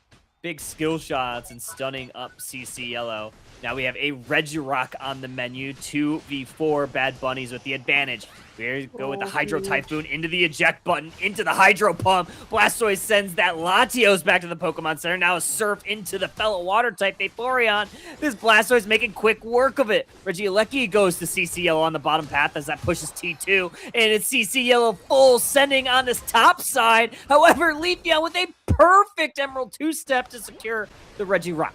big skill shots and stunning up CC Yellow. Now we have a Regirock on the menu. 2v4 Bad Bunnies with the advantage. We go with the Hydro Typhoon into the eject button, into the Hydro Pump. Blastoise sends that Latios back to the Pokemon Center. Now a Surf into the fellow Water type Vaporeon. This Blastoise making quick work of it. Regieleki goes to CC Yellow on the bottom path as that pushes T2. And it's CC Yellow full sending on this top side. However, Leafeon with a perfect Emerald 2-step to secure the Regirock.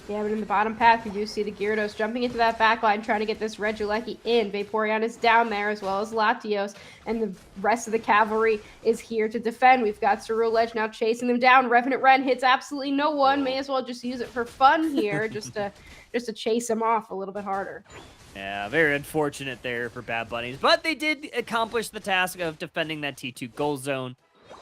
Yeah, but in the bottom path, we do see the Gyarados jumping into that back line, trying to get this Regieleki in. Vaporeon is down there, as well as Latios, and the rest of the cavalry is here to defend. We've got Ceruledge now chasing them down. Revenant Ren hits absolutely no one. May as well just use it for fun here, just to chase him off a little bit harder. Yeah, very unfortunate there for Bad Bunnies, but they did accomplish the task of defending that T2 goal zone.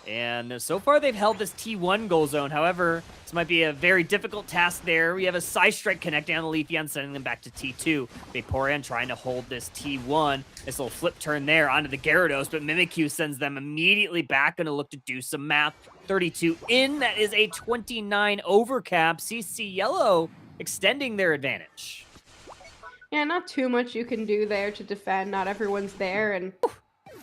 And so far, they've held this T1 goal zone. However, this might be a very difficult task there. We have a Side Strike connecting on the Leafeon, sending them back to T2. Vaporeon trying to hold this T1. This little flip turn there onto the Gyarados, but Mimikyu sends them immediately back. Going to look to do some math. 32 in. That is a 29 overcap. CC Yellow extending their advantage. Yeah, not too much you can do there to defend. Not everyone's there, and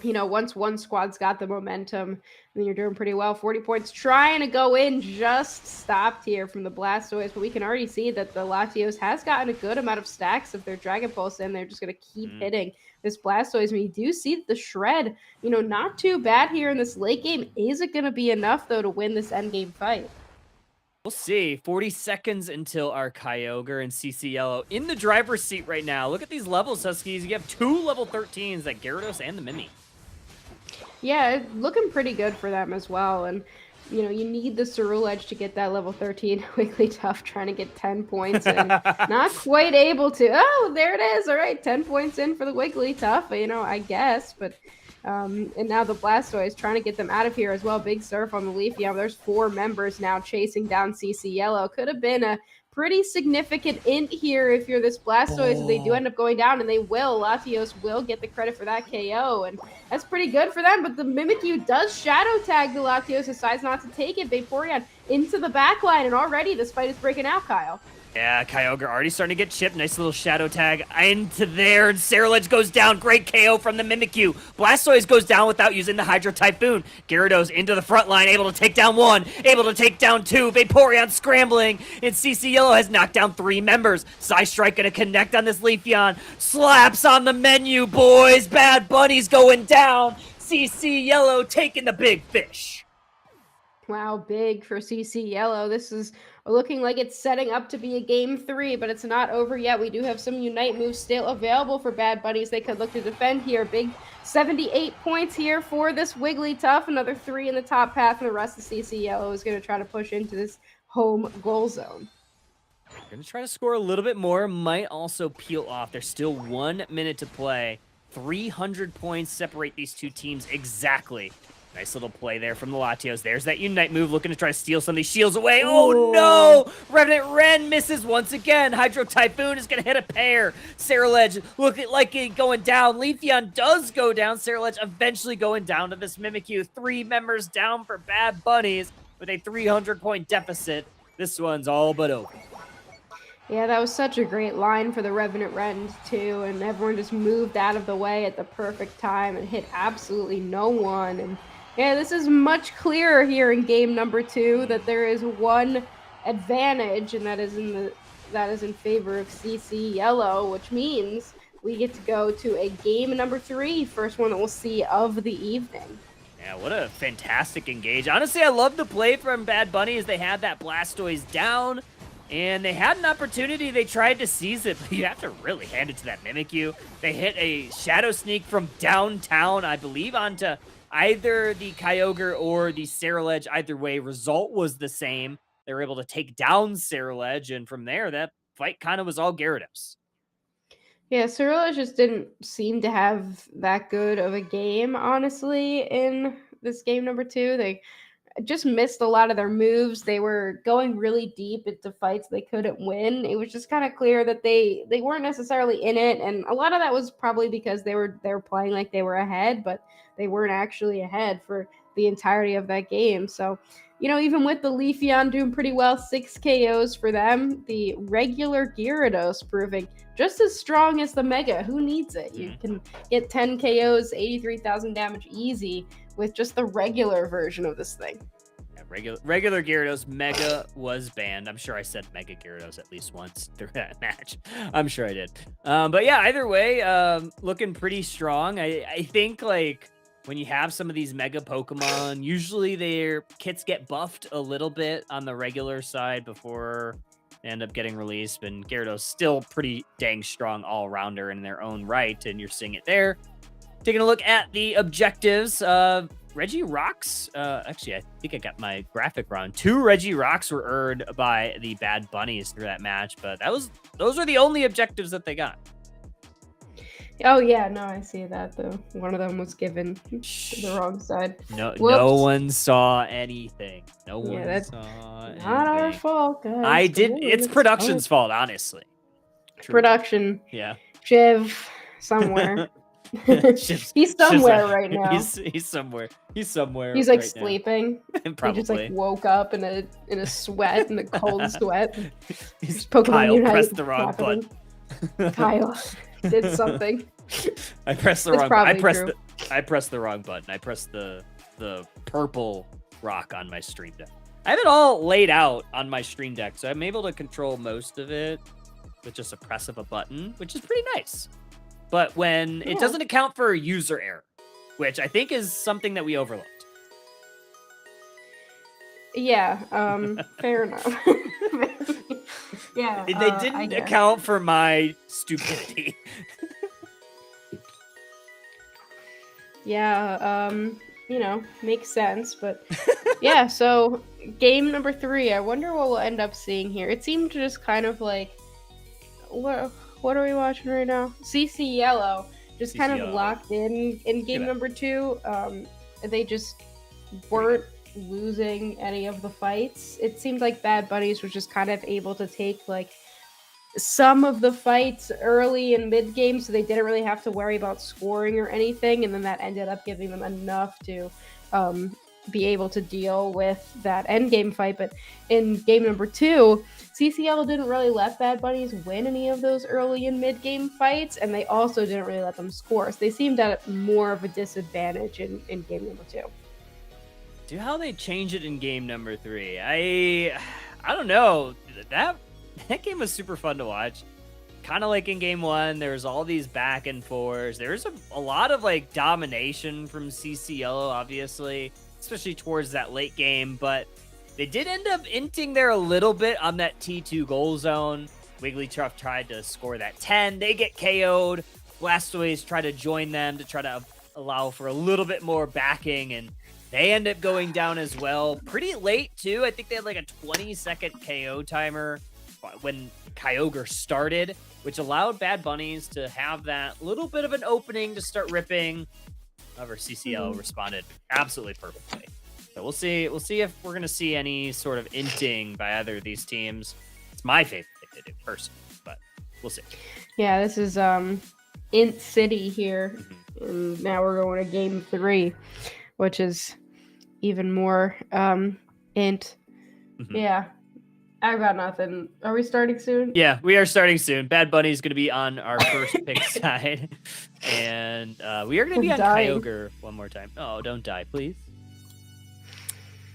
you know, once one squad's got the momentum, then you're doing pretty well. 40 points trying to go in, just stopped here from the Blastoise, but we can already see that the Latios has gotten a good amount of stacks of their Dragon Pulse in. They're just going to keep hitting this Blastoise. And you do see that the Shred, you know, not too bad here in this late game. Is it going to be enough, though, to win this endgame fight? We'll see. 40 seconds until our Kyogre and CC Yellow in the driver's seat right now. Look at these levels, Huskies. You have 2 level 13s, that Gyarados and the Mimi. Yeah, looking pretty good for them as well. And, you know, you need the Ceruledge to get that level 13 Wigglytuff trying to get 10 points in. Not quite able to. Oh, there it is. All right, 10 points in for the Wigglytuff, you know, I guess. But, and now the Blastoise trying to get them out of here as well. Big Surf on the Leafeon. There's 4 members now chasing down CC Yellow. Could have been a pretty significant int here if you're this Blastoise. If they do end up going down, and they will, Latios will get the credit for that KO, and that's pretty good for them. But the Mimikyu does shadow tag the Latios, decides not to take it. Vaporeon into the back line, and already this fight is breaking out, Kyle. Yeah, Kyogre already starting to get chipped. Nice little shadow tag into there. And Ceruledge goes down. Great KO from the Mimikyu. Blastoise goes down without using the Hydro Typhoon. Gyarados into the front line, able to take down 1, able to take down 2. Vaporeon scrambling. And CC Yellow has knocked down 3 members. Psy Strike going to connect on this Leafeon. Slaps on the menu, boys. Bad Bunnies going down. CC Yellow taking the big fish. Wow, big for CC Yellow. This is looking like it's setting up to be a game 3, but it's not over yet. We do have some Unite moves still available for Bad Bunnies. They could look to defend here. Big 78 points here for this Wigglytuff. Another 3 in the top path, and the rest of CC Yellow is going to try to push into this home goal zone. Going to try to score a little bit more. Might also peel off. There's still 1 minute to play. 300 points separate these two teams exactly. Nice little play there from the Latios. There's that Unite move, looking to try to steal some of these shields away. Oh, no! Revenant Ren misses once again. Hydro Typhoon is going to hit a pair. Ceruledge looking like it going down. Leafeon does go down. Ceruledge eventually going down to this Mimikyu. 3 members down for Bad Bunnies with a 300-point deficit. This one's all but over. Yeah, that was such a great line for the Revenant Rens, too, and everyone just moved out of the way at the perfect time and hit absolutely no one. And yeah, this is much clearer here in game number 2 that there is one advantage, and that is in favor of CC Yellow, which means we get to go to a game number 3, first one that we'll see of the evening. Yeah, what a fantastic engage. Honestly, I love the play from Bad Bunny as they had that Blastoise down, and they had an opportunity. They tried to seize it, but you have to really hand it to that Mimikyu. They hit a Shadow Sneak from downtown, I believe, onto either the Kyogre or the Ceruledge. Either way, result was the same. They were able to take down Ceruledge, and from there, that fight kind of was all Gyarados. Yeah, Ceruledge just didn't seem to have that good of a game, honestly, in this game number 2. They just missed a lot of their moves. They were going really deep into fights they couldn't win. It was just kind of clear that they weren't necessarily in it, and a lot of that was probably because they were playing like they were ahead, but they weren't actually ahead for the entirety of that game. So, even with the Leafeon doing pretty well, 6 KOs for them, the regular Gyarados proving just as strong as the Mega. Who needs it? You can get 10 KOs, 83,000 damage easy with just the regular version of this thing. Yeah, regular Gyarados. Mega was banned. I'm sure I said Mega Gyarados at least once through that match. I'm sure I did. But yeah, either way, looking pretty strong. I think like when you have some of these Mega Pokemon, usually their kits get buffed a little bit on the regular side before they end up getting released. And Gyarados still pretty dang strong all-rounder in their own right, and you're seeing it there. Taking a look at the objectives, Regirocks, actually, I think I got my graphic wrong. 2 Regirocks were earned by the Bad Bunnies through that match, but those are the only objectives that they got. Oh yeah, no, I see that though. One of them was given to the wrong side. No Whoops. one saw anything. No one that's saw anything. Not our fault, guys. I did. It's production's fault, honestly. True. Production. Yeah. Shiv somewhere. He's somewhere right now. He's somewhere. He's like right sleeping. Probably. He just like woke up in a sweat, in a cold sweat. Pokemon Kyle Unite pressed the wrong button. Kyle did something. I pressed the wrong button. I pressed the wrong button. I pressed the purple rock on my Stream Deck. I have it all laid out on my Stream Deck, so I'm able to control most of it with just a press of a button, which is pretty nice. But when it doesn't account for user error, which I think is something that we overlooked. Yeah, fair enough. Yeah, they didn't account for my stupidity. Yeah, makes sense, but yeah, so game number 3, I wonder what we'll end up seeing here. It seemed to just kind of like, what are we watching right now? CC Yellow just kind of locked in game number 2. They just weren't losing any of the fights. It seemed like Bad Bunnies was just kind of able to take like some of the fights early and mid game, so they didn't really have to worry about scoring or anything, and then that ended up giving them enough to be able to deal with that end game fight. But in game number 2, CCL didn't really let Bad Bunnies win any of those early and mid game fights, and they also didn't really let them score, so they seemed at more of a disadvantage in game number 2. Do how they change it in game number 3. I don't know. That game was super fun to watch. Kind of like in game 1, there's all these back and forths. There's a lot of like domination from CC Yellow, obviously, especially towards that late game, but they did end up inting there a little bit on that T2 goal zone. Wigglytuff tried to score that 10. They get KO'd. Blastoise try to join them to try to allow for a little bit more backing, and they end up going down as well. Pretty late, too. I think they had like a 20-second KO timer when Kyogre started, which allowed Bad Bunnies to have that little bit of an opening to start ripping. However, CCL responded absolutely perfectly. So we'll see if we're going to see any sort of inting by either of these teams. It's my favorite thing to do, personally, but we'll see. Yeah, this is Int City here. And now we're going to game 3, which is even more int. Yeah, I've got nothing. Are we starting soon? Yeah, we are starting soon. Bad Bunny is going to be on our first pick side, and we are going to be on Kyogre one more time. Oh, don't die, please.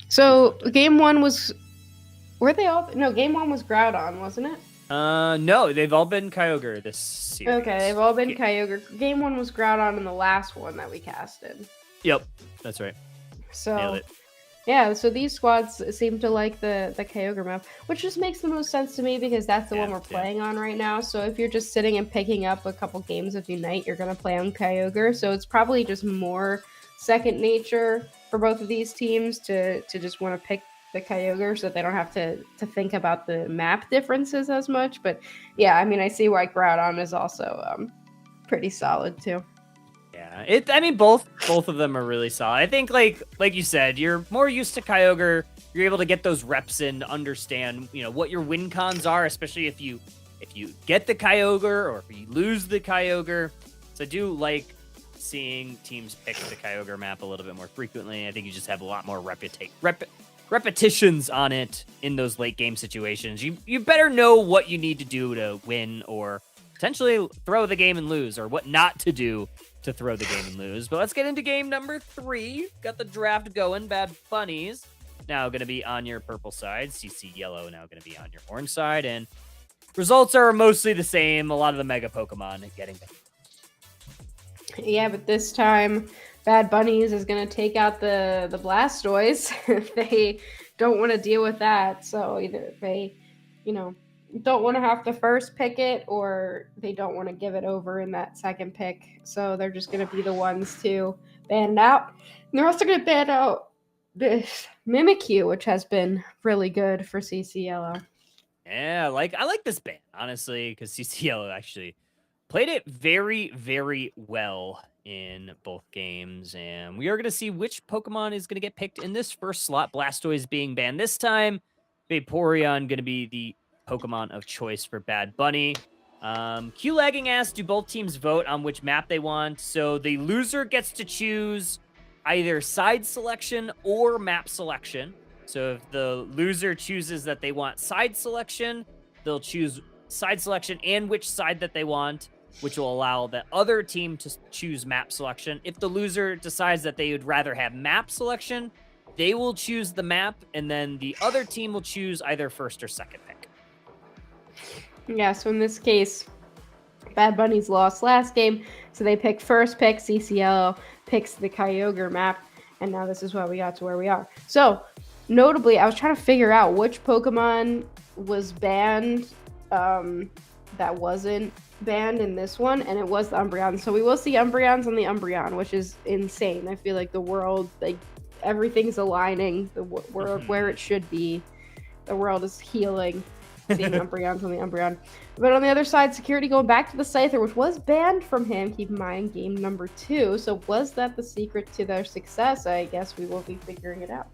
So game 1 was, were they all? No, game 1 was Groudon, wasn't it? No, they've all been Kyogre this series. Okay, they've all been Kyogre. Game 1 was Groudon in the last one that we casted. Yep, that's right. So, yeah, so these squads seem to like the Kyogre map, which just makes the most sense to me because that's the one we're playing on right now. So if you're just sitting and picking up a couple games of Unite, you're going to play on Kyogre. So it's probably just more second nature for both of these teams to just want to pick the Kyogre so that they don't have to think about the map differences as much. But yeah, I mean, I see why Groudon is also pretty solid too. Yeah, I mean, both of them are really solid. I think, like you said, you're more used to Kyogre. You're able to get those reps in to understand, what your win cons are, especially if you get the Kyogre or if you lose the Kyogre. So I do like seeing teams pick the Kyogre map a little bit more frequently. I think you just have a lot more repetitions on it in those late game situations. You better know what you need to do to win or potentially throw the game and lose, or what not to do to throw the game and lose. But let's get into game number 3. Got the draft going. Bad Bunnies now going to be on your purple side. CC Yellow now going to be on your orange side. And results are mostly the same. A lot of the Mega Pokemon getting better. Yeah, but this time, Bad Bunnies is going to take out the Blastoise. They don't want to deal with that. So either they, don't want to have to first pick it, or they don't want to give it over in that second pick. So they're just going to be the ones to ban it out. And they're also going to ban out this Mimikyu, which has been really good for CCLO. Yeah, I like this ban, honestly, because CCLO actually played it very, very well in both games. And we are going to see which Pokemon is going to get picked in this first slot. Blastoise being banned this time. Vaporeon going to be the Pokemon of choice for Bad Bunny. Q-Lagging asks, do both teams vote on which map they want? So the loser gets to choose either side selection or map selection. So if the loser chooses that they want side selection, they'll choose side selection and which side that they want, which will allow the other team to choose map selection. If the loser decides that they would rather have map selection, they will choose the map, and then the other team will choose either first or second pick. Yeah, so in this case, Bad Bunnies lost last game, so they picked first pick. CCLO picks the Kyogre map, and now this is why we got to where we are. So, notably, I was trying to figure out which Pokemon was banned that wasn't banned in this one, and it was the Umbreon. So we will see Umbreons on the Umbreon, which is insane. I feel like the world, everything's aligning where it should be. The world is healing. Seeing Umbreons on the Umbreon. But on the other side, Security going back to the Scyther, which was banned from him. Keep in mind, game number 2. So was that the secret to their success? I guess we will be figuring it out.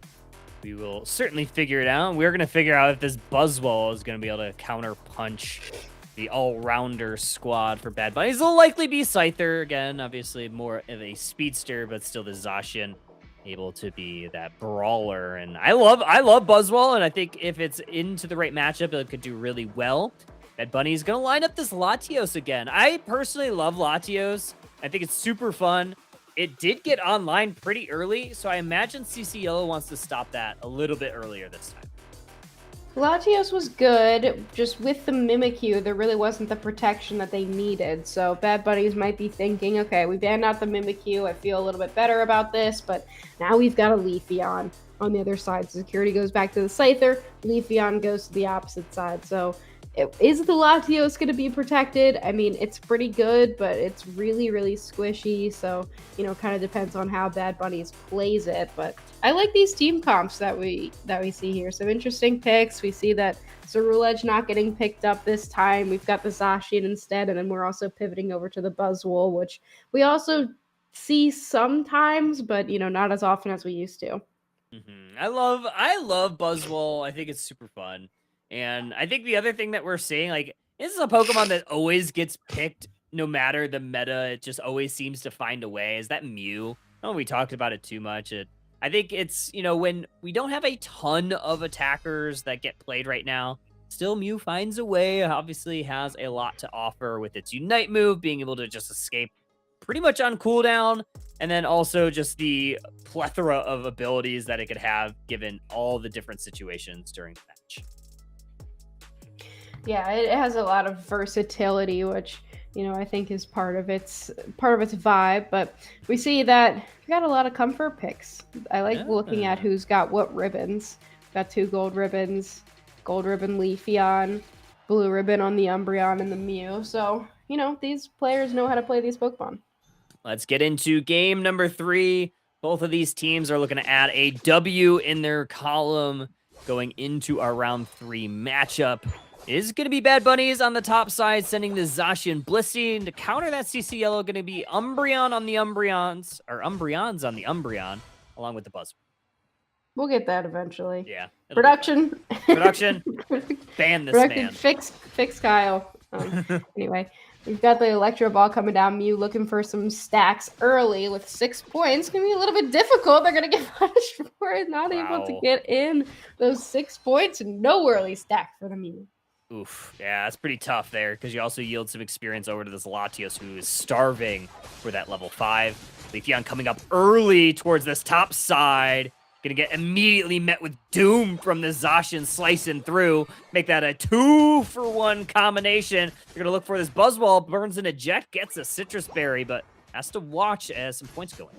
We will certainly figure it out. We're going to figure out if this Buzzwole is going to be able to counter punch the all-rounder squad for Bad Bunnies. It'll likely be Scyther again, obviously more of a speedster, but still the Zacian able to be that brawler. And I love Buzzwole, and I think if it's into the right matchup, it could do really well. Bad Bunny's gonna line up this Latios again. I personally love Latios. I think it's super fun. It did get online pretty early, so I imagine CC Yellow wants to stop that a little bit earlier this time. Latios was good, just with the Mimikyu, there really wasn't the protection that they needed. So Bad Bunnies might be thinking, okay, we banned out the Mimikyu, I feel a little bit better about this, but now we've got a Leafeon on the other side. Security goes back to the Scyther, Leafeon goes to the opposite side. So is the Latios going to be protected? I mean, it's pretty good, but it's really, really squishy. So, kind of depends on how Bad Bunnies plays it. But I like these team comps that we see here. Some interesting picks. We see that Ceruledge not getting picked up this time. We've got the Zacian instead, and then we're also pivoting over to the Buzzwole, which we also see sometimes, but not as often as we used to. Mm-hmm. I love Buzzwole. I think it's super fun. And I think the other thing that we're seeing, this is a Pokemon that always gets picked no matter the meta. It just always seems to find a way. Is that Mew? I know we talked about it too much. I think it's, when we don't have a ton of attackers that get played right now, still Mew finds a way. Obviously has a lot to offer with its Unite move, being able to just escape pretty much on cooldown. And then also just the plethora of abilities that it could have given all the different situations during the match. Yeah, it has a lot of versatility, which I think is part of its vibe. But we see that we got a lot of comfort picks. I like looking at who's got what ribbons. We've got 2 gold ribbons, gold ribbon Leafeon, blue ribbon on the Umbreon and the Mew. So these players know how to play these Pokemon. Let's get into game number 3. Both of these teams are looking to add a W in their column going into our round 3 matchup. is going to be Bad Bunnies on the top side, sending the Zacian Blissey. And to counter that, CC Yellow going to be Umbreon on the Umbreons, or Umbreons on the Umbreon, along with the Buzz. We'll get that eventually. Yeah. Production. Ban this Production. man. Fix Kyle. Anyway, we've got the Electro Ball coming down. Mew looking for some stacks early with 6 points. Gonna be a little bit difficult. They're gonna get punished for it. Not able to get in those 6 points. No early stack for the Mew. Oof. Yeah, that's pretty tough there because you also yield some experience over to this Latios who is starving for that level 5. Leafeon coming up early towards this top side. Gonna get immediately met with doom from the Zacian slicing through. Make that a 2-for-1 combination. They're gonna look for this Buzzwole. Burns in a jet, gets a Citrus Berry, but has to watch as some points go in.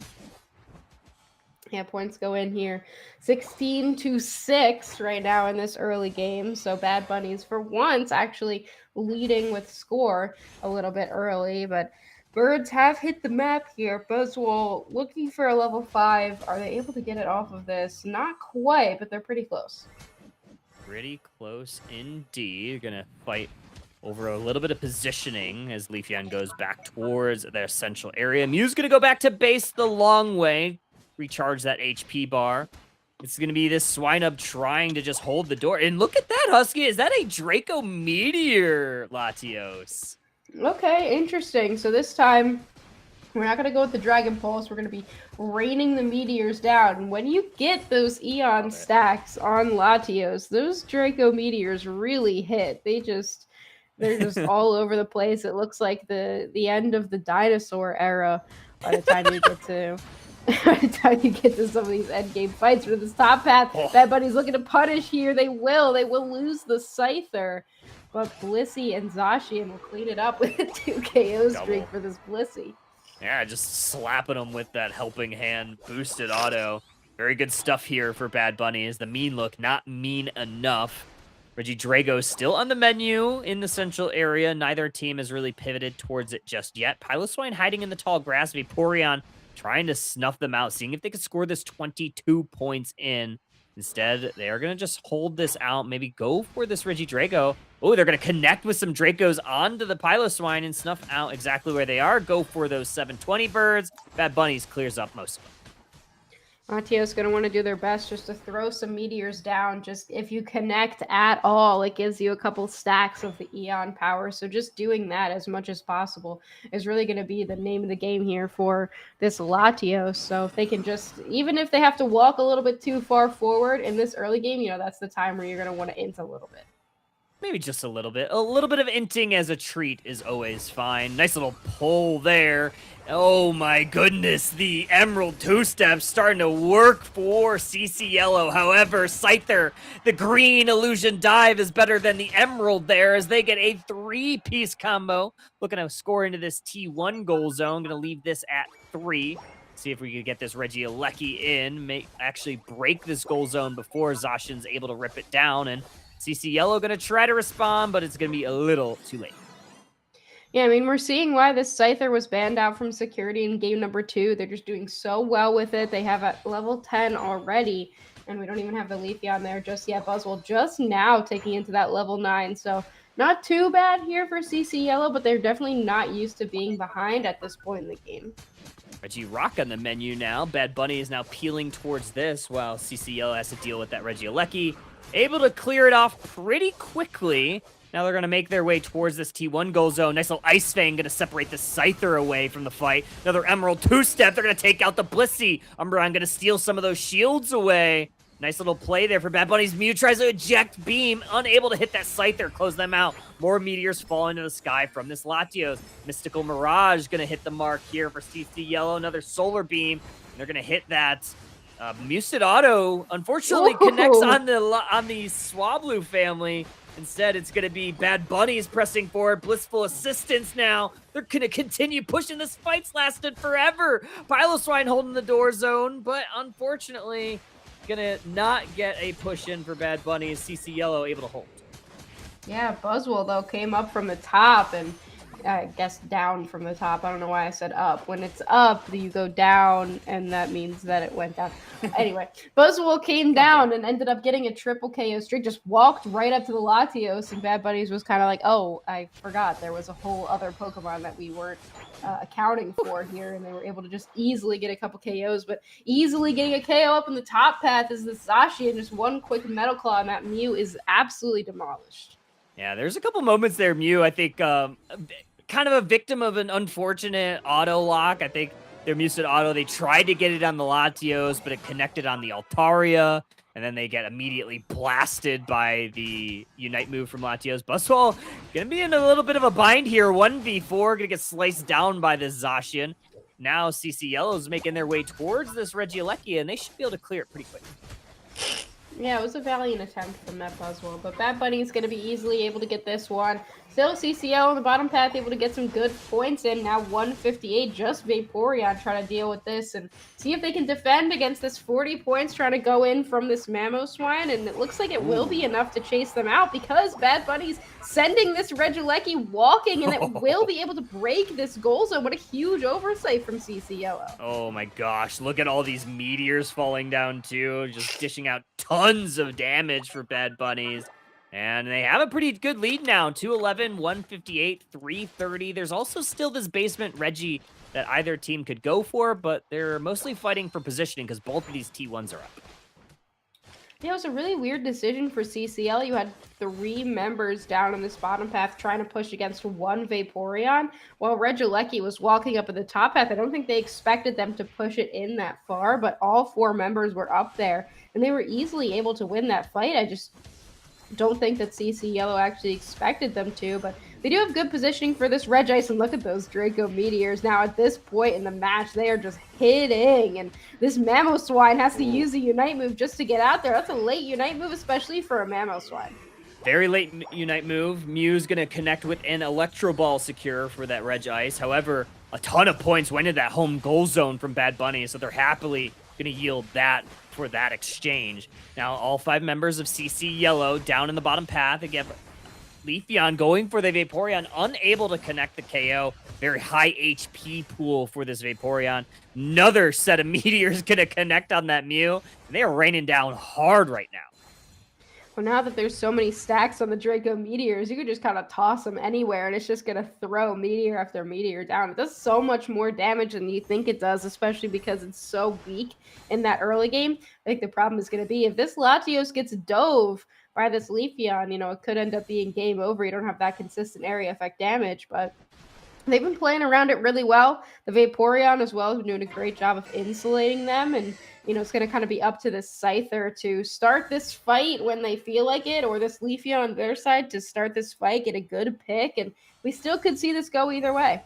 Yeah, points go in here. 16-6 right now in this early game. So Bad Bunnies, for once, actually leading with score a little bit early. But Birds have hit the map here. Buzzwole looking for a level 5. Are they able to get it off of this? Not quite, but they're pretty close. Pretty close indeed. You're going to fight over a little bit of positioning as Leafeon goes back towards their central area. Mew's going to go back to base the long way. Recharge that HP bar. It's going to be this Swinub trying to just hold the door. And look at that, Husky. Is that a Draco Meteor, Latios? Okay, interesting. So this time, we're not going to go with the Dragon Pulse. We're going to be raining the meteors down. And when you get those Eon stacks on Latios, those Draco Meteors really hit. They're just all over the place. It looks like the end of the dinosaur era by the time you get to... By the time you get to some of these endgame fights for this top path, Bad Bunny's looking to punish here. They will lose the Scyther. But Blissey and Zacian will clean it up with a 2 KO streak for this Blissey. Yeah, just slapping them with that helping hand boosted auto. Very good stuff here for Bad Bunnies. The mean look, not mean enough. Regidrago still on the menu in the central area. Neither team has really pivoted towards it just yet. Piloswine hiding in the tall grass. Vaporeon trying to snuff them out, seeing if they could score this 22 points in. Instead, they are going to just hold this out, maybe go for this Regidrago. Oh, they're going to connect with some Dracos onto the Piloswine and snuff out exactly where they are. Go for those 720 birds. Bad Bunnies clears up most of them. Latios going to want to do their best just to throw some meteors down. Just if you connect at all, it gives you a couple stacks of the Eon power. So just doing that as much as possible is really going to be the name of the game here for this Latios. So if they can just, even if they have to walk a little bit too far forward in this early game, you know, that's the time where you're going to want to int a little bit. Maybe just a little bit. A little bit of inting as a treat is always fine. Nice little pull there. Oh my goodness, the Emerald two-step starting to work for CC Yellow. However, Scyther, the green illusion dive is better than the Emerald there as they get a 3-piece combo. Looking to score into this T1 goal zone. Gonna leave this at 3. See if we can get this Regieleki in. Actually break this goal zone before Zacian's able to rip it down. And CC Yellow going to try to respond, but it's going to be a little too late. Yeah, I mean, we're seeing why this Scyther was banned out from security in game number 2. They're just doing so well with it. They have at level 10 already, and we don't even have the Leafeon there just yet. Buzzwole just now taking into that level 9, so not too bad here for CC Yellow, but they're definitely not used to being behind at this point in the game. Regirock on the menu now. Bad Bunny is now peeling towards this while CC Yellow has to deal with that Regieleki. Able to clear it off pretty quickly. Now they're going to make their way towards this T1 goal zone. Nice little Ice Fang going to separate the Scyther away from the fight. Another Emerald two-step. They're going to take out the Blissey. Umbreon going to steal some of those shields away. Nice little play there for Bad Bunny's. Mew tries to eject Beam. Unable to hit that Scyther. Close them out. More meteors fall into the sky from this Latios. Mystical Mirage going to hit the mark here for CC Yellow. Another Solar Beam. And they're going to hit that. Muted Auto, unfortunately, connects on the Swablu family. Instead, it's going to be Bad Bunnies pressing forward. Blissful Assistance now. They're going to continue pushing. This fight's lasted forever. Piloswine holding the door zone, but unfortunately, going to not get a push in for Bad Bunnies. CC Yellow able to hold. Yeah, Buzzwole, though, came up from the top and I guess, down from the top. I don't know why I said up. When it's up, you go down, and that means that it went down. Anyway, Buzzwole came down and ended up getting a triple KO streak, just walked right up to the Latios, and Bad Bunnies was kind of like, oh, I forgot there was a whole other Pokemon that we weren't accounting for here, and they were able to just easily get a couple KOs, but easily getting a KO up in the top path is the Zashi, and just one quick Metal Claw, and that Mew is absolutely demolished. Yeah, there's a couple moments there, Mew, I think, kind of a victim of an unfortunate auto lock. I think their Mucid auto, they tried to get it on the Latios, but it connected on the Altaria, and then they get immediately blasted by the Unite move from Latios. Buzzwole gonna be in a little bit of a bind here. 1v4, gonna get sliced down by the Zacian. Now CC Yellow's making their way towards this Regieleki, and they should be able to clear it pretty quick. Yeah, it was a valiant attempt from that Buzzwole, but Bad Bunny is going to be easily able to get this one. Still, CCL on the bottom path able to get some good points in. Now 158, just Vaporeon trying to deal with this and see if they can defend against this 40 points trying to go in from this Mamoswine, and it looks like it will be enough to chase them out because Bad Bunny's sending this Regieleki walking, and it will be able to break this goal zone. What a huge oversight from CCL. Oh my gosh, look at all these meteors falling down too, just dishing out tons of damage for Bad Bunnies. And they have a pretty good lead now, 211, 158, 330. There's also still this basement Reggie that either team could go for, but they're mostly fighting for positioning because both of these T1s are up. Yeah, it was a really weird decision for CCL. You had 3 members down on this bottom path trying to push against one Vaporeon, while Regieleki was walking up at the top path. I don't think they expected them to push it in that far, but all 4 members were up there, and they were easily able to win that fight. I just don't think that CC Yellow actually expected them to, but they do have good positioning for this Regice, and look at those Draco Meteors. Now, at this point in the match, they are just hitting, and this Mamoswine has to use a Unite move just to get out there. That's a late Unite move, especially for a Mamoswine. Very late Unite move. Mew's going to connect with an Electro Ball secure for that Regice. However, a ton of points went into that home goal zone from Bad Bunny, so they're happily going to yield that for that exchange. Now, all 5 members of CC Yellow down in the bottom path. Again, Leafeon going for the Vaporeon, unable to connect the KO. Very high HP pool for this Vaporeon. Another set of meteors going to connect on that Mew. And they are raining down hard right now. Well, now that there's so many stacks on the Draco Meteors, you could just kind of toss them anywhere, and it's just going to throw meteor after meteor down. It does so much more damage than you think it does, especially because it's so weak in that early game. I think the problem is going to be if this Latios gets dove by this Leafeon, you know, it could end up being game over. You don't have that consistent area effect damage, but they've been playing around it really well. The Vaporeon as well has been doing a great job of insulating them, and you know, it's going to kind of be up to this Scyther to start this fight when they feel like it, or this Leafeon on their side to start this fight, get a good pick, and we still could see this go either way.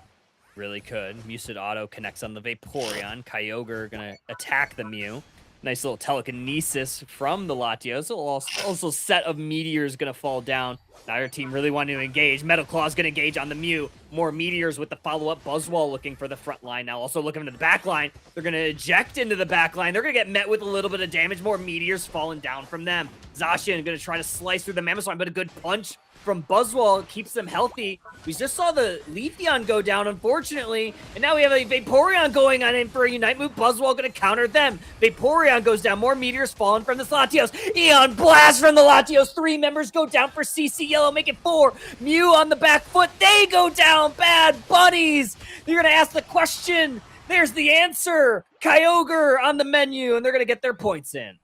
Really could. Mucid Auto connects on the Vaporeon. Kyogre going to attack the Mew. Nice little telekinesis from the Latios. Also set of meteors going to fall down. Neither team really wanting to engage. Metal Claw's going to engage on the Mew. More meteors with the follow-up. Buzzwole looking for the front line now. Also looking into the back line. They're going to eject into the back line. They're going to get met with a little bit of damage. More meteors falling down from them. Zacian going to try to slice through the Mamoswine, but a good punch from Buzzwole keeps them healthy. We just saw the Leafeon go down, unfortunately, and now we have a Vaporeon going on in for a Unite move. Buzzwole going to counter them. Vaporeon goes down. More meteors falling from the Latios. Eon Blast from the Latios. 3 members go down for CC Yellow, make it 4. Mew on the back foot. They go down. Bad Bunnies. You're going to ask the question. There's the answer. Kyogre on the menu, and they're going to get their points in.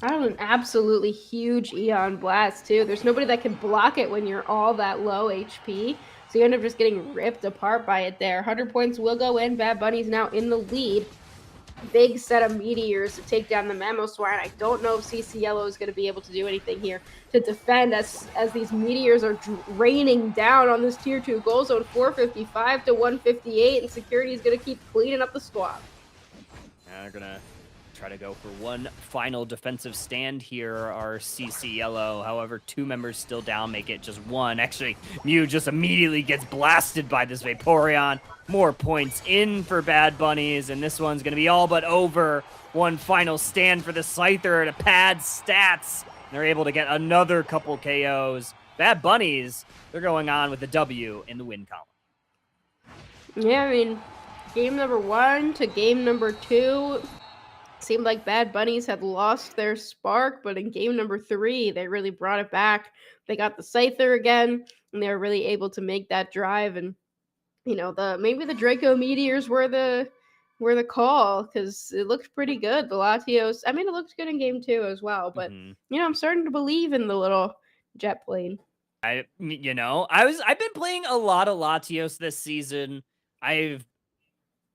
That was an absolutely huge Eon Blast, too. There's nobody that can block it when you're all that low HP. So you end up just getting ripped apart by it there. 100 points will go in. Bad Bunny's now in the lead. Big set of meteors to take down the Mamoswine. I don't know if CC Yellow is going to be able to do anything here to defend as these meteors are raining down on this Tier 2 goal zone. 455 to 158, and security is going to keep cleaning up the squad. They're going to try to go for one final defensive stand here, our CC Yellow. However, 2 members still down, make it just 1. Actually, Mew just immediately gets blasted by this Vaporeon. More points in for Bad Bunnies, and this one's going to be all but over. One final stand for the Scyther to pad stats. They're able to get another couple KOs. Bad Bunnies, they're going on with the W in the win column. Yeah, I mean, game number 1 to game number 2 seemed like Bad Bunnies had lost their spark, but in game number 3, they really brought it back. They got the Scyther again, and they were really able to make that drive. And maybe the Draco Meteors were the call, because it looked pretty good. The Latios, I mean, it looked good in game 2 as well. But I'm starting to believe in the little jet plane. I've been playing a lot of Latios this season. I've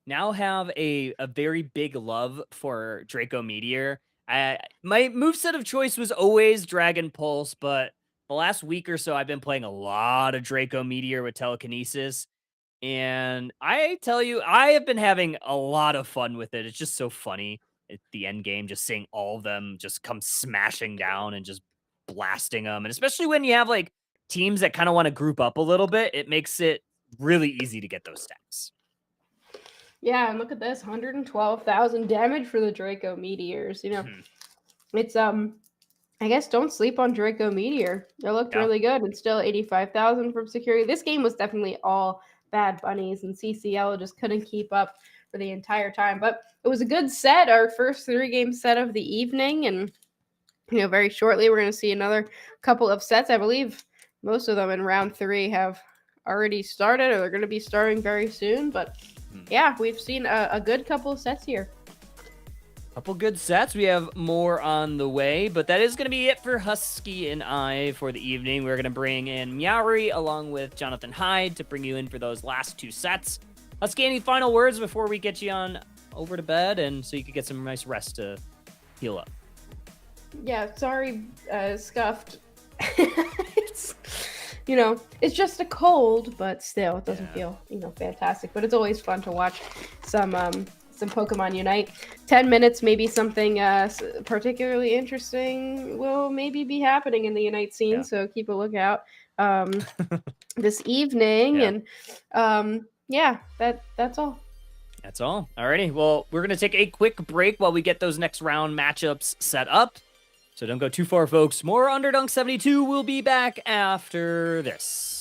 now have a very big love for Draco Meteor. My moveset of choice was always Dragon Pulse, but the last week or so I've been playing a lot of Draco Meteor with Telekinesis. And I tell you, I have been having a lot of fun with it. It's just so funny at the end game, just seeing all of them just come smashing down and just blasting them. And especially when you have like teams that kind of want to group up a little bit, it makes it really easy to get those stacks. Yeah, and look at this, 112,000 damage for the Draco Meteors. It's I guess don't sleep on Draco Meteor. It looked really good, and still 85,000 from security. This game was definitely all Bad Bunnies, and CCL just couldn't keep up for the entire time. But it was a good set, our first 3-game set of the evening, and very shortly we're going to see another couple of sets. I believe most of them in round 3 have already started, or they're going to be starting very soon. But yeah, we've seen a good couple of sets here. Couple good sets. We have more on the way, but that is going to be it for Husky and I for the evening. We're going to bring in Meowri along with JohnathanHyde to bring you in for those last 2 sets. Husky, any final words before we get you on over to bed, and so you could get some nice rest to heal up? Yeah, sorry, Scuffed. It's just a cold, but still, it doesn't feel, fantastic. But it's always fun to watch some Pokemon Unite. 10 minutes, maybe something particularly interesting will maybe be happening in the Unite scene, so keep a lookout this evening. And that's all. That's all. Alrighty, well, we're going to take a quick break while we get those next round matchups set up. So don't go too far, folks. More Underdunk 72 will be back after this.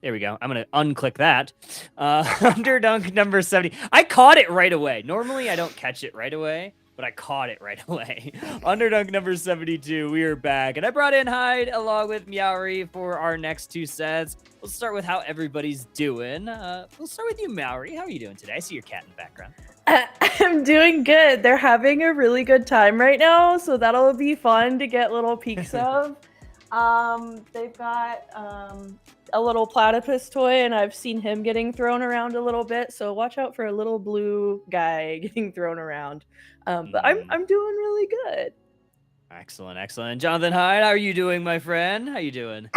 There we go. I'm going to unclick that. Underdunk number 70. I caught it right away. Normally, I don't catch it right away, but I caught it right away. Underdunk number 72. We are back. And I brought in Hyde along with Meowri for our next two sets. We'll start with how everybody's doing. We'll start with you, Meowri. How are you doing today? I see your cat in the background. I'm doing good. They're having a really good time right now, so that'll be fun to get little peeks of. They've got a little platypus toy, and I've seen him getting thrown around a little bit, so watch out for a little blue guy getting thrown around. But I'm doing really good. Excellent, excellent. JohnathanHyde, how are you doing, my friend? How you doing?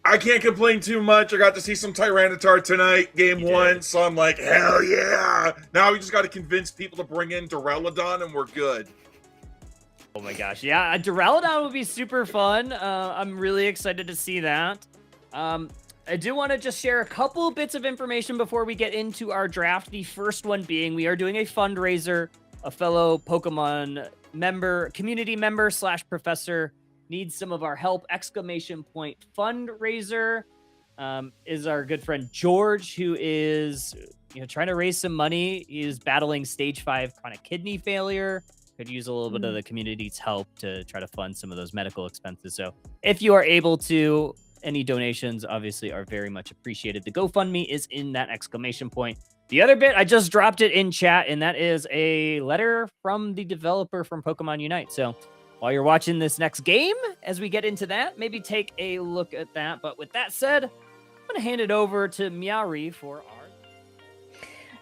I can't complain too much. I got to see some Tyranitar tonight, game one, so I'm like, hell yeah! Now we just got to convince people to bring in Duraludon, and we're good. Oh my gosh, yeah, Duraludon would be super fun. I'm really excited to see that. I do want to just share a couple bits of information before we get into our draft. The first one being we are doing a fundraiser. A fellow Pokemon member, community member / professor needs some of our help. ! Fundraiser is our good friend George, who is trying to raise some money. He is battling stage 5 chronic kidney failure. Could use a little bit of the community's help to try to fund some of those medical expenses. So if you are able to, any donations obviously are very much appreciated. The GoFundMe is in that ! The other bit, I just dropped it in chat, and that is a letter from the developer from Pokemon Unite. So while you're watching this next game, as we get into that, maybe take a look at that. But with that said, I'm going to hand it over to Meowri for our...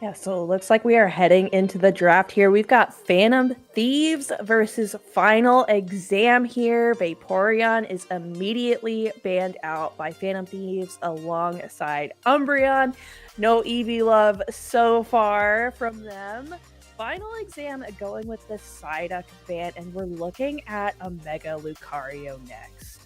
Yeah, so it looks like we are heading into the draft here. We've got Phantom Thieves versus Final Exam here. Vaporeon is immediately banned out by Phantom Thieves alongside Umbreon. No Eevee love so far from them. Final Exam going with the Psyduck ban, and we're looking at a Mega Lucario next.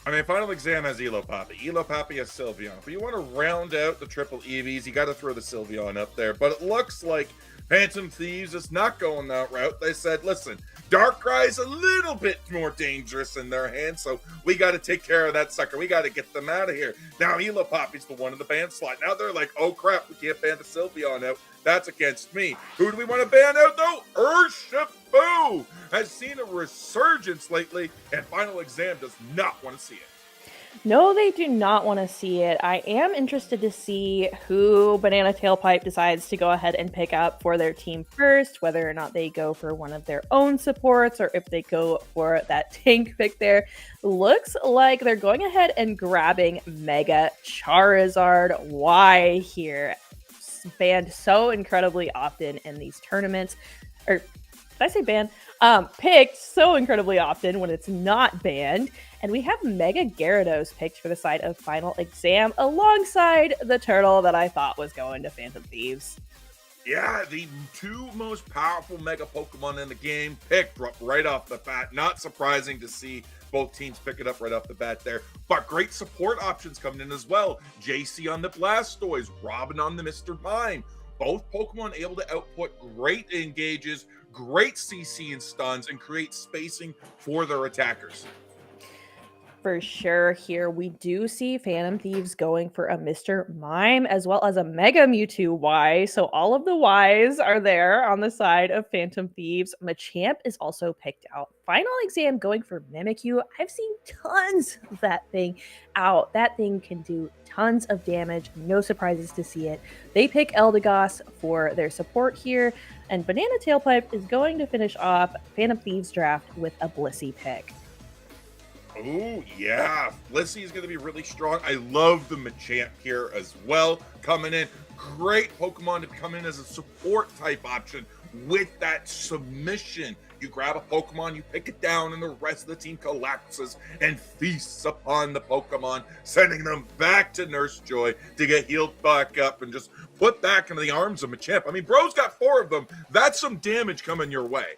I mean, Final Exam has Elopappy. Elopappy has Sylveon. If you want to round out the triple EVs, you got to throw the Sylveon up there. But it looks like Phantom Thieves is not going that route. They said, listen, Darkrai's a little bit more dangerous in their hands, so we got to take care of that sucker. We got to get them out of here. Now Elopappy's the one in the ban slot. Now they're like, oh crap, we can't ban the Sylveon out. That's against me. Who do we want to ban out though? Urshifu has seen a resurgence lately, and Final Exam does not want to see it. No, they do not want to see it. I am interested to see who Banana Tailpipe decides to go ahead and pick up for their team first, whether or not they go for one of their own supports or if they go for that tank pick there. Looks like they're going ahead and grabbing Mega Charizard. Why here? Banned so incredibly often in these tournaments. Or did I say banned? Picked so incredibly often when it's not banned. And we have Mega Gyarados picked for the side of Final Exam alongside the turtle that I thought was going to Phantom Thieves. Yeah, the two most powerful Mega Pokemon in the game picked right off the bat. Not surprising to see both teams pick it up right off the bat there. But great support options coming in as well. JC on the Blastoise, Robin on the Mr. Mime. Both Pokemon able to output great engages, great CC and stuns, and create spacing for their attackers. For sure here, we do see Phantom Thieves going for a Mr. Mime as well as a Mega Mewtwo Y. So all of the Ys are there on the side of Phantom Thieves. Machamp is also picked out. Final Exam going for Mimikyu. I've seen tons of that thing out. That thing can do tons of damage. No surprises to see it. They pick Eldegoss for their support here. And Banana Tailpipe is going to finish off Phantom Thieves draft with a Blissey pick. Oh, yeah. Blissey is going to be really strong. I love the Machamp here as well. Coming in. Great Pokemon to come in as a support type option with that submission. You grab a Pokemon, you pick it down, and the rest of the team collapses and feasts upon the Pokemon, sending them back to Nurse Joy to get healed back up and just put back into the arms of Machamp. I mean, bro's got 4 of them. That's some damage coming your way.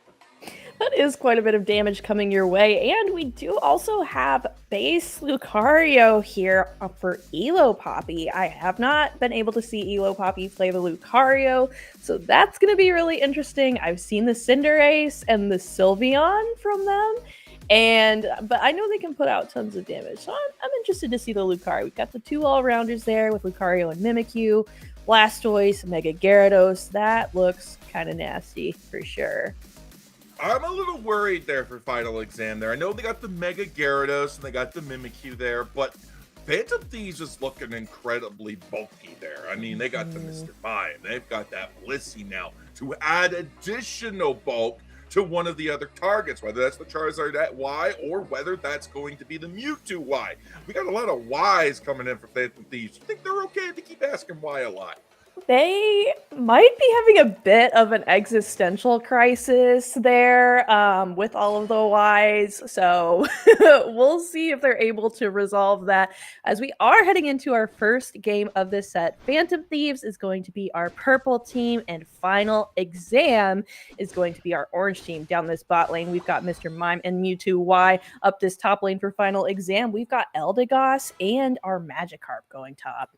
That is quite a bit of damage coming your way. And we do also have base Lucario here for Elopappy. I have not been able to see Elopappy play the Lucario, so that's going to be really interesting. I've seen the Cinderace and the Sylveon from them, But I know they can put out tons of damage, so I'm interested to see the Lucario. We've got the 2 all-rounders there with Lucario and Mimikyu, Blastoise, Mega Gyarados. That looks kind of nasty for sure. I'm a little worried there for Final Exam there. I know they got the Mega Gyarados and they got the Mimikyu there, but Phantom Thieves is looking incredibly bulky there. I mean, they got the Mr. Mime. They've got that Blissey now to add additional bulk to one of the other targets, whether that's the Charizard at Y or whether that's going to be the Mewtwo Y. We got a lot of Ys coming in for Phantom Thieves. You think they're okay if they keep asking Y a lot? They might be having a bit of an existential crisis there with all of the Ys. So we'll see if they're able to resolve that as we are heading into our first game of this set. Phantom Thieves is going to be our purple team and Final Exam is going to be our orange team. Down this bot lane, we've got Mr. Mime and Mewtwo Y. Up this top lane for Final Exam, we've got Eldegoss and our Magikarp going top.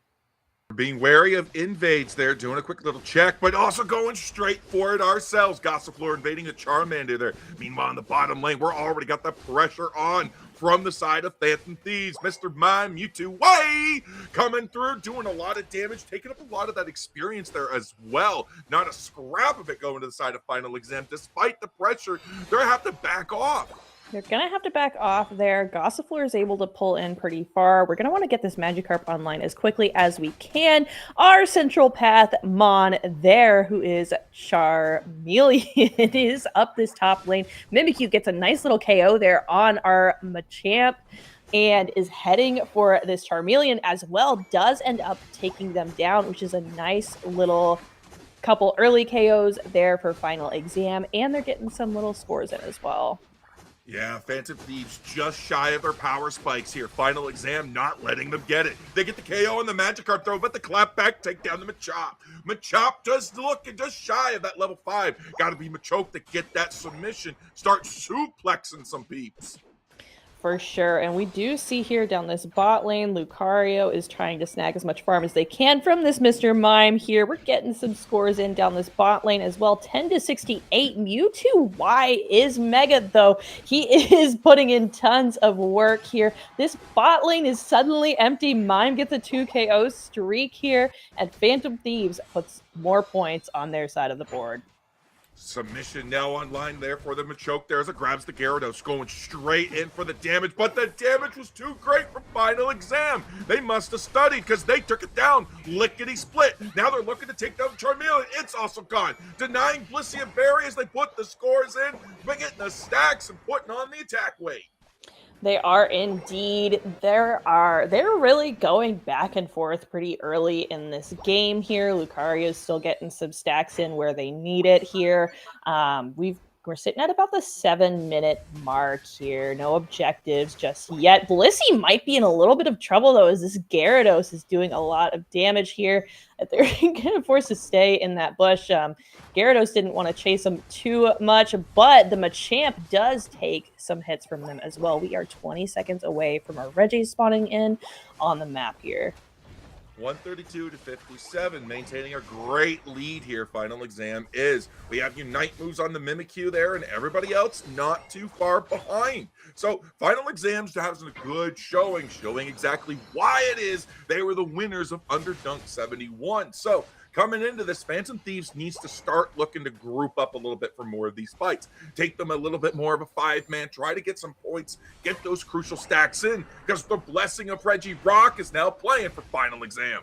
Being wary of invades there, doing a quick little check, but also going straight for it ourselves. Gossifleur invading a Charmander there. Meanwhile, in the bottom lane, we're already got the pressure on from the side of Phantom Thieves. Mr. Mime, Mewtwo, way coming through, doing a lot of damage, taking up a lot of that experience there as well. Not a scrap of it going to the side of Final Exam. Despite the pressure, they're going to have to back off. They're going to have to back off there. Gossifleur is able to pull in pretty far. We're going to want to get this Magikarp online as quickly as we can. Our central path, Mon there, who is Charmeleon, is up this top lane. Mimikyu gets a nice little KO there on our Machamp and is heading for this Charmeleon as well. Does end up taking them down, which is a nice little couple early KOs there for Final Exam. And they're getting some little scores in as well. Yeah, Phantom Thieves just shy of their power spikes here. Final Exam not letting them get it. They get the KO on the Magikarp throw, but the clapback take down the Machop. Machop does look just shy of that level 5. Got to be Machoke to get that submission. Start suplexing some peeps. For sure. And we do see here down this bot lane, Lucario is trying to snag as much farm as they can from this Mr. Mime here. We're getting some scores in down this bot lane as well. 10-68. Mewtwo Y is mega, though. He is putting in tons of work here. This bot lane is suddenly empty. Mime gets a 2 KO streak here, and Phantom Thieves puts more points on their side of the board. Submission now online there for the Machoke. There's a grabs the Gyarados, going straight in for the damage, but the damage was too great for Final Exam. They must have studied because they took it down lickety-split. Now they're looking to take down Charmeleon. It's also gone. Denying Blissey and Berry as they put the scores in, but getting the stacks and putting on the attack weight. They are indeed. They're really going back and forth pretty early in this game here. Lucario is still getting some stacks in where they need it here. We're sitting at about the 7-minute mark here. No objectives just yet. Blissey might be in a little bit of trouble, though, as this Gyarados is doing a lot of damage here. They're kind of forced to stay in that bush. Gyarados didn't want to chase him too much, but the Machamp does take some hits from them as well. We are 20 seconds away from our Reggie spawning in on the map here. 132-57, maintaining a great lead here. Final Exam is. We have Unite moves on the Mimikyu there, and everybody else not too far behind. So Final Exam's having a good showing exactly why it is they were the winners of Underdunk 71. So coming into this, Phantom Thieves needs to start looking to group up a little bit for more of these fights. Take them a little bit more of a 5-man, try to get some points, get those crucial stacks in, because the blessing of Reggie Rock is now playing for Final Exam.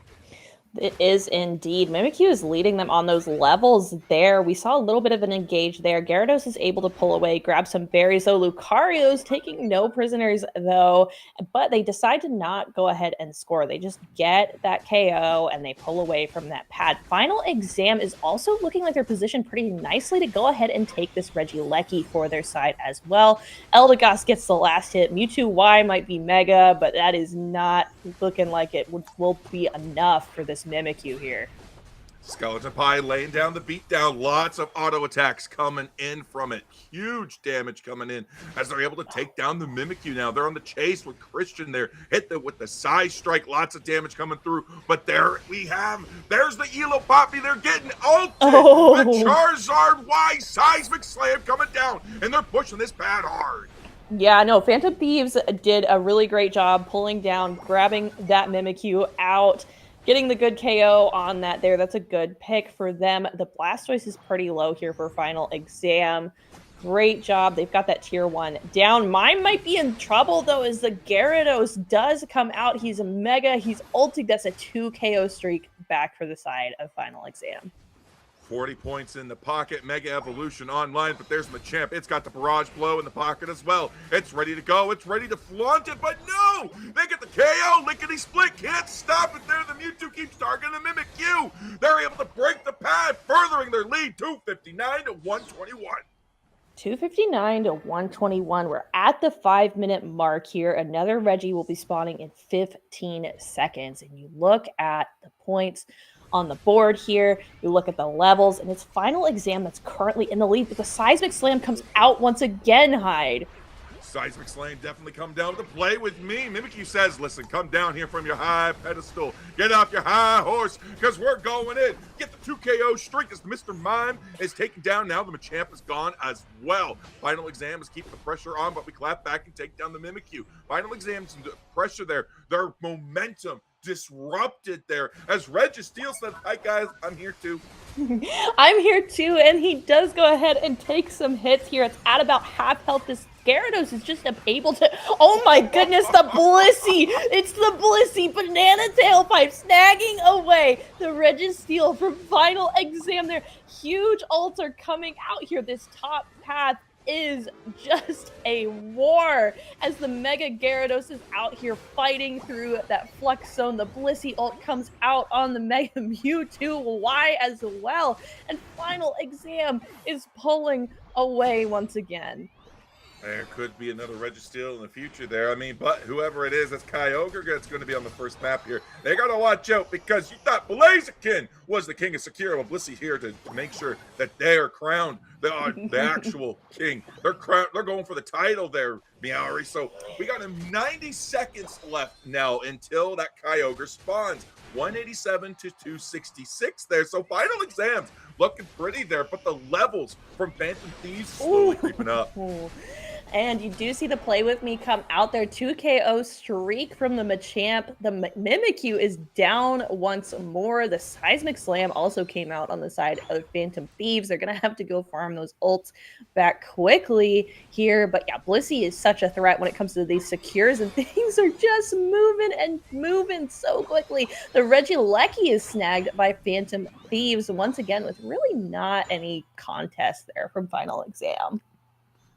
It is indeed. Mimikyu is leading them on those levels there. We saw a little bit of an engage there. Gyarados is able to pull away, grab some berries, though. Lucario's taking no prisoners, though, but they decide to not go ahead and score. They just get that KO, and they pull away from that pad. Final Exam is also looking like they're positioned pretty nicely to go ahead and take this Regieleki for their side as well. Eldegoss gets the last hit. Mewtwo Y might be mega, but that is not looking like it will be enough for this Mimikyu here. Skeleton Pie laying down the beatdown. Lots of auto attacks coming in from it. Huge damage coming in as they're able to take down the Mimikyu now. They're on the chase with Christian there. Hit them with the Psy Strike. Lots of damage coming through. But there's the Elo Poppy. They're getting ulted. The Charizard Y Seismic Slam coming down. And they're pushing this pad hard. Yeah, no, Phantom Thieves did a really great job pulling down, grabbing that Mimikyu out, getting the good KO on that there. That's a good pick for them. The Blastoise is pretty low here for final exam. Great job. They've got that tier 1 down. Mine might be in trouble, though, as the Gyarados does come out. He's a mega. He's ulting. That's a 2 KO streak back for the side of final exam. 40 points in the pocket, Mega Evolution online, but there's Machamp. It's got the Barrage Blow in the pocket as well. It's ready to go. It's ready to flaunt it, but no! They get the KO. Lickety-split. Can't stop it there. The Mewtwo keeps targeting the Mimikyu. They're able to break the pad, furthering their lead, 259 to 121. 259 to 121. We're at the 5-minute mark here. Another Reggie will be spawning in 15 seconds. And you look at the points on the board here, you look at the levels, and it's final exam that's currently in the lead, but the Seismic Slam comes out once again, Hyde. Seismic Slam definitely come down to play with me. Mimikyu says, listen, come down here from your high pedestal. Get off your high horse, because we're going in. Get the 2 KO streak as Mr. Mime is taken down. Now the Machamp is gone as well. Final exam is keeping the pressure on, but we clap back and take down the Mimikyu. Final exam's pressure there. Their momentum disrupted there as Registeel said, hi guys, I'm here too. I'm here too, and he does go ahead and take some hits here. It's at about half health. This Gyarados is just able to, oh my goodness, the Blissey! It's the Blissey Banana Tailpipe snagging away the Registeel from final exam there. Huge ults are coming out here. This top path is just a war as the Mega Gyarados is out here fighting through that Flex Zone. The Blissey ult comes out on the Mega Mewtwo Y as well. And final exam is pulling away once again. There could be another Registeel in the future there. I mean, but whoever it is, that's Kyogre that's going to be on the first map here. They got to watch out because you thought Blaziken was the king of Sakura. Well, Blissey here to make sure that they are crowned the actual king. They're crowned. They're going for the title there, Meowri. So we got 90 seconds left now until that Kyogre spawns. 187 to 266 there. So final exams looking pretty there, but the levels from Phantom Thieves slowly creeping up. And you do see the Play With Me come out there. 2 KO streak from the Machamp. The Mimikyu is down once more. The Seismic Slam also came out on the side of Phantom Thieves. They're going to have to go farm those ults back quickly here. But yeah, Blissey is such a threat when it comes to these secures, and things are just moving so quickly. The Regieleki is snagged by Phantom Thieves once again with really not any contest there from final exam.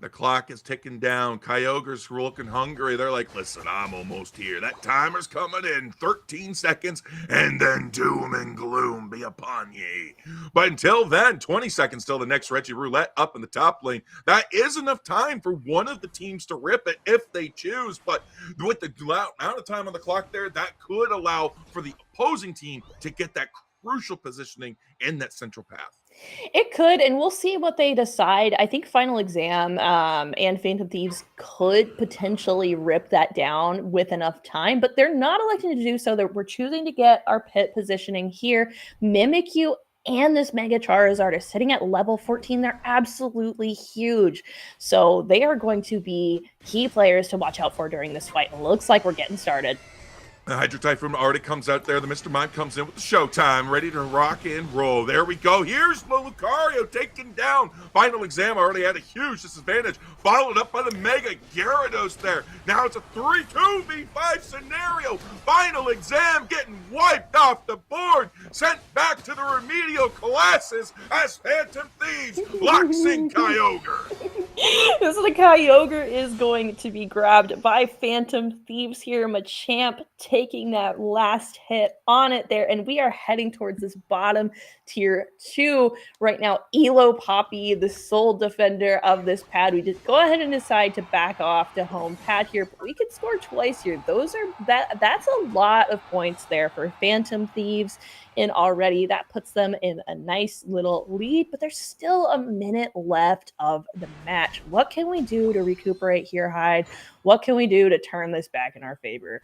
The clock is ticking down. Kyogre's looking hungry. They're like, listen, I'm almost here. That timer's coming in 13 seconds, and then doom and gloom be upon ye. But until then, 20 seconds till the next Reggie Roulette up in the top lane. That is enough time for one of the teams to rip it if they choose. But with the amount of time on the clock there, that could allow for the opposing team to get that crucial positioning in that central path. It could, and we'll see what they decide. I think final exam and Phantom Thieves could potentially rip that down with enough time, but they're not electing to do so. We're choosing to get our pit positioning here. Mimikyu and this Mega Charizard are sitting at level 14. They're absolutely huge. So they are going to be key players to watch out for during this fight. It looks like we're getting started. The Hydro Typhoon already comes out there. The Mr. Mime comes in with the showtime, ready to rock and roll. There we go. Here's the Lucario taken down. Final exam already had a huge disadvantage, followed up by the Mega Gyarados there. Now it's a 3-2v5 scenario. Final exam getting wiped off the board, sent back to the remedial classes as Phantom Thieves locks in Kyogre. So the Kyogre is going to be grabbed by Phantom Thieves here. Machamp taking that last hit on it there, and we are heading towards this bottom tier 2 right now. Elo Poppy, the sole defender of this pad. We just go ahead and decide to back off to home pad here, but we could score twice here. That's a lot of points there for Phantom Thieves. And already that puts them in a nice little lead, but there's still a minute left of the match. What can we do to recuperate here, Hyde? What can we do to turn this back in our favor?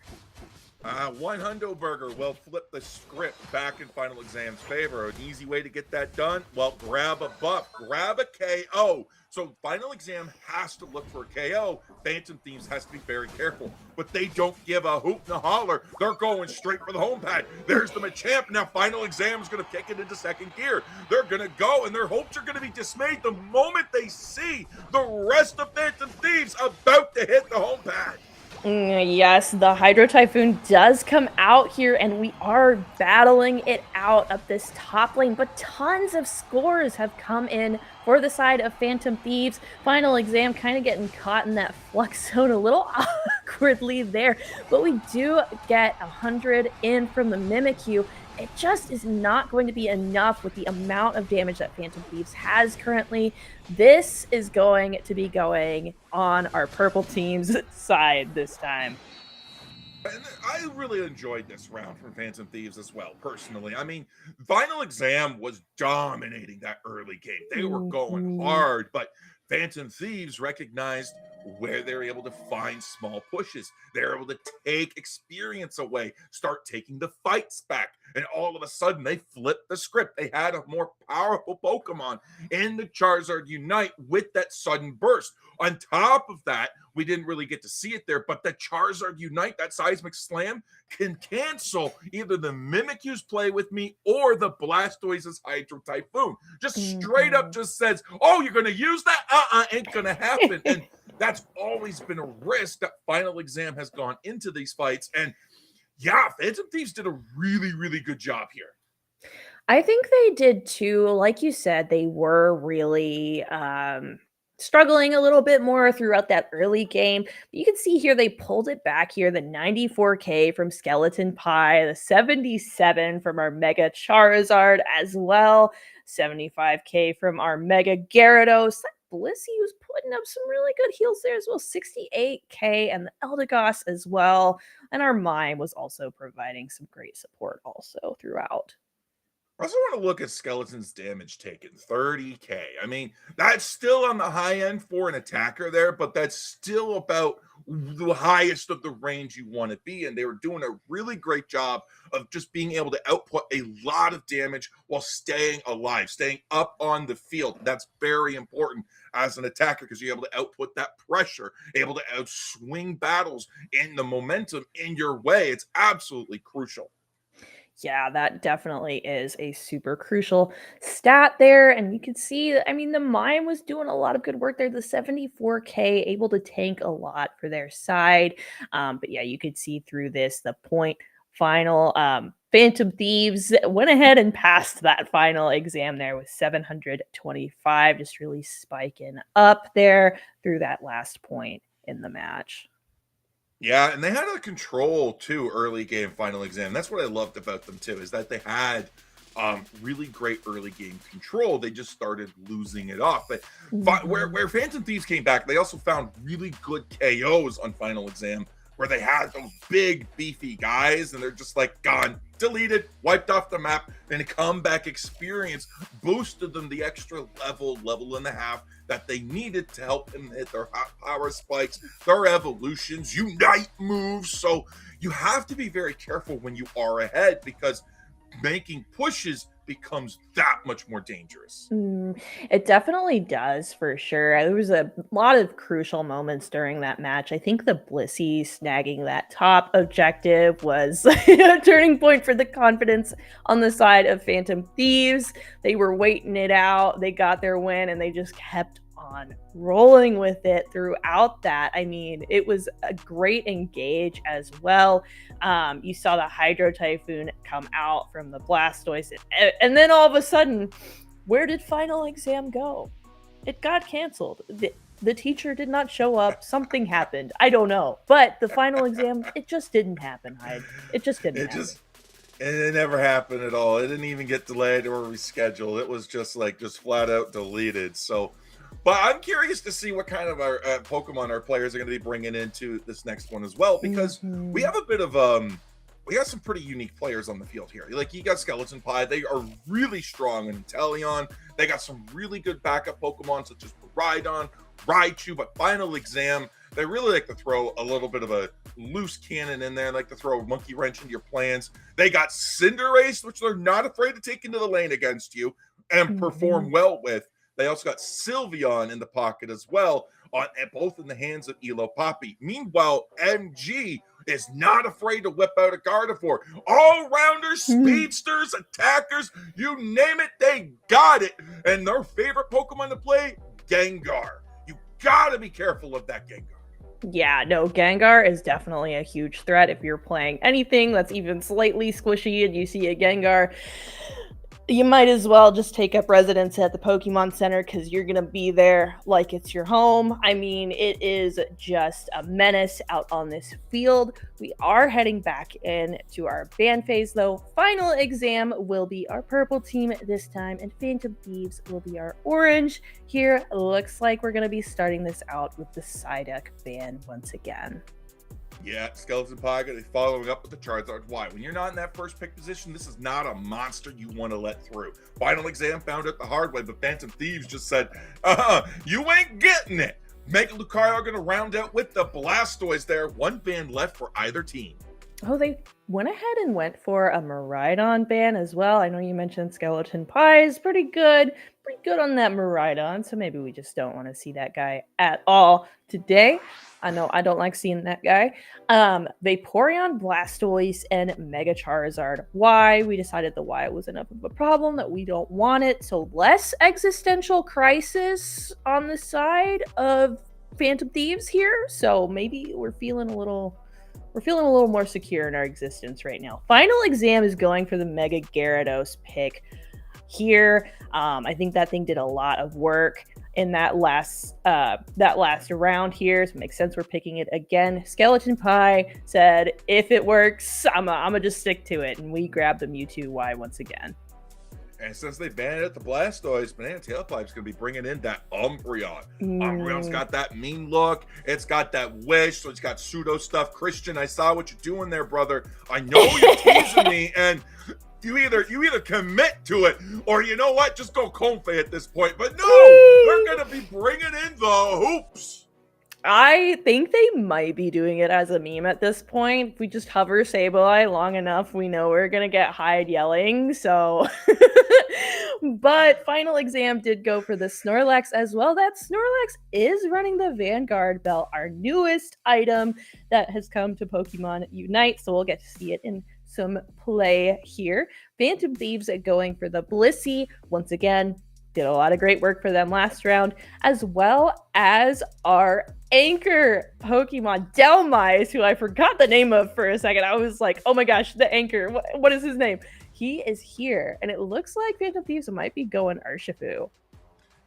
One Hundo Burger will flip the script back in Final Exam's favor. An easy way to get that done? Well, grab a buff, grab a KO. So Final Exam has to look for a KO. Phantom Thieves has to be very careful, but they don't give a hoot and a holler. They're going straight for the home pad. There's the Machamp. Now Final Exam is going to kick it into second gear. They're going to go, and their hopes are going to be dismayed the moment they see the rest of Phantom Thieves about to hit the home pad. Yes, the Hydro Typhoon does come out here, and we are battling it out up this top lane, but tons of scores have come in for the side of Phantom Thieves. Final Exam kind of getting caught in that flux zone a little awkwardly there, but we do get 100 in from the Mimikyu. It just is not going to be enough with the amount of damage that Phantom Thieves has currently. This is going to be going on our purple team's side this time. And I really enjoyed this round from Phantom Thieves as well, personally. I mean, Final Exam was dominating that early game. They were going hard, but Phantom Thieves recognized where they're able to find small pushes. They're able to take experience away, start taking the fights back, and all of a sudden they flipped the script. They had a more powerful Pokemon in the Charizard Unite with that sudden burst. On top of that, we didn't really get to see it there, but the Charizard Unite, that Seismic Slam, can cancel either the Mimikyu's Play With Me or the Blastoise's Hydro Typhoon. Just straight up just says, oh, you're going to use that? Ain't going to happen. And that's always been a risk that Final Exam has gone into these fights. And yeah, Phantom Thieves did a really, really good job here. I think they did too. Like you said, they were really struggling a little bit more throughout that early game. But you can see here they pulled it back here. The 94k from Skeleton Pie, the 77 from our Mega Charizard as well, 75k from our Mega Gyarados. Blissey was putting up some really good heals there as well, 68k, and the Eldegoss as well. And our Mime was also providing some great support also throughout. I also want to look at Skeleton's damage taken, 30k. I mean, that's still on the high end for an attacker there, but that's still about the highest of the range you want to be. And they were doing a really great job of just being able to output a lot of damage while staying alive, staying up on the field. That's very important as an attacker because you're able to output that pressure, able to outswing battles in the momentum in your way. It's absolutely crucial. Yeah, that definitely is a super crucial stat there. And you can see, I mean, the Mime was doing a lot of good work there. The 74k able to tank a lot for their side. But yeah, you could see through this, the point final. Phantom Thieves went ahead and passed that Final Exam there with 725, just really spiking up there through that last point in the match. Yeah, and they had a control too early game Final Exam. That's what I loved about them too, is that they had really great early game control. They just started losing it off. But where Phantom Thieves came back, they also found really good KOs on Final Exam where they had those big beefy guys and they're just like gone, deleted, wiped off the map, and a comeback experience boosted them the extra level and a half that they needed to help them hit their hot power spikes, their evolutions, Unite moves. So you have to be very careful when you are ahead because making pushes becomes that much more dangerous. It definitely does, for sure. There was a lot of crucial moments during that match. I think the Blissey snagging that top objective was a turning point for the confidence on the side of Phantom Thieves. They were waiting it out. They got their win, and they just kept on rolling with it throughout that. I mean, it was a great engage as well. You saw the Hydro Typhoon come out from the Blastoise, and then all of a sudden, where did Final Exam go? It got canceled. The teacher did not show up. Something happened. I don't know. But the Final Exam, it just didn't happen, Hyde. It just didn't happen. It never happened at all. It didn't even get delayed or rescheduled. It was just flat out deleted. So, but I'm curious to see what kind of our Pokemon our players are going to be bringing into this next one as well, because we have a bit of we got some pretty unique players on the field here. Like, you got Skeleton Pie. They are really strong in Inteleon. They got some really good backup Pokemon such as Rhydon, Raichu, but Final Exam They really like to throw a little bit of a loose cannon in there, like to throw a monkey wrench into your plans. They got Cinderace, which they're not afraid to take into the lane against you and perform well with. They also got Sylveon in the pocket as well, both in the hands of Elo Poppy. Meanwhile, MG is not afraid to whip out a Gardevoir. All-rounders, speedsters, attackers, you name it, they got it. And their favorite Pokemon to play, Gengar. You gotta be careful of that Gengar. Yeah, no, Gengar is definitely a huge threat. If you're playing anything that's even slightly squishy and you see a Gengar, you might as well just take up residence at the Pokemon Center because you're going to be there like it's your home. I mean, it is just a menace out on this field. We are heading back into our ban phase, though. Final exam will be our purple team this time, and Phantom Thieves will be our orange. Here, looks like we're going to be starting this out with the Psyduck ban once again. Yeah, Skeleton Pocket following up with the Charizard. Why? When you're not in that first pick position, this is not a monster you want to let through. Final exam found it the hard way, but Phantom Thieves just said, you ain't getting it. Mega Lucario are going to round out with the Blastoise there. One ban left for either team. Oh, they went ahead and went for a Miraidon ban as well. I know you mentioned Skeleton Pie is pretty good on that Miraidon, so maybe we just don't want to see that guy at all today. I know I don't like seeing that guy. Vaporeon, Blastoise, and Mega Charizard. Why? We decided the why was enough of a problem that we don't want it, so less existential crisis on the side of Phantom Thieves here, so maybe we're feeling a little more secure in our existence right now. Final exam is going for the Mega Gyarados pick here. I think that thing did a lot of work in that last round here. So it makes sense we're picking it again. Skeleton Pie said, if it works, I'm gonna just stick to it. And we grabbed the Mewtwo Y once again. And since they banned it, the Blastoise, Banana Tailpipe's going to be bringing in that Umbreon. Umbreon's got that mean look. It's got that wish. So it's got pseudo stuff. Christian, I saw what you're doing there, brother. I know you're teasing me, and you either commit to it, or you know what? Just go Comfey at this point. But no, they're going to be bringing in the hoops. I think they might be doing it as a meme at this point. If we just hover Sableye long enough, we know we're going to get Hyde yelling, so... But final exam did go for the Snorlax as well. That Snorlax is running the Vanguard belt, our newest item that has come to Pokemon Unite, so we'll get to see it in some play here. Phantom Thieves going for the Blissey once again. Did a lot of great work for them last round, as well as our anchor Pokemon, Delmise, who I forgot the name of for a second. I was like, oh my gosh, the anchor. What is his name? He is here, and it looks like Phantom Thieves might be going Urshifu.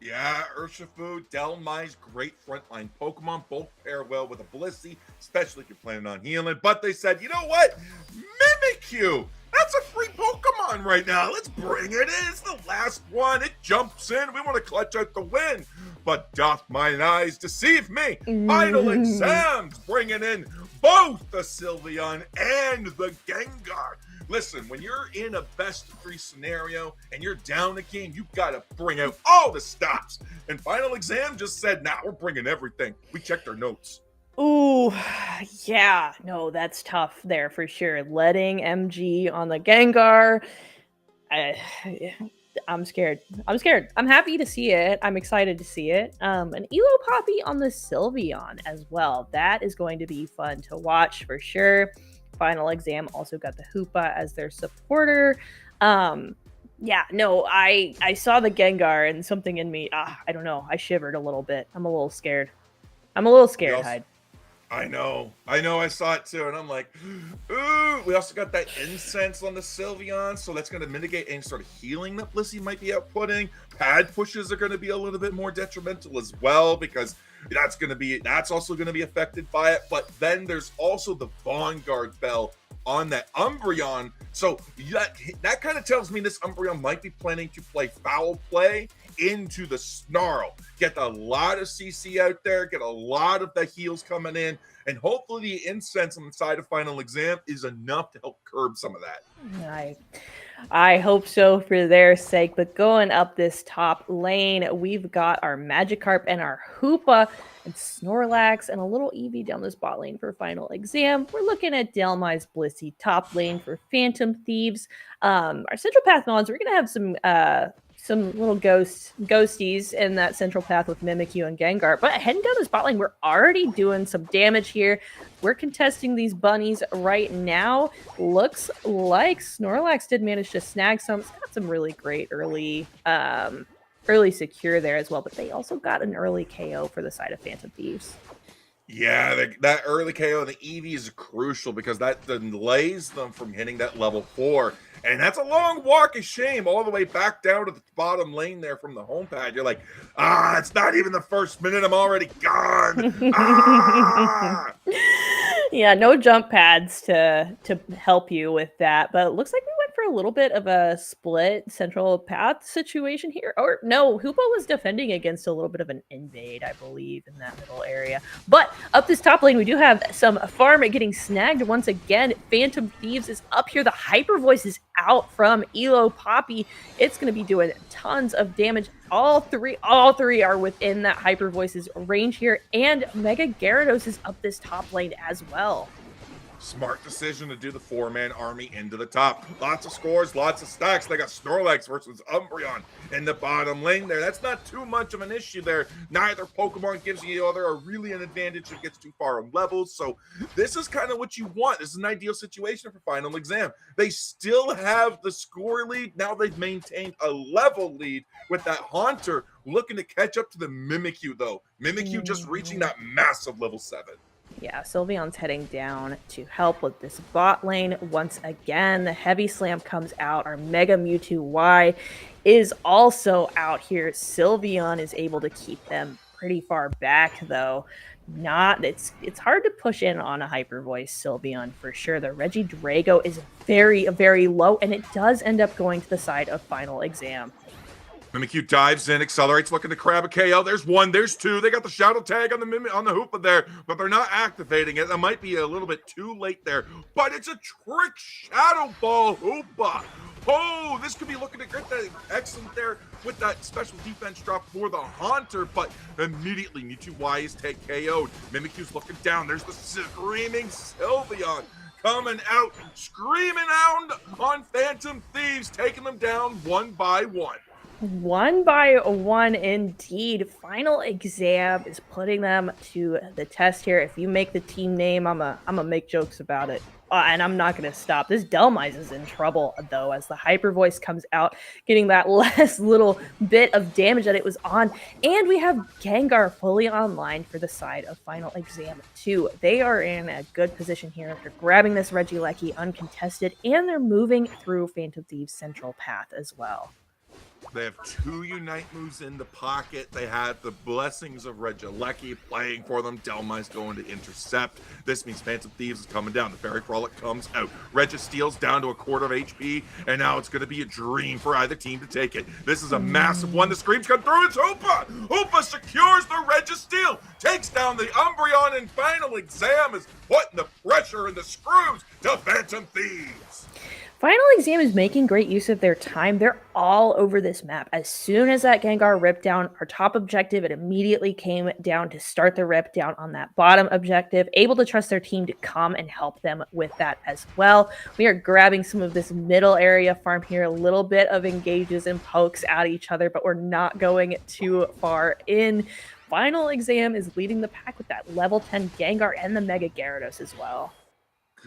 Yeah, Urshifu, Delmise, great frontline Pokemon. Both pair well with a Blissey, especially if you're planning on healing. But they said, you know what? Mimikyu! That's a free Pokemon right now. Let's bring it in. It's the last one. It jumps in. We want to clutch out the win. But doth mine eyes deceive me? Final exams bringing in both the Sylveon and the Gengar. Listen, when you're in a best-of-3 scenario and you're down a game, you've got to bring out all the stops. And final exam just said, nah, we're bringing everything. We checked our notes. Ooh, yeah. No, that's tough there for sure. Letting MG on the Gengar. I'm scared. I'm happy to see it. I'm excited to see it. An Elo Poppy on the Sylveon as well. That is going to be fun to watch for sure. Final exam also got the Hoopa as their supporter. Yeah, no, I saw the Gengar and something in me, I don't know, I shivered a little bit. I'm a little scared, Hyde. I know, I saw it too, and I'm like, ooh. We also got that incense on the Sylveon, so that's going to mitigate any sort of healing that Blissey might be outputting. Pad pushes are going to be a little bit more detrimental as well, because that's also going to be affected by it. But then there's also the Vanguard Bell on that Umbreon, so that kind of tells me this Umbreon might be planning to play foul play into the Snarl, get a lot of CC out there, get a lot of the heals coming in, and hopefully the incense on the side of final exam is enough to help curb some of that. I hope so for their sake. But going up this top lane, we've got our Magikarp and our Hoopa and Snorlax and a little Eevee down this bot lane for final exam. We're looking at Delmai's Blissey top lane for Phantom Thieves. Our Central Path mods, we're going to have some little ghosties in that central path with Mimikyu and Gengar. But heading down this bot lane, we're already doing some damage here. We're contesting these bunnies right now. Looks like Snorlax did manage to snag some. It's got some really great early secure there as well. But they also got an early KO for the side of Phantom Thieves. Yeah, that early KO of the Eevee is crucial because that delays them from hitting that level 4. And that's a long walk of shame all the way back down to the bottom lane there from the home pad. You're like, it's not even the first minute. I'm already gone. Yeah, no jump pads to help you with that. But it looks like we went for a little bit of a split central path situation here. Or no, Hoopa was defending against a little bit of an invade, I believe, in that middle area. But up this top lane, we do have some farm getting snagged once again. Phantom Thieves is up here. The Hyper Voice is out from Elo Poppy. It's going to be doing tons of damage. All three are within that Hyper Voice's range here, and Mega Gyarados is up this top lane as well. Smart decision to do the 4-man army into the top. Lots of scores, lots of stacks. They got Snorlax versus Umbreon in the bottom lane there. That's not too much of an issue there. Neither Pokemon gives the other a really an advantage if it gets too far on levels. So this is kind of what you want. This is an ideal situation for final exam. They still have the score lead. Now they've maintained a level lead with that Haunter looking to catch up to the Mimikyu, though. Mimikyu just reaching that massive level 7. Yeah, Sylveon's heading down to help with this bot lane once again. The Heavy Slam comes out. Our Mega Mewtwo Y is also out here. Sylveon is able to keep them pretty far back, though. It's hard to push in on a Hyper Voice Sylveon for sure. The Regidrago is very, very low, and it does end up going to the side of final exam. Mimikyu dives in, accelerates, looking to grab a KO. There's one, there's two. They got the Shadow Tag on the Hoopa there, but they're not activating it. That might be a little bit too late there, but it's a trick Shadow Ball Hoopa. Oh, this could be looking to get that excellent there with that special defense drop for the Haunter, but immediately Mewtwo Y is take KO'd. Mimikyu's looking down. There's the screaming Sylveon coming out, screaming out on Phantom Thieves, taking them down one by one. One by one indeed. Final exam is putting them to the test here. If you make the team name, I'm a make jokes about it. And I'm not going to stop. This Delmai's is in trouble, though, as the Hyper Voice comes out, getting that last little bit of damage that it was on. And we have Gengar fully online for the side of Final Exam 2. They are in a good position here. They're grabbing this Regieleki uncontested, and they're moving through Phantom Thieves' central path as well. They have 2 Unite moves in the pocket. They have the blessings of Regieleki playing for them. Delmai's going to intercept. This means Phantom Thieves is coming down. The Fairy Frolic comes out. Registeel's down to a quarter of HP, and now it's going to be a dream for either team to take it. This is a massive one. The screams come through. It's Hoopa! Hoopa secures the Registeel, takes down the Umbreon, and final exam is putting the pressure and the screws to Phantom Thieves. Final Exam is making great use of their time. They're all over this map. As soon as that Gengar ripped down our top objective, it immediately came down to start the rip down on that bottom objective, able to trust their team to come and help them with that as well. We are grabbing some of this middle area farm here, a little bit of engages and pokes at each other, but we're not going too far in. Final Exam is leading the pack with that level 10 Gengar and the Mega Gyarados as well.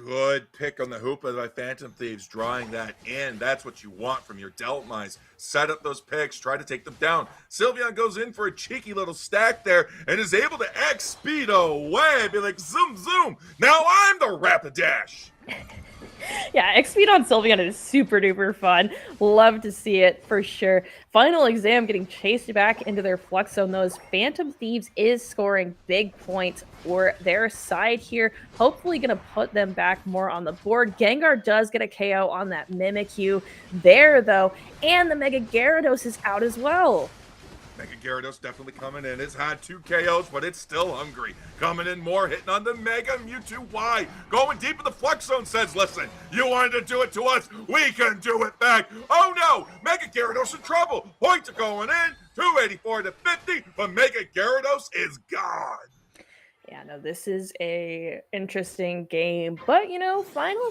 Good pick on the Hoopa by Phantom Thieves, drawing that in. That's what you want from your Delmais. Set up those picks, try to take them down. Sylveon goes in for a cheeky little stack there and is able to X-speed away. Be like, zoom, zoom. Now I'm the Rapidash. Yeah, X-Speed on Sylveon is super duper fun. Love to see it for sure. Final Exam getting chased back into their Flux Zone. Those Phantom Thieves is scoring big points for their side here. Hopefully going to put them back more on the board. Gengar does get a KO on that Mimikyu there, though. And the Mega Gyarados is out as well. Mega Gyarados definitely coming in. It's had 2 KOs, but it's still hungry. Coming in more, hitting on the Mega Mewtwo Y. Going deep in the Flex Zone, says, listen, you wanted to do it to us, we can do it back. Oh no, Mega Gyarados in trouble. Points are going in, 284 to 50, but Mega Gyarados is gone. Yeah, no, this is a interesting game, but you know, Final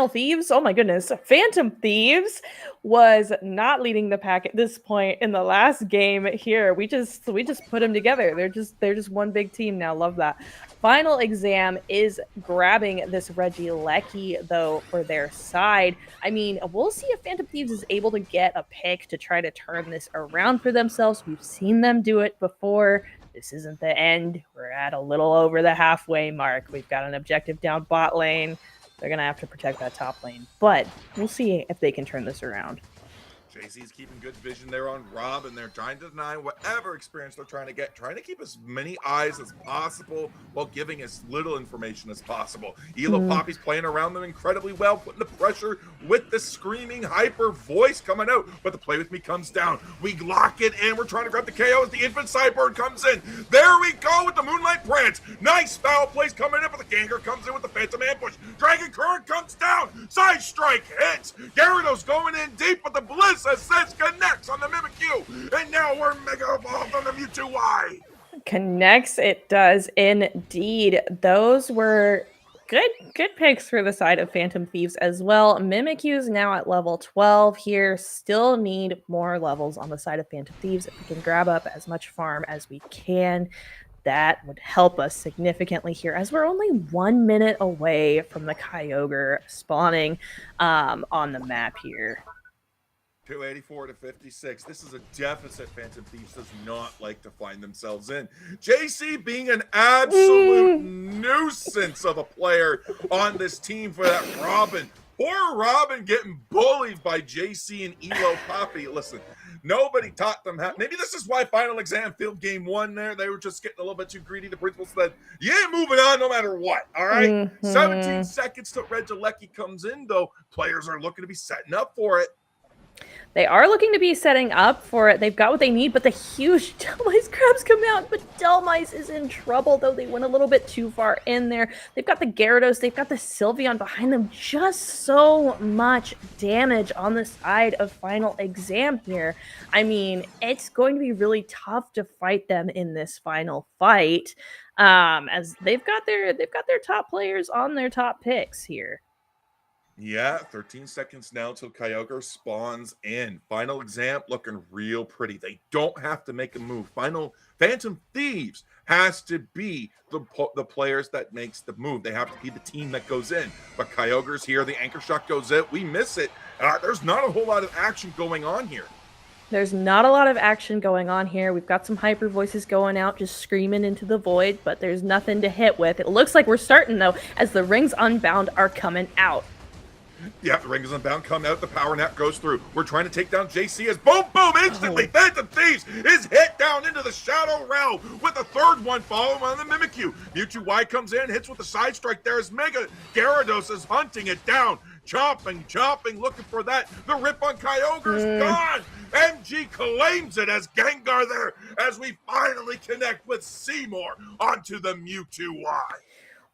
Thieves, oh my goodness, Phantom Thieves was not leading the pack at this point in the last game here. We just put them together. They're just one big team now. Love that. Final Exam is grabbing this Regieleki though for their side. I mean, we'll see if Phantom Thieves is able to get a pick to try to turn this around for themselves. We've seen them do it before. This isn't the end. We're at a little over the halfway mark. We've got an objective down bot lane. They're going to have to protect that top lane. But we'll see if they can turn this around. JC's keeping good vision there on Rob, and they're trying to deny whatever experience they're trying to get, trying to keep as many eyes as possible while giving as little information as possible. Elo Poppy's playing around them incredibly well, putting the pressure with the screaming hyper voice coming out, but the play with me comes down. We lock it in. We're trying to grab the KO as the Infant Cyborg comes in. There we go with the Moonlight Prance. Nice foul plays coming in, but the Gengar comes in with the Phantom Ambush. Dragon Current comes down. Side Strike hits. Gyarados going in deep, but the Bliss says connects on the Mimikyu, and now we're Mega Evolved on the Mewtwo Y. Connects, it does indeed. Those were good picks for the side of Phantom Thieves as well. Mimikyu's now at level 12 here. Still need more levels on the side of Phantom Thieves. If we can grab up as much farm as we can, that would help us significantly here, as we're only 1 minute away from the Kyogre spawning on the map here. 284 to 56. This is a deficit Phantom Thieves does not like to find themselves in. JC being an absolute nuisance of a player on this team for that Robin. Poor Robin getting bullied by JC and Elo Poppy. Listen, nobody taught them how. Maybe this is why Final Exam failed game 1 there. They were just getting a little bit too greedy. The principal said, you ain't moving on no matter what, all right? 17 seconds till Regieleki comes in, though. Players are looking to be setting up for it. They are looking to be setting up for it. They've got what they need, but the huge Delmice crabs come out. But Delmice is in trouble, though. They went a little bit too far in there. They've got the Gyarados. They've got the Sylveon behind them. Just so much damage on the side of Final Exam here. I mean, it's going to be really tough to fight them in this final fight, as they've got their top players on their top picks here. Yeah, 13 seconds now till Kyogre spawns in. Final Exam looking real pretty. They don't have to make a move. Phantom Thieves has to be the players that makes the move. They have to be the team that goes in. But Kyogre's here. The Anchor Shot goes in. We miss it. There's not a whole lot of action going on here. There's not a lot of action going on here. We've got some hyper voices going out, just screaming into the void, but there's nothing to hit with. It looks like we're starting, though, as the Rings Unbound are coming out. Yeah, the Ring is Unbound coming out. The Power Nap goes through. We're trying to take down JC as boom, boom, instantly. Phantom Thieves is hit down into the Shadow Realm with a third one following on the Mimikyu. Mewtwo Y comes in, hits with the Side Strike there as Mega Gyarados is hunting it down. Chopping, looking for that. The rip on Kyogre's gone. MG claims it as Gengar there as we finally connect with Seymour onto the Mewtwo Y.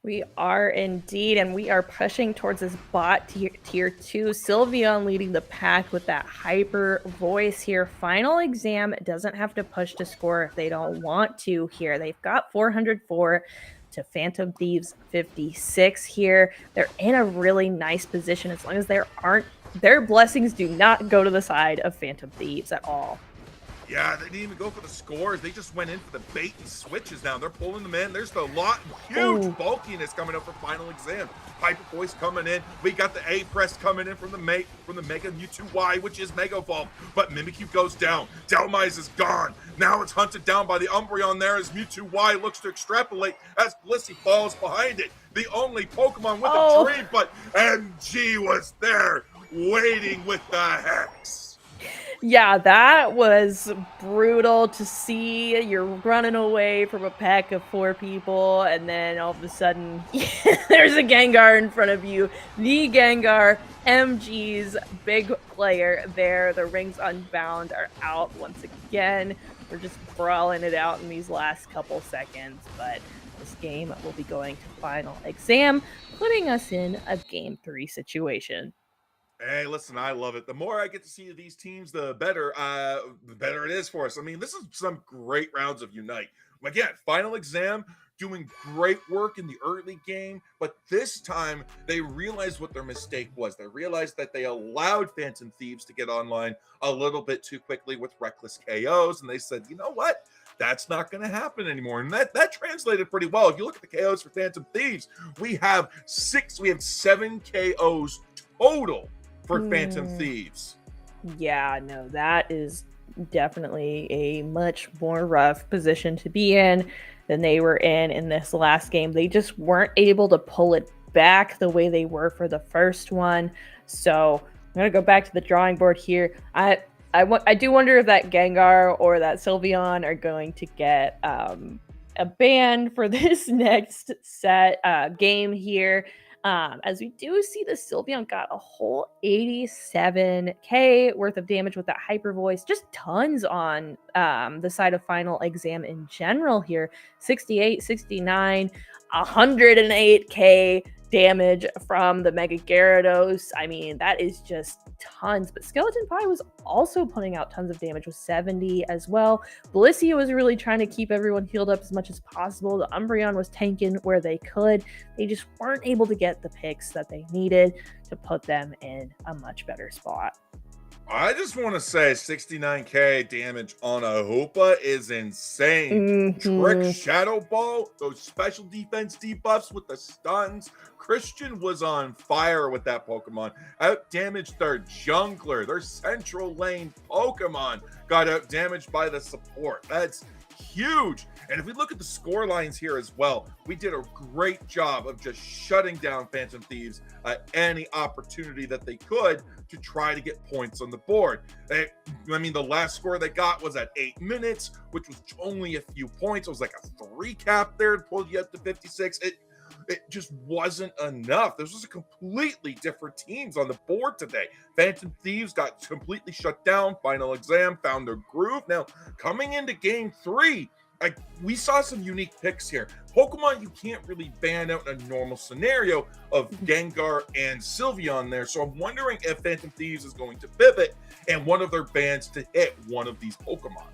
We are indeed, and we are pushing towards this bot tier 2. Sylveon leading the pack with that hyper voice here. Final Exam doesn't have to push to score if they don't want to here. They've got 404 to Phantom Thieves 56 here. They're in a really nice position as long as their blessings do not go to the side of Phantom Thieves at all. Yeah, they didn't even go for the scores. They just went in for the bait and switches now. They're pulling them in. There's the lot huge bulkiness coming up for Final Exam. Hyper Voice coming in. We got the A press coming in from the Mega Mewtwo Y, which is Mega Evolved. But Mimikyu goes down. Delmize is gone. Now it's hunted down by the Umbreon there as Mewtwo Y looks to extrapolate as Blissey falls behind it. The only Pokemon with a tree, but MG was there waiting with the Hex. Yeah, that was brutal to see. You're running away from a pack of 4 people, and then all of a sudden, there's a Gengar in front of you. The Gengar MG's big player there. The Rings Unbound are out once again. We're just brawling it out in these last couple seconds, but this game will be going to final exam, putting us in a game 3 situation. Hey, listen, I love it. The more I get to see these teams, the better it is for us. I mean, this is some great rounds of Unite. Again, final exam, doing great work in the early game, but this time they realized what their mistake was. They realized that they allowed Phantom Thieves to get online a little bit too quickly with reckless KOs, and they said, you know what? That's not going to happen anymore. And that translated pretty well. If you look at the KOs for Phantom Thieves, we have 7 KOs total for Phantom Thieves. Yeah, no, that is definitely a much more rough position to be in than they were in this last game. They just weren't able to pull it back the way they were for the first one. So I'm going to go back to the drawing board here. I do wonder if that Gengar or that Sylveon are going to get a ban for this next game here. As we do see the Sylveon got a whole 87k worth of damage with that Hyper Voice. Just tons on the side of final exam in general here. 68, 69, 108k damage from the Mega Gyarados. I mean, that is just tons. But Skeleton Pie was also putting out tons of damage with 70 as well. Blissey was really trying to keep everyone healed up as much as possible. The Umbreon was tanking where they could. They just weren't able to get the picks that they needed to put them in a much better spot. I just want to say 69k damage on a Hoopa is insane. Trick Shadow Ball, those special defense debuffs with the stuns. Christian was on fire with that Pokemon. Out damaged their jungler, their central lane Pokemon got out damaged by the support. That's huge. And if we look at the score lines here as well, we did a great job of just shutting down Phantom Thieves at any opportunity that they could to try to get points on the board. I mean, the last score they got was at 8 minutes, which was only a few points. It was like a 3 cap there to pull you up to 56. It just wasn't enough. This was a completely different teams on the board today. Phantom Thieves got completely shut down. Final exam found their groove. Now, coming into game 3, we saw some unique picks here. Pokemon you can't really ban out in a normal scenario of Gengar and Sylveon there. So I'm wondering if Phantom Thieves is going to pivot and one of their bans to hit one of these Pokemon.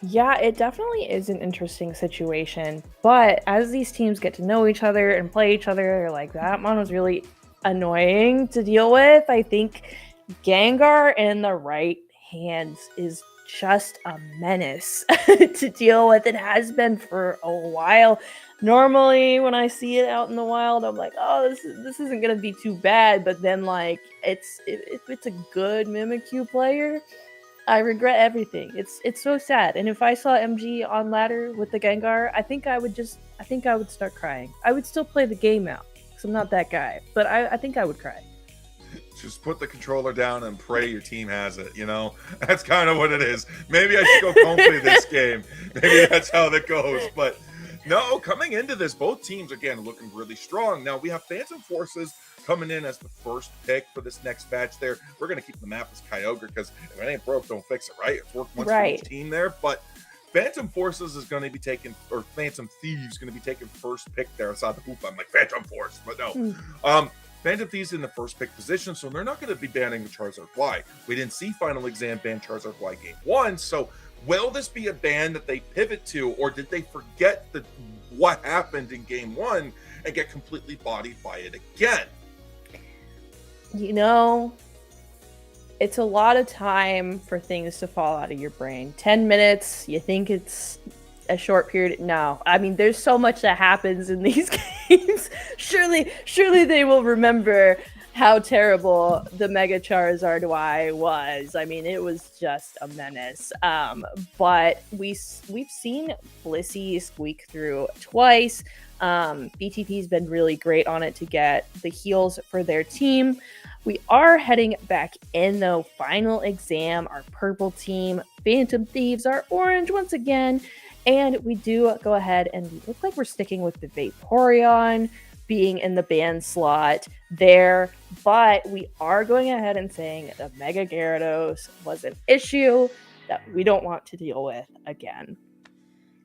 Yeah, it definitely is an interesting situation. But as these teams get to know each other and play each other, like that one was really annoying to deal with. I think Gengar in the right hands is just a menace to deal with. It has been for a while. Normally when I see it out in the wild, I'm like, oh, this isn't gonna be too bad. But then like if it's a good Mimikyu player, I regret everything. It's so sad. And if I saw MG on ladder with the Gengar, I think I would start crying. I would still play the game out because I'm not that guy, but I think I would cry. Just put the controller down and pray your team has it, you know? That's kind of what it is. Maybe I should go comfy this game. Maybe that's how that goes. But no, coming into this, both teams, again, looking really strong. Now, we have Phantom Forces coming in as the first pick for this next batch there. We're going to keep the map as Kyogre because if it ain't broke, don't fix it, right? It's worked once for each team there. But Phantom Forces is going to be taking, or Phantom Thieves going to be taking first pick there. I saw the hoop. I'm like, Phantom Force. But no. Phantom Thieves in the first pick position, so they're not going to be banning the Charizard Y. We didn't see Final Exam ban Charizard Y game 1, so will this be a ban that they pivot to, or did they forget what happened in game 1 and get completely bodied by it again? You know, it's a lot of time for things to fall out of your brain. 10 minutes, you think it's a short period. No, I mean, there's so much that happens in these games. Surely they will remember how terrible the Mega Charizard Y was. I mean, it was just a menace. But we've seen Blissey squeak through twice. BTP's been really great on it to get the heals for their team. We are heading back in though. Final exam, our purple team. Phantom Thieves are orange once again. And we do go ahead and look like we're sticking with the Vaporeon. being in the ban slot there, but we are going ahead and saying the Mega Gyarados was an issue that we don't want to deal with again.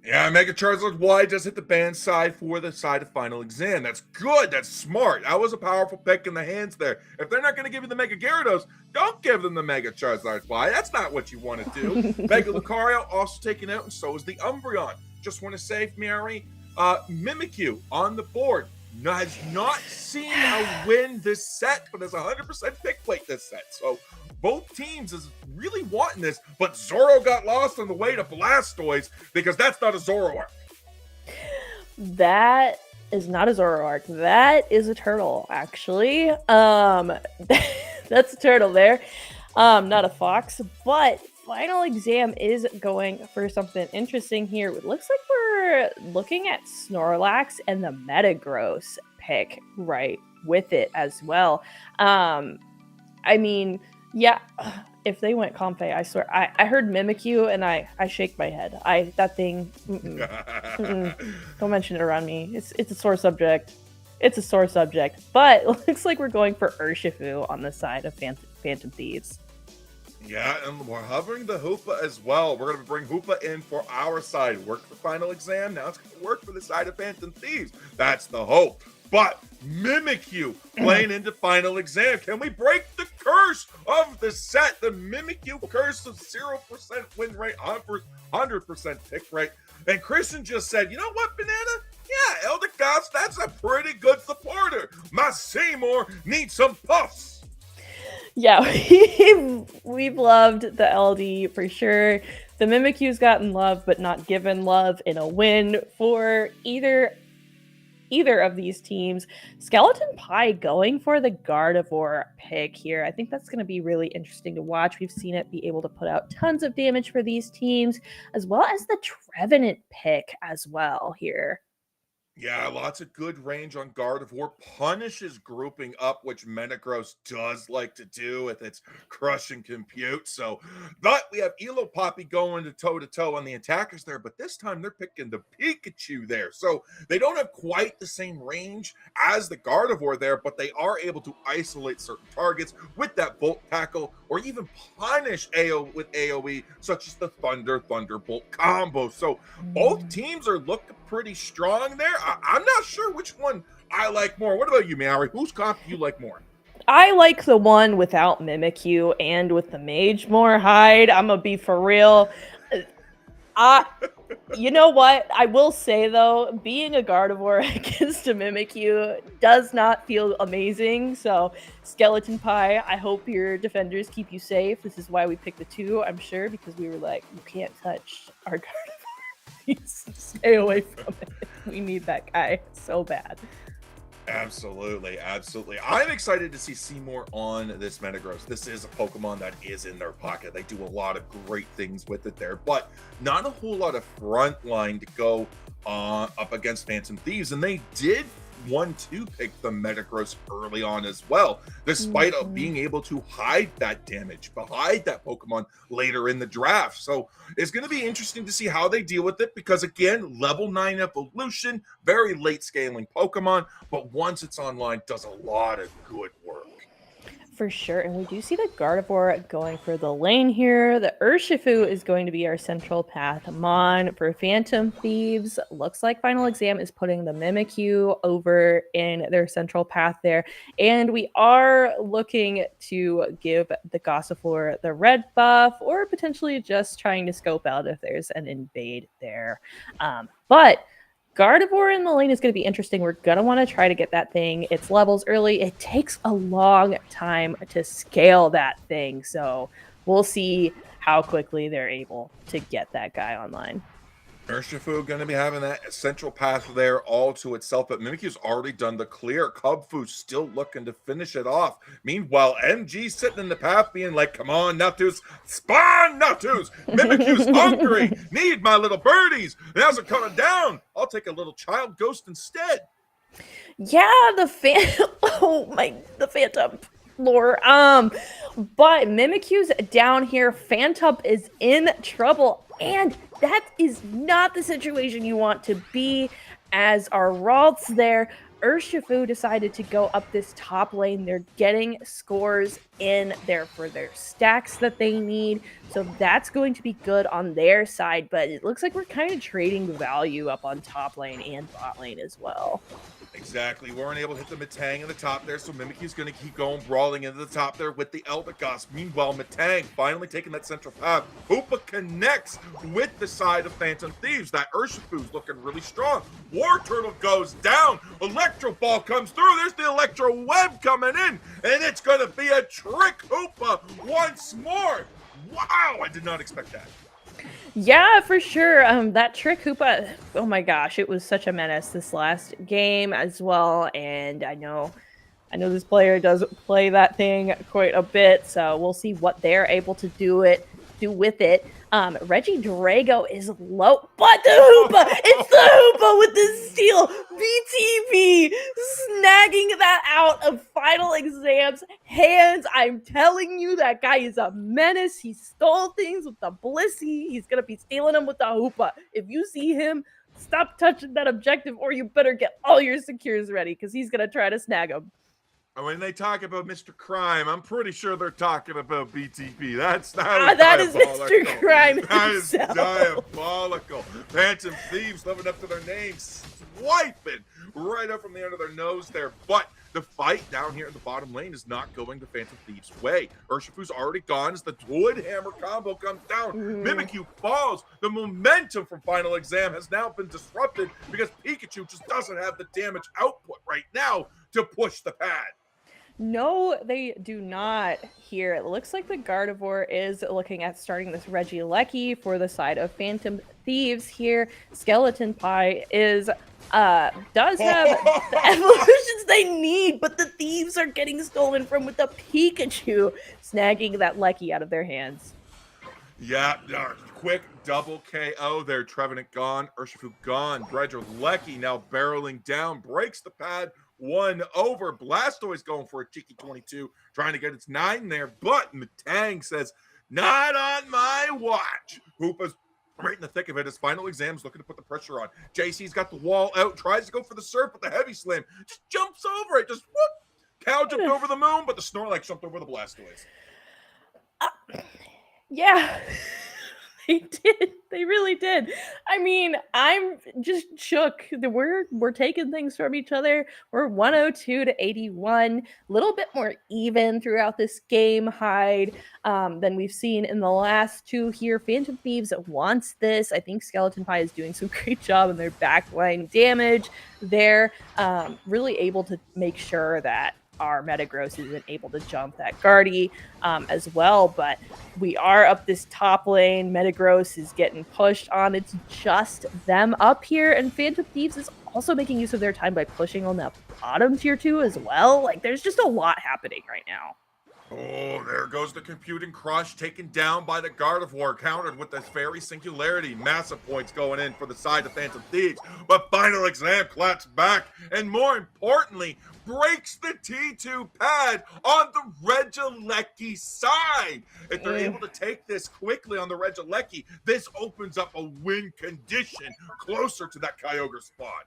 Yeah, Mega Charizard Y does hit the ban side for the side of Final Exam. That's good. That's smart. That was a powerful pick in the hands there. If they're not going to give you the Mega Gyarados, don't give them the Mega Charizard Y. That's not what you want to do. Mega Lucario also taken out, and so is the Umbreon. Just want to say, Meowri, Mimikyu on the board has not seen a win this set, but has 100% pick weight this set. So both teams is really wanting this, but Zoro got lost on the way to Blastoise because that's not a Zoroark. That is not a Zoroark. That is a turtle, actually. That's a turtle there. Not a fox, but Final Exam is going for something interesting here. It looks like we're looking at Snorlax and the Metagross pick right with it as well. I mean, yeah, if they went Comfey, I swear, I heard Mimikyu and I shake my head. That thing, don't mention it around me. It's a sore subject. It's a sore subject. But it looks like we're going for Urshifu on the side of Phantom Thieves. Yeah, and we're hovering the Hoopa as well. We're going to bring Hoopa in for our side. Work for Final Exam. Now it's going to work for the side of Phantom Thieves. That's the hope. But Mimikyu playing into Final Exam. Can we break the curse of the set? The Mimikyu curse of 0% win rate, 100% pick rate. And Christian just said, you know what, Banana? Yeah, Elder Goss, that's a pretty good supporter. My Seymour needs some puffs. Yeah, we've loved the LD for sure. The Mimikyu's gotten love, but not given love in a win for either of these teams. Skeleton Pie going for the Gardevoir pick here. I think that's going to be really interesting to watch. We've seen it be able to put out tons of damage for these teams, as well as the Trevenant pick as well here. Yeah, lots of good range on Gardevoir. Punishes grouping up, which Metagross does like to do with its crushing compute. So, but we have Elo Poppy going to toe-to-toe on the attackers there, but this time they're picking the Pikachu there. So they don't have quite the same range as the Gardevoir there, but they are able to isolate certain targets with that Volt Tackle, or even punish AO with AoE, such as the Thunderbolt combo. So both teams are looking pretty strong there. I'm not sure which one I like more. What about you, Meowri? Whose comp do you like more? I like the one without Mimikyu and with the Mage more, Hyde. I'm gonna be for real. You know what? I will say though, being a Gardevoir against a Mimikyu does not feel amazing. So, Skeleton Pie, I hope your defenders keep you safe. This is why we picked the two, I'm sure, because we were like, you can't touch our Gardevoir. Please stay away from it. We need that guy so bad. Absolutely, absolutely. I'm excited to see Seymour on this Metagross. This is a Pokemon that is in their pocket. They do a lot of great things with it there, but not a whole lot of front line to go up against Phantom Thieves, and they did 1-2 pick the Metagross early on as well, despite of being able to hide that damage behind that Pokemon later in the draft. So it's going to be interesting to see how they deal with it, because again, level 9 evolution, very late scaling Pokemon, but once it's online, does a lot of good work. For sure, and we do see the Gardevoir going for the lane here. The Urshifu is going to be our central path Mon for Phantom Thieves. Looks like Final Exam is putting the Mimikyu over in their central path there, and we are looking to give the Gossifleur the red buff, or potentially just trying to scope out if there's an invade there. But Gardevoir in the lane is going to be interesting. We're going to want to try to get that thing its levels early. It takes a long time to scale that thing, so we'll see how quickly they're able to get that guy online. Urshifu going to be having that central path there all to itself, but Mimikyu's already done the clear. Kubfu's still looking to finish it off. Meanwhile, MG sitting in the path being like, come on, Nuttus, spawn Nuttus! Mimikyu's hungry! Need my little birdies! How's it coming down? I'll take a little child ghost instead. Yeah, the Phantom lore. But Mimikyu's down here. Phantom is in trouble, and that is not the situation you want to be, as our Ralts there Urshifu decided to go up this top lane. They're getting scores in there for their stacks that they need. So that's going to be good on their side, but it looks like we're kind of trading value up on top lane and bot lane as well. Exactly. We weren't able to hit the Metang in the top there, so Mimikyu's going to keep going, brawling into the top there with the Eldegoss. Meanwhile, Metang finally taking that central path. Hoopa connects with the side of Phantom Thieves. That Urshifu's looking really strong. War Turtle goes down. Electro Ball comes through. There's the Electro Web coming in, and it's going to be a trick Hoopa once more. Wow, I did not expect that. Yeah, for sure. That trick Hoopa, oh my gosh, it was such a menace this last game as well. And I know this player does play that thing quite a bit, so we'll see what they're able to do with it. Reggie Drago is low, but the Hoopa, it's the Hoopa with the steal. BTB snagging that out of Final Exam's hands. I'm telling you, that guy is a menace. He stole things with the Blissey. He's gonna be stealing them with the Hoopa. If you see him, stop touching that objective, or you better get all your secures ready, because he's gonna try to snag him. When they talk about Mr. Crime, I'm pretty sure they're talking about BTP. That is Mr. Crime That is himself. diabolical. Phantom Thieves living up to their names, swiping right up from the end of their nose there. But the fight down here in the bottom lane is not going the Phantom Thieves' way. Urshifu's already gone as the Wood Hammer combo comes down. Mimikyu falls. The momentum from Final Exam has now been disrupted because Pikachu just doesn't have the damage output right now to push the pad. No, they do not here. It looks like the Gardevoir is looking at starting this Regieleki for the side of Phantom Thieves here. Skeleton Pie does have the evolutions they need, but the Thieves are getting stolen from with the Pikachu snagging that Lecky out of their hands. Yeah, quick double KO there. Trevenant gone, Urshifu gone. Regieleki now barreling down, breaks the pad. 1 over. Blastoise going for a cheeky 22, trying to get its 9 there, but Metang says, not on my watch. Hoopa's right in the thick of it. His Final Exam's looking to put the pressure on. JC's got the wall out, tries to go for the surf, but the heavy slam just jumps over it. Just whoop. Cow jumped over the moon, but the Snorlax jumped over the Blastoise. Yeah. They did. They really did. I mean, I'm just shook. We're taking things from each other. We're 102 to 81. A little bit more even throughout this game, Hyde, than we've seen in the last two here. Phantom Thieves wants this. I think Skeleton Pie is doing some great job in their backline damage. They're really able to make sure that our Metagross isn't able to jump that Guardy as well, but we are up this top lane. Metagross is getting pushed on. It's just them up here, and Phantom Thieves is also making use of their time by pushing on that bottom tier 2 as well. Like, there's just a lot happening right now. Oh, there goes the Computing Crush, taken down by the Gardevoir, countered with this Fairy Singularity. Massive points going in for the side of Phantom Thieves, but Final Exam claps back, and more importantly, breaks the T2 pad on the Regieleki side. If they're able to take this quickly on the Regieleki, this opens up a win condition closer to that Kyogre spot.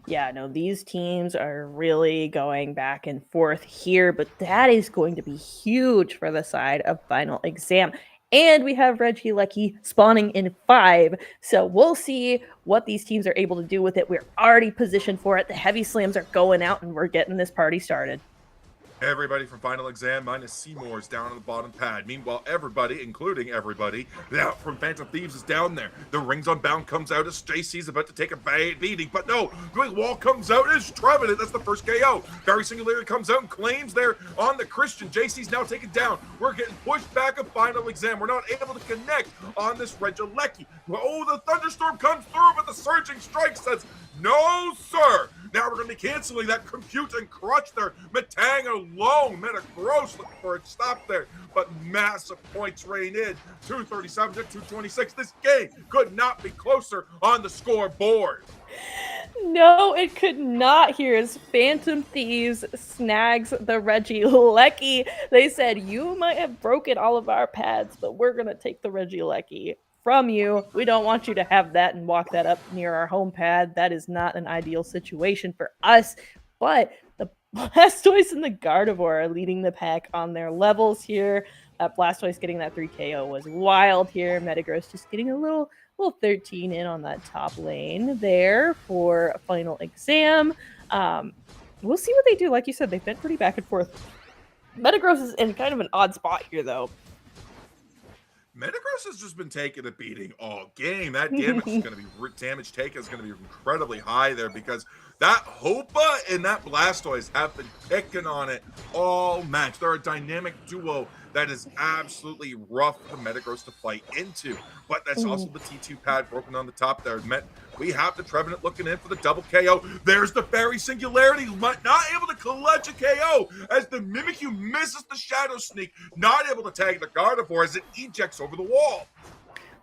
Yeah, no, these teams are really going back and forth here, but that is going to be huge for the side of Final Exam. And we have Regieleki spawning in 5, so we'll see what these teams are able to do with it. We're already positioned for it. The heavy slams are going out, and we're getting this party started. Everybody from Final Exam minus Seymour's down on the bottom pad. Meanwhile, everybody, including everybody, out from Phantom Thieves is down there. The Rings Unbound comes out as JC's about to take a beating, but no, the big wall comes out as Trevenant. That's the first KO. Fairy Singularity comes out and claims there on the Christian. JC's now taken down. We're getting pushed back at Final Exam. We're not able to connect on this Regieleki. Oh, the Thunderstorm comes through, but the Surging Strike says, no, sir. Now we're going to be canceling that Compute and Crush there. Metang alone. Metagross looking for a stop there. But massive points rain in. 237 to 226. This game could not be closer on the scoreboard. No, it could not. Here as Phantom Thieves snags the Regieleki. They said, you might have broken all of our pads, but we're going to take the Regieleki from you. We don't want you to have that and walk that up near our home pad. That is not an ideal situation for us. But the Blastoise and the Gardevoir are leading the pack on their levels here. Blastoise getting that 3 KO was wild here. Metagross just getting a little 13 in on that top lane there for a final exam. We'll see what they do. Like you said, they've been pretty back and forth. Metagross is in kind of an odd spot here, though. Metagross has just been taking a beating all game. That damage is going to be damage taken is going to be incredibly high there because that Hoopa and that Blastoise have been picking on it all match. They're a dynamic duo that is absolutely rough for Metagross to fight into. But that's also the T2 pad broken on the top there. We have the Trevenant looking in for the double KO. There's the Fairy Singularity, not able to clutch a KO as the Mimikyu misses the Shadow Sneak, not able to tag the Gardevoir as it ejects over the wall.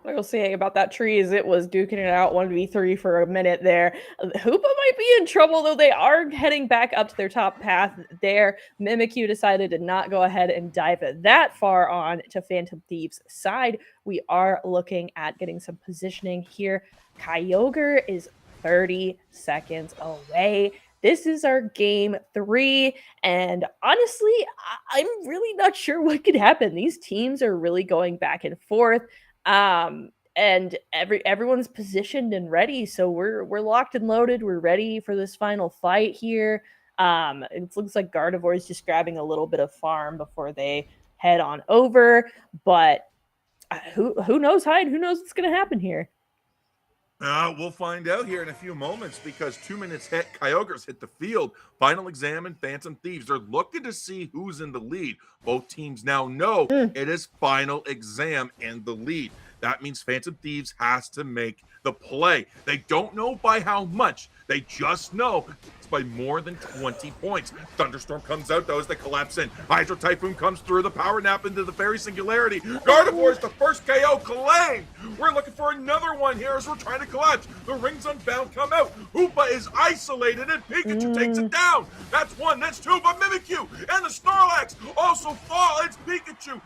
What I was saying about that tree is it was duking it out 1v3 for a minute there. Hoopa might be in trouble, though. They are heading back up to their top path there. Mimikyu decided to not go ahead and dive that far on to Phantom Thief's side. We are looking at getting some positioning here. Kyogre is 30 seconds away. This is our game 3, and honestly, I'm really not sure what could happen. These teams are really going back and forth. And everyone's positioned and ready, so we're locked and loaded. We're ready for this final fight here. It looks like Gardevoir is just grabbing a little bit of farm before they head on over, but who knows, Hyde? Who knows what's gonna happen here? We'll find out here in a few moments because 2 minutes hit. Kyogre's hit the field. Final exam and Phantom Thieves are looking to see who's in the lead. Both teams now know it is final exam in the lead. That means Phantom Thieves has to make the play. They don't know by how much. They just know it's by more than 20 points. Thunderstorm comes out, though, as they collapse in. Hydro Typhoon comes through, the Power Nap into the Fairy Singularity. Gardevoir is the first KO claimed. We're looking for another one here as we're trying to collapse. The Rings Unbound come out. Hoopa is isolated, and Pikachu takes it down. That's one, that's two, but Mimikyu and the Snorlax also fall. It's Pikachu.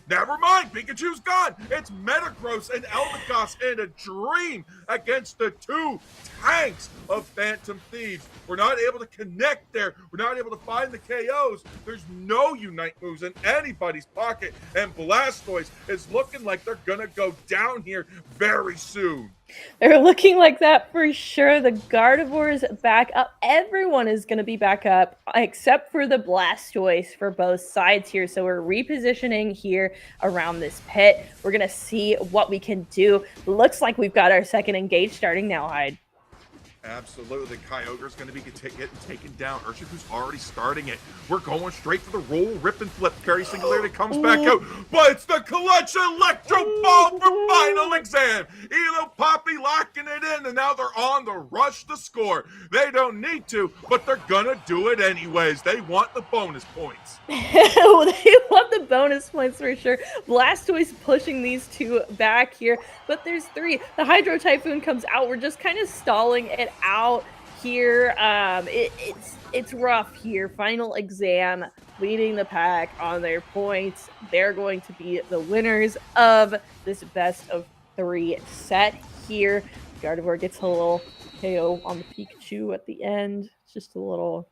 Never mind, Pikachu's gone. It's Metagross and Eldegoss in a dream against the two tanks of Phantom Thieves. We're not able to connect there. We're not able to find the KOs. There's no Unite moves in anybody's pocket, and Blastoise is looking like they're going to go down here very soon. They're looking like that for sure. The Gardevoir is back up. Everyone is going to be back up except for the Blastoise for both sides here. So we're repositioning here around this pit. We're going to see what we can do. Looks like we've got our second engage starting now, Hyde. Absolutely. Kyogre's going to be getting taken down. Urshifu's already starting it. We're going straight for the roll, rip, and flip. Fairy Singularity comes back out, but it's the clutch Electro Ball for final exam. Elo Poppy locking it in, and now they're on the rush to score. They don't need to, but they're going to do it anyways. They want the bonus points. They want the bonus points for sure. Blastoise pushing these two back here, but there's three. The Hydro Typhoon comes out. We're just kind of stalling it out here. It's rough here. Final exam leading the pack on their points. They're going to be the winners of this best of 3 set here. Gardevoir gets a little KO on the Pikachu at the end. It's just a little...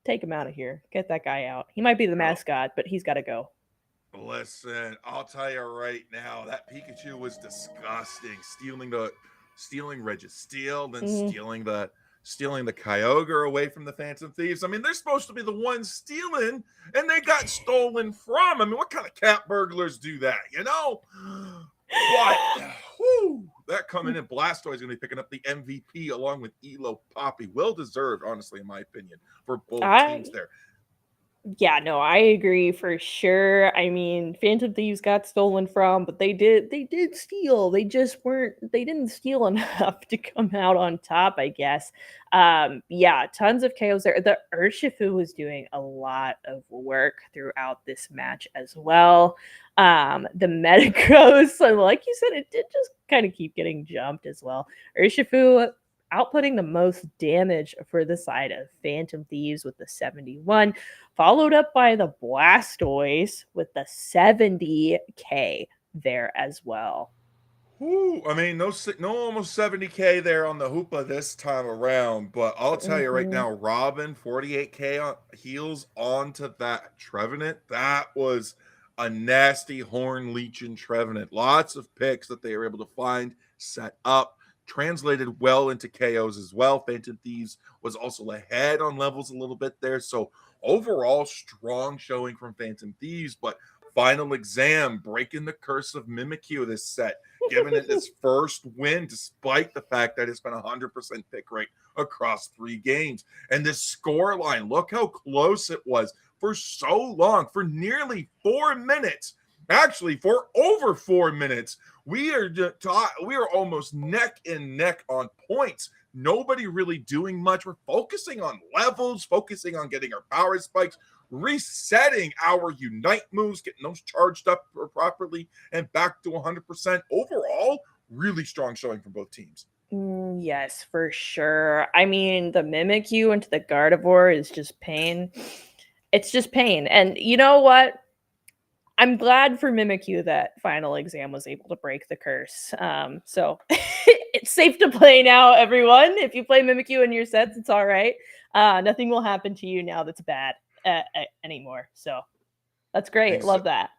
Take him out of here. Get that guy out. He might be the mascot, but he's got to go. Listen, I'll tell you right now, that Pikachu was disgusting. Stealing Registeel, then stealing the Kyogre away from the Phantom Thieves. I mean, they're supposed to be the ones stealing, and they got stolen from. I mean, what kind of cat burglars do that, you know? But, that coming in, Blastoise is going to be picking up the MVP along with Elo Poppy. Well deserved, honestly, in my opinion, for both teams there. Yeah, no, I agree for sure. I mean, Phantom Thieves got stolen from, but they did steal. They didn't steal enough to come out on top, I guess. Yeah, tons of KOs there. The Urshifu was doing a lot of work throughout this match as well. The Metagross, like you said, it did just kind of keep getting jumped as well. Urshifu outputting the most damage for the side of Phantom Thieves with the 71, followed up by the Blastoise with the 70k there as well. Ooh, I mean, no almost 70K there on the Hoopa this time around, but I'll tell you right now, Robin, 48K on heals onto that Trevenant. That was a nasty horn leeching Trevenant. Lots of picks that they were able to find, set up, translated well into KOs as well. Phantom Thieves was also ahead on levels a little bit there. So overall, strong showing from Phantom Thieves, but Final Exam breaking the curse of Mimikyu this set, giving it its first win despite the fact that it's been 100% pick rate across 3 games. And this score line, look how close it was for so long, for nearly 4 minutes. Actually, for over 4 minutes, we are almost neck and neck on points. Nobody really doing much. We're focusing on levels, focusing on getting our power spikes, resetting our Unite moves, getting those charged up properly and back to 100%. Overall, really strong showing from both teams. Yes, for sure. I mean, the Mimikyu into the Gardevoir is just pain. It's just pain. And you know what? I'm glad for Mimikyu that Final Exam was able to break the curse. So it's safe to play now, everyone. If you play Mimikyu in your sets, it's all right. Nothing will happen to you now that's bad anymore. So that's great. Love that.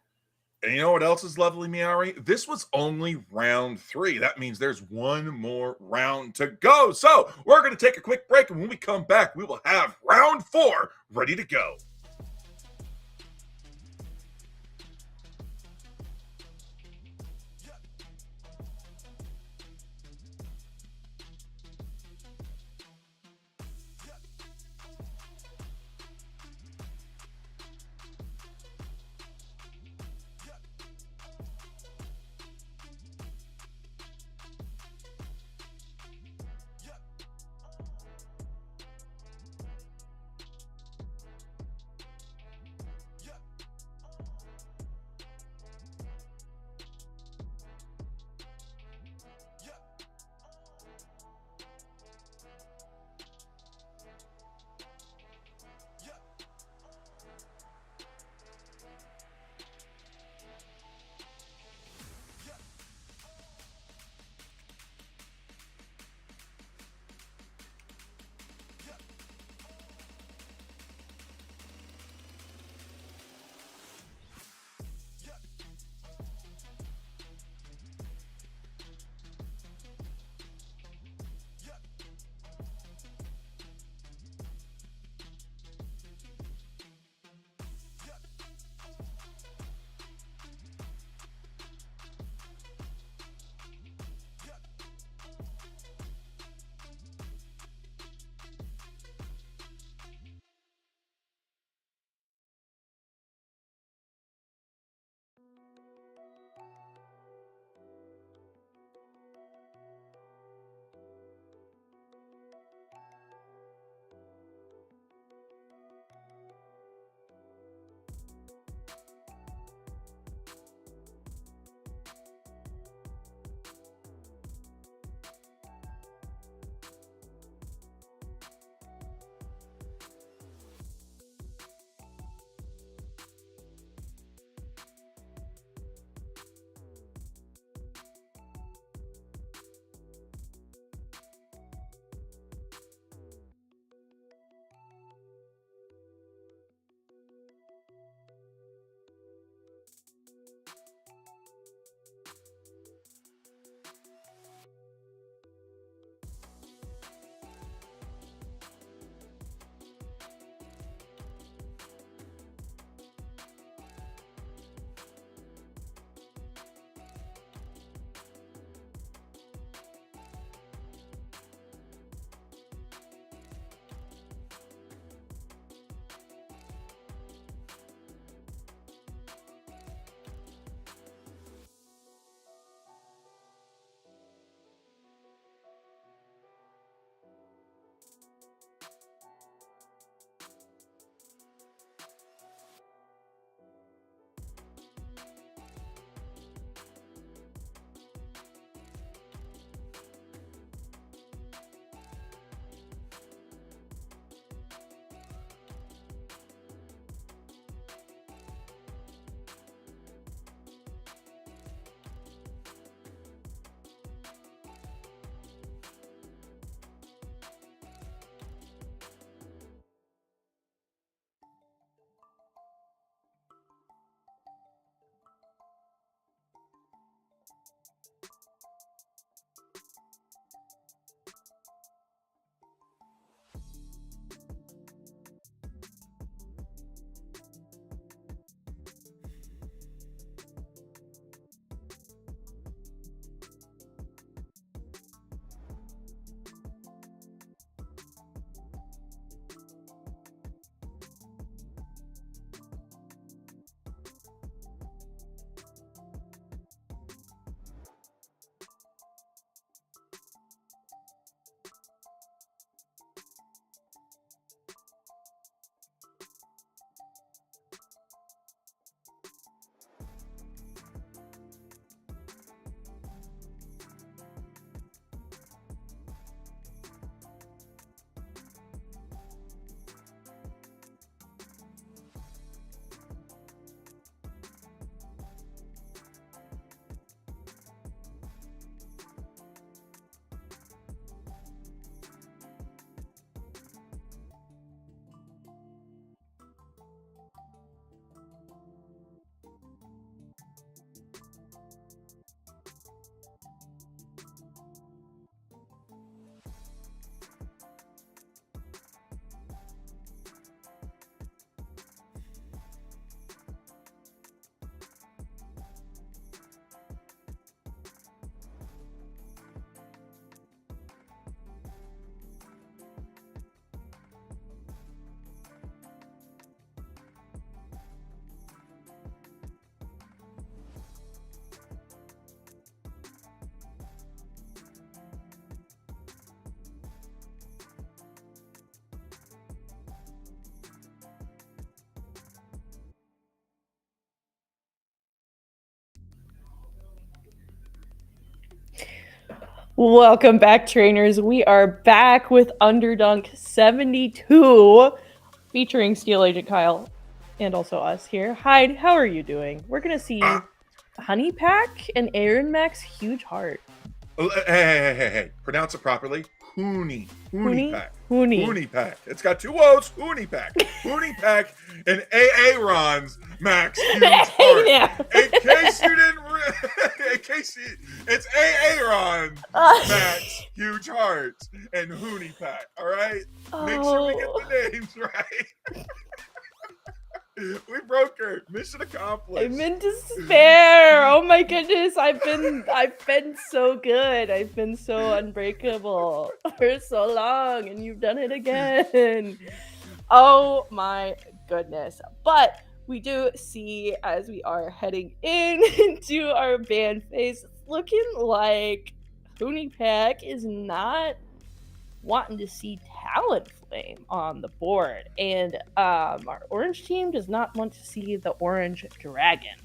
And you know what else is lovely, Meowri? This was only round 3. That means there's one more round to go. So we're going to take a quick break. And when we come back, we will have round 4 ready to go. Welcome back, trainers. We are back with Underdunk 72, featuring Steel Agent Kyle and also us here. Hyde, how are you doing? We're going to see Honey Pack and Aaron Max Huge Heart. Hey. Pronounce it properly. Hooney Pack. Hooney Pack. It's got 2 O's. Hooney Pack. Hooney Pack and Aaron's Max Huge Heart. Yeah. In case you didn't, it's Aaron's Max Huge Heart and Hooney Pack. All right. Make sure we get the names right. We broke her. Mission accomplished. I'm in despair. Oh my goodness. I've been so good. I've been so unbreakable for so long, and you've done it again. Oh my goodness. But we do see, as we are heading into our ban phase, it's looking like Hooney Pack is not wanting to see Talonflame on the board, and our orange team does not want to see the orange dragon.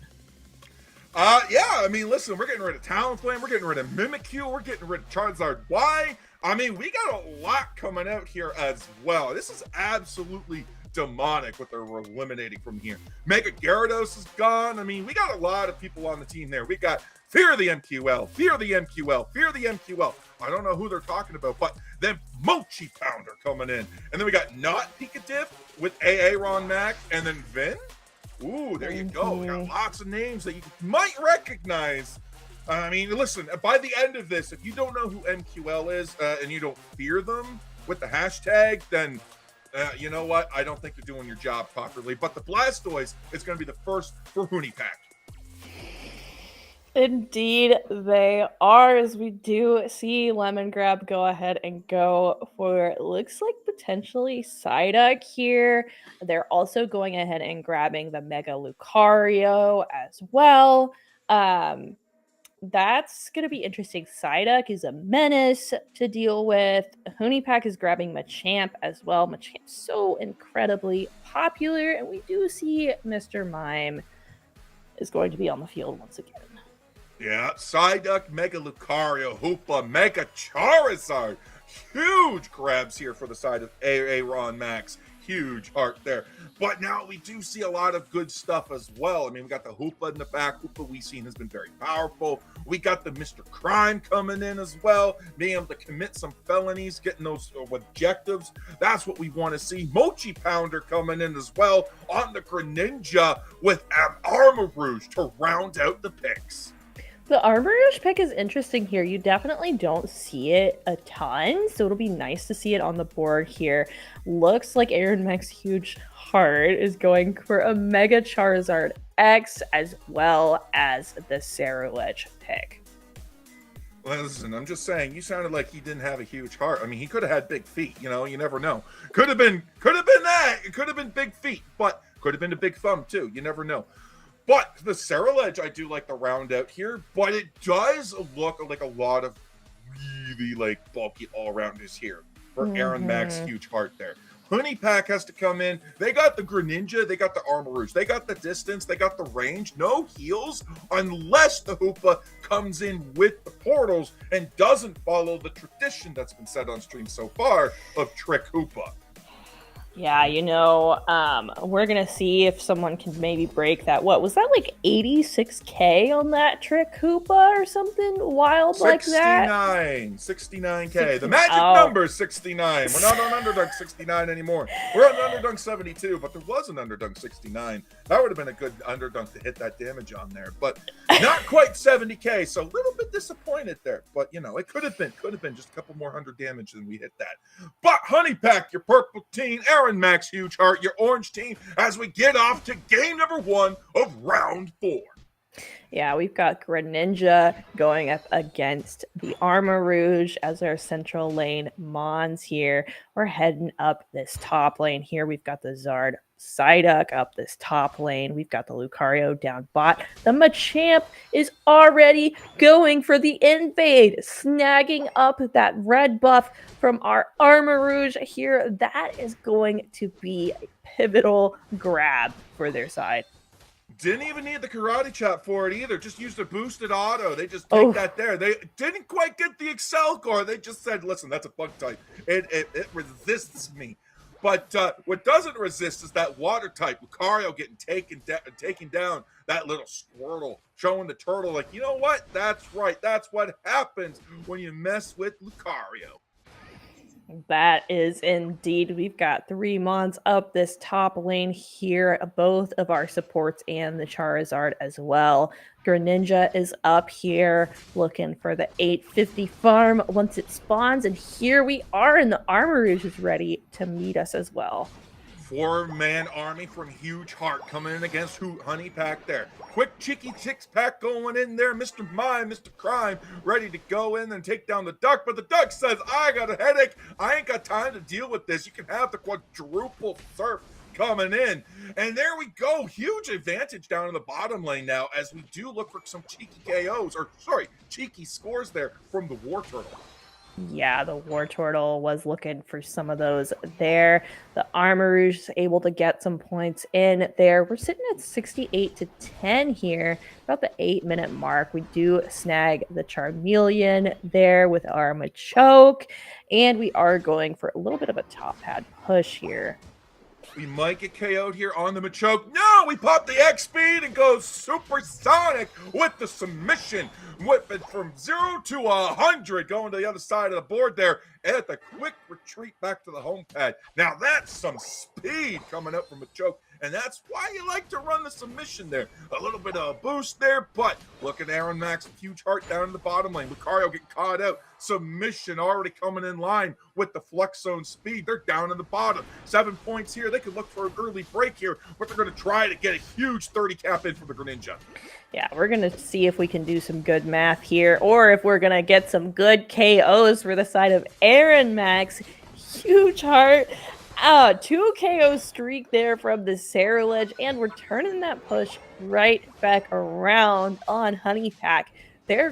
Yeah, I mean, listen, we're getting rid of Talonflame, we're getting rid of Mimikyu, we're getting rid of Charizard Y. I mean, we got a lot coming out here as well. This is absolutely demonic what they're eliminating from here. Mega Gyarados is gone. I mean, we got a lot of people on the team there. We got Fear of the MQL, Fear of the MQL, Fear of the MQL. I don't know who they're talking about, but then Mochi Pounder coming in. And then we got Not Pikachu with Aaron Mac, and then Vin. Ooh, there you go. We got lots of names that you might recognize. I mean, listen, by the end of this, if you don't know who MQL is and you don't fear them with the hashtag, then you know what? I don't think you're doing your job properly. But the Blastoise is going to be the first for Hooney Pack. Indeed, they are, as we do see Lemongrab go ahead and go for, looks like potentially Psyduck here. They're also going ahead and grabbing the Mega Lucario as well. That's going to be interesting. Psyduck is a menace to deal with. Hooney Pack is grabbing Machamp as well. Machamp's so incredibly popular, and we do see Mr. Mime is going to be on the field once again. Yeah, Psyduck, Mega Lucario, Hoopa, Mega Charizard. Huge grabs here for the side of Aaron Max. Huge heart there. But now we do see a lot of good stuff as well. I mean, we got the Hoopa in the back. Hoopa we've seen has been very powerful. We got the Mr. Crime coming in as well, being able to commit some felonies, getting those objectives. That's what we want to see. Mochi Pounder coming in as well on the Greninja with Armor Rouge to round out the picks. The Armor Rouge pick is interesting here. You definitely don't see it a ton, so it'll be nice to see it on the board here. Looks like Aaron Max Huge Heart is going for a Mega Charizard X as well as the Cerulege pick. Listen, I'm just saying, you sounded like he didn't have a huge heart. I mean, he could have had big feet, you know, you never know. Could have been that. It could have been big feet, but could have been a big thumb too. You never know. But the Cerulege, I do like the round out here, but it does look like a lot of really like bulky all-rounders here for Aaron Max Huge Heart there. Hooney Pack has to come in. They got the Greninja, they got the Armor Rouge, they got the distance, they got the range. No heals unless the Hoopa comes in with the portals and doesn't follow the tradition that's been set on stream so far of Trick Hoopa. Yeah, you know, we're going to see if someone can maybe break that. What was that, like 86K on that Trick Hoopa or something wild like that? 69K. The magic number is 69. We're not on Underdunk 69 anymore. We're on Underdunk 72, but there was an Underdunk 69. That would have been a good Underdunk to hit that damage on there, but not quite 70K, so a little bit disappointed there. But, you know, it could have been just a couple more 100 damage than we hit that. But Honey Pack, your purple team, Aaron Max Huge Heart, your orange team, as we get off to game number 1 of round 4. Yeah, we've got Greninja going up against the Armor Rouge as our central lane Mons here. We're heading up this top lane here. We've got the Zard Psyduck up this top lane. We've got the Lucario down bot. The Machamp is already going for the invade, snagging up that red buff from our Armor Rouge here. That is going to be a pivotal grab for their side. Didn't even need the karate chop for it either. Just used a boosted auto. They just take that there. They didn't quite get the Excel core. They just said, listen, that's a bug type. It resists me. But what doesn't resist is that water type. Lucario getting taken down. That little Squirtle showing the turtle like, you know what? That's right. That's what happens when you mess with Lucario. That is indeed. We've got 3 Mons up this top lane here, both of our supports and the Charizard as well. Greninja is up here looking for the 850 farm once it spawns, and here we are, and the Armor Rouge is ready to meet us as well. 4-man army from Huge Heart coming in against Honey Pack there. Quick cheeky six-pack going in there. Mr. Mime, Mr. Crime, ready to go in and take down the Duck. But the Duck says, I got a headache. I ain't got time to deal with this. You can have the quadruple surf coming in. And there we go. Huge advantage down in the bottom lane now as we do look for some cheeky KOs. Or, sorry, cheeky scores there from the War Turtle. Yeah, the War Turtle was looking for some of those there. The Armor Rouge is able to get some points in there. We're sitting at 68-10 here, about the 8-minute mark. We do snag the Charmeleon there with our Machoke, and we are going for a little bit of a top pad push here. We might get KO'd here on the Machoke. No, we pop the X speed and go supersonic with the submission. Whip it from 0 to 100, going to the other side of the board there. And at the quick retreat back to the home pad. Now that's some speed coming up from Machoke. And that's why you like to run the submission there. A little bit of a boost there, but look at Aaron Max, Huge Heart down in the bottom lane. Lucario getting caught out. Submission already coming in line with the Flex Zone speed. They're down in the bottom. 7 points here. They could look for an early break here, but they're going to try to get a huge 30 cap in for the Greninja. Yeah, we're going to see if we can do some good math here, or if we're going to get some good KOs for the side of Aaron Max. Huge Heart. 2 KO streak there from the Ceruledge, and we're turning that push right back around on Honey Pack. Their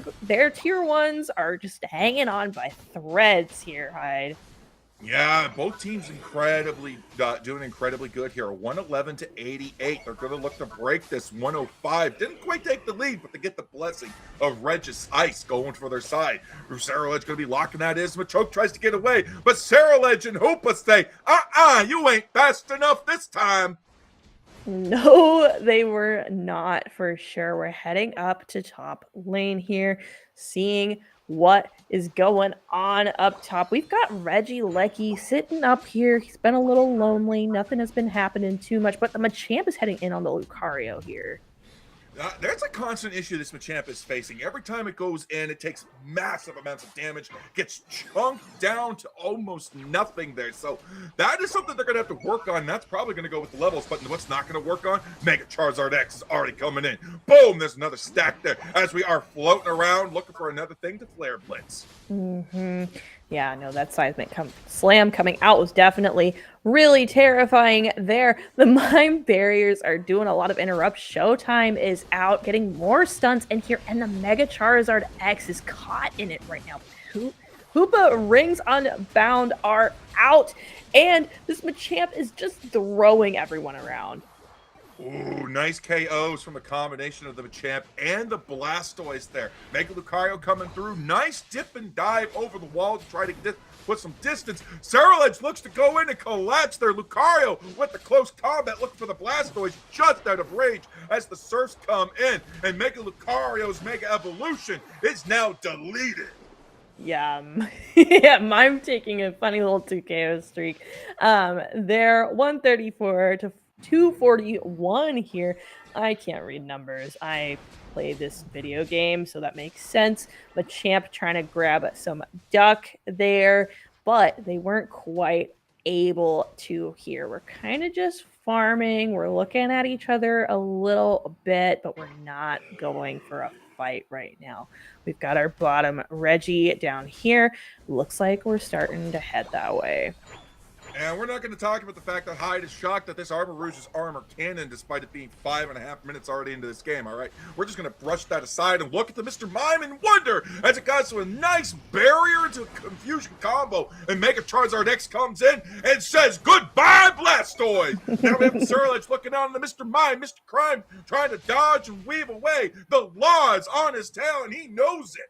tier 1s are just hanging on by threads here, Hyde. Yeah, both teams doing incredibly good here. 111-88. They're going to look to break this 105. Didn't quite take the lead, but they get the blessing of Regis Ice going for their side. Ceruledge going to be locking that in. Machoke tries to get away, but Ceruledge and Hoopa say, you ain't fast enough this time. No, they were not for sure. We're heading up to top lane here, seeing what is going on up top. We've got Regieleki sitting up here. He's been a little lonely. Nothing has been happening too much, but the Machamp is heading in on the Lucario here. There's a constant issue this Machamp is facing. Every time it goes in, it takes massive amounts of damage, gets chunked down to almost nothing there. So that is something they're going to have to work on. That's probably going to go with the levels. But what's not going to work on? Mega Charizard X is already coming in. Boom! There's another stack there as we are floating around looking for another thing to Flare Blitz. Yeah, no, that seismic slam coming out was definitely really terrifying there. The Mime barriers are doing a lot of interrupt. Showtime is out, getting more stunts in here, and the Mega Charizard X is caught in it right now. Hoopa Rings Unbound are out, and this Machamp is just throwing everyone around. Ooh, nice KOs from the combination of the Machamp and the Blastoise there. Mega Lucario coming through. Nice dip and dive over the wall to try to put some distance. Ceruledge looks to go in and collapse there. Lucario with the close combat looking for the Blastoise just out of rage as the Surfs come in. And Mega Lucario's Mega Evolution is now deleted. Yeah, yeah, Mime taking a funny little 2 KO streak. They're 134 to 241 here. I can't read numbers. I play this video game, so that makes sense. Machamp trying to grab some duck there, but they weren't quite able to here. We're kind of just farming. We're looking at each other a little bit, but we're not going for a fight right now. We've got our bottom Reggie down here. Looks like we're starting to head that way. And we're not going to talk about the fact that Hyde is shocked that this Armor Rouge is armor cannon despite it being 5.5 minutes already into this game, all right? We're just going to brush that aside and look at the Mr. Mime and wonder as it goes to a nice barrier into a confusion combo, and Mega Charizard X comes in and says, "Goodbye, Blastoise!" Now we have the Surledge looking out on the Mr. Mime, Mr. Crime, trying to dodge and weave away. The law is on his tail, and he knows it.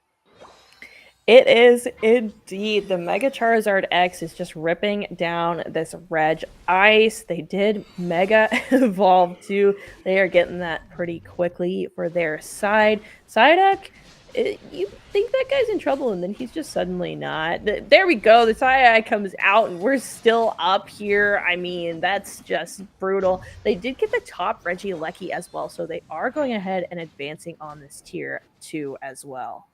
It is indeed. The Mega Charizard X is just ripping down this Reg Ice. They did Mega Evolve too. They are getting that pretty quickly for their side. Psyduck, you think that guy's in trouble, and then he's just suddenly not. There we go. The Psyduck comes out, and we're still up here. I mean, that's just brutal. They did get the top Regieleki as well, so they are going ahead and advancing on this tier 2 as well.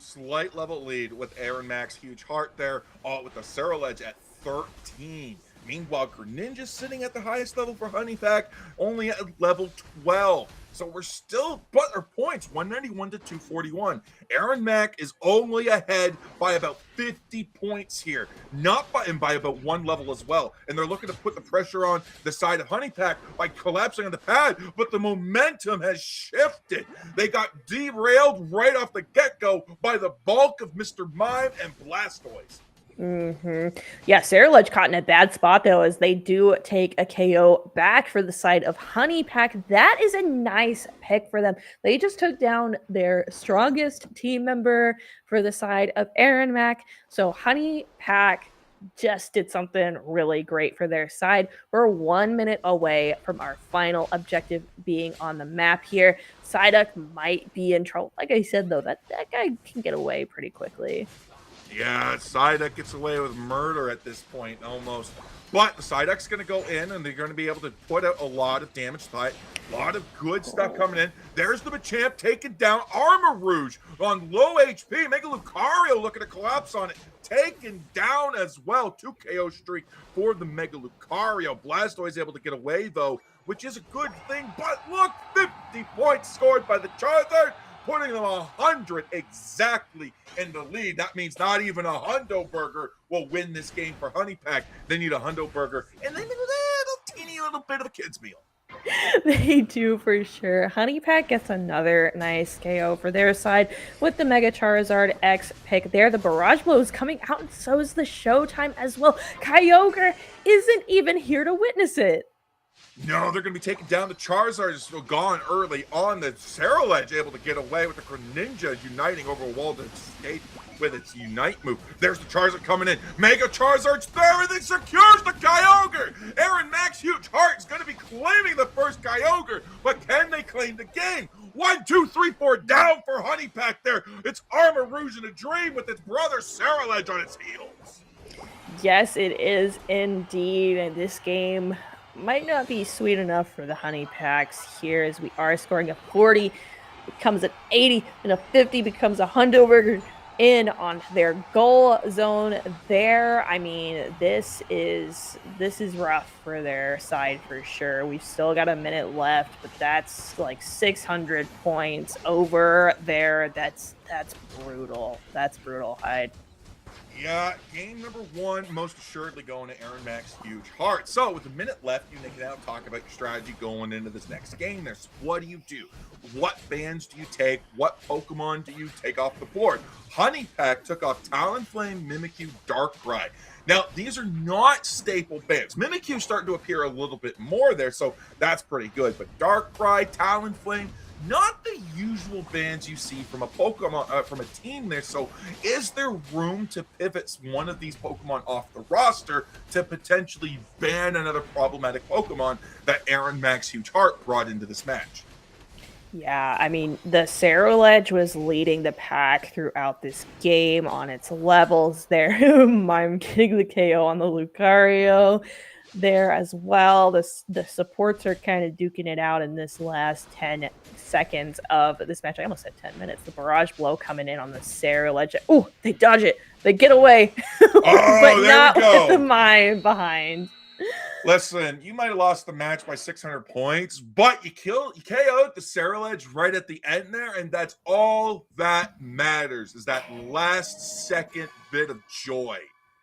Slight level lead with Aaron Max Huge Heart there, with the Surledge at 13. Meanwhile, Greninja's sitting at the highest level for Honey Pack, only at level 12. So we're still, but our points, 191 to 241. Aaron Mack is only ahead by about 50 points here, not by, and by about 1 level as well. And they're looking to put the pressure on the side of Honey Pack by collapsing on the pad, but the momentum has shifted. They got derailed right off the get-go by the bulk of Mr. Mime and Blastoise. Yeah, Surledge caught in a bad spot though, as they do take a KO back for the side of Honey Pack. That is a nice pick for them. They just took down their strongest team member for the side of Aaron Mack. So Honey Pack just did something really great for their side. We're 1 minute away from our final objective being on the map here. Psyduck might be in trouble. Like I said though, that guy can get away pretty quickly. Yeah, Psyduck gets away with murder at this point, almost. But the Psyduck's going to go in, and they're going to be able to put out a lot of damage. A lot of good stuff coming in. There's the Machamp taking down Armor Rouge on low HP. Mega Lucario looking to collapse on it. Taken down as well. 2 KO streak for the Mega Lucario. Blastoise able to get away, though, which is a good thing. But look, 50 points scored by the Charizard, putting them 100 exactly in the lead. That means not even a Hundo Burger will win this game for Honey Pack. They need a Hundo Burger and then a little teeny little bit of a kid's meal. They do for sure. Honey Pack gets another nice KO for their side with the Mega Charizard X pick there. The Barrage Blow is coming out, and so is the Showtime as well. Kyogre isn't even here to witness it. No, they're going to be taking down the Charizard. Is gone early on. The Surledge able to get away with the Greninja uniting over a wall to escape with its Unite move. There's the Charizard coming in. Mega Charizard's there, and they secures the Kyogre. Aaron Max Huge Heart is going to be claiming the first Kyogre, but can they claim the game? 1, 2, 3, 4 down for Honey Pack there. It's Armor Rouge in a dream with its brother Surledge on its heels. Yes, it is indeed. And this game might not be sweet enough for the Honey Packs here, as we are scoring a 40, becomes an 80, and a 50 becomes a Hundo Burger in on their goal zone there. I mean, this is rough for their side for sure. We've still got a minute left, but that's like 600 points over there. That's brutal. That's brutal, Hyde. Yeah, game number 1, most assuredly going to Aaron Max Huge Heart. So with a minute left, you can now talk about your strategy going into this next game. There's what do? What bans do you take? What Pokemon do you take off the board? Honey Pack took off Talonflame, Mimikyu, Darkrai. Now, these are not staple bans. Mimikyu's starting to appear a little bit more there, so that's pretty good. But Darkrai, Talonflame, not the usual bans you see from a Pokemon, from a team there. So is there room to pivot one of these Pokemon off the roster to potentially ban another problematic Pokemon that Aaron Max Huge Heart brought into this match? Yeah, I mean, the Surledge was leading the pack throughout this game on its levels there. Mime getting the KO on the Lucario there as well. The supports are kind of duking it out in this last 10 seconds of this match. I almost said 10 minutes. The Barrage Blow coming in on the Surledge. Oh, they dodge it. They get away. But not with the Mime behind. Listen, you might have lost the match by 600 points, but you KO'd the Surledge right at the end there, and that's all that matters, is that last second bit of joy.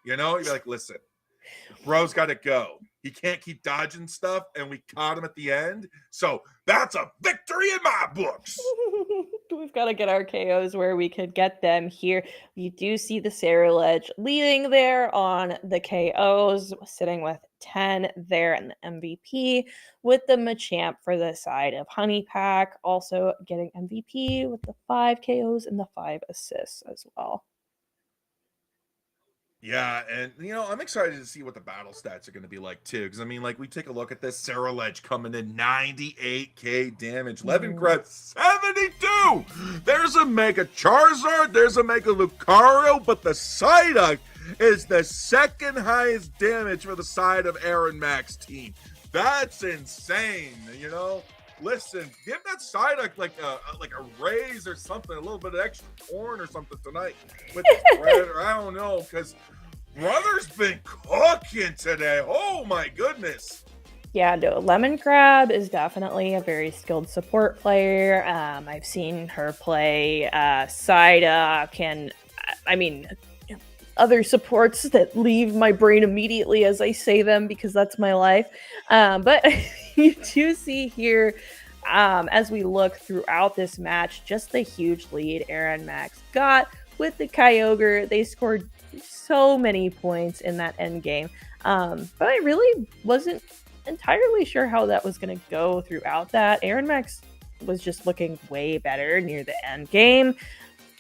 You know, you're like, listen. Bro's got to go. He can't keep dodging stuff, and we caught him at the end. So that's a victory in my books. We've got to get our KOs where we could get them here. You do see the Ceruledge leading there on the KOs, sitting with 10 there in the MVP, with the Machamp for the side of Honeypack, also getting MVP with the 5 KOs and the 5 assists as well. Yeah, and I'm excited to see what the battle stats are going to be like too. Because I mean, like we take a look at this Ceruledge coming in 98k damage, Lemongrab 72. There's a Mega Charizard, there's a Mega Lucario, but the Psyduck is the second highest damage for the side of Aaron Mack's team. That's insane, Listen, give that Psyduck like a raise or something, a little bit of extra corn or something tonight with the bread, or I don't know, because brother's been cooking today. Oh my goodness. Yeah, no, Lemongrab is definitely a very skilled support player. I've seen her play Psyduck and other supports that leave my brain immediately as I say them because that's my life. But you do see here, as we look throughout this match, just the huge lead Aaron Max got with the Kyogre. They scored so many points in that end game. But I really wasn't entirely sure how that was going to go throughout that. Aaron Max was just looking way better near the end game.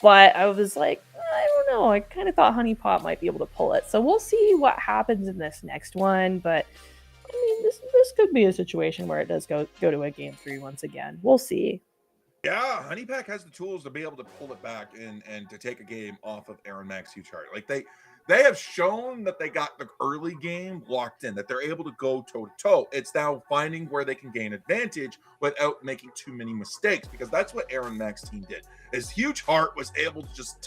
But I was like, I don't know. I kind of thought Honey Pot might be able to pull it. So we'll see what happens in this next one. But I mean, this could be a situation where it does go to a game 3 once again. We'll see. Yeah, Honeypack has the tools to be able to pull it back and to take a game off of Aaron Mack's huge heart. Like they have shown that they got the early game locked in, that they're able to go toe to toe. It's now finding where they can gain advantage without making too many mistakes, because that's what Aaron Mack's team did. His huge heart was able to just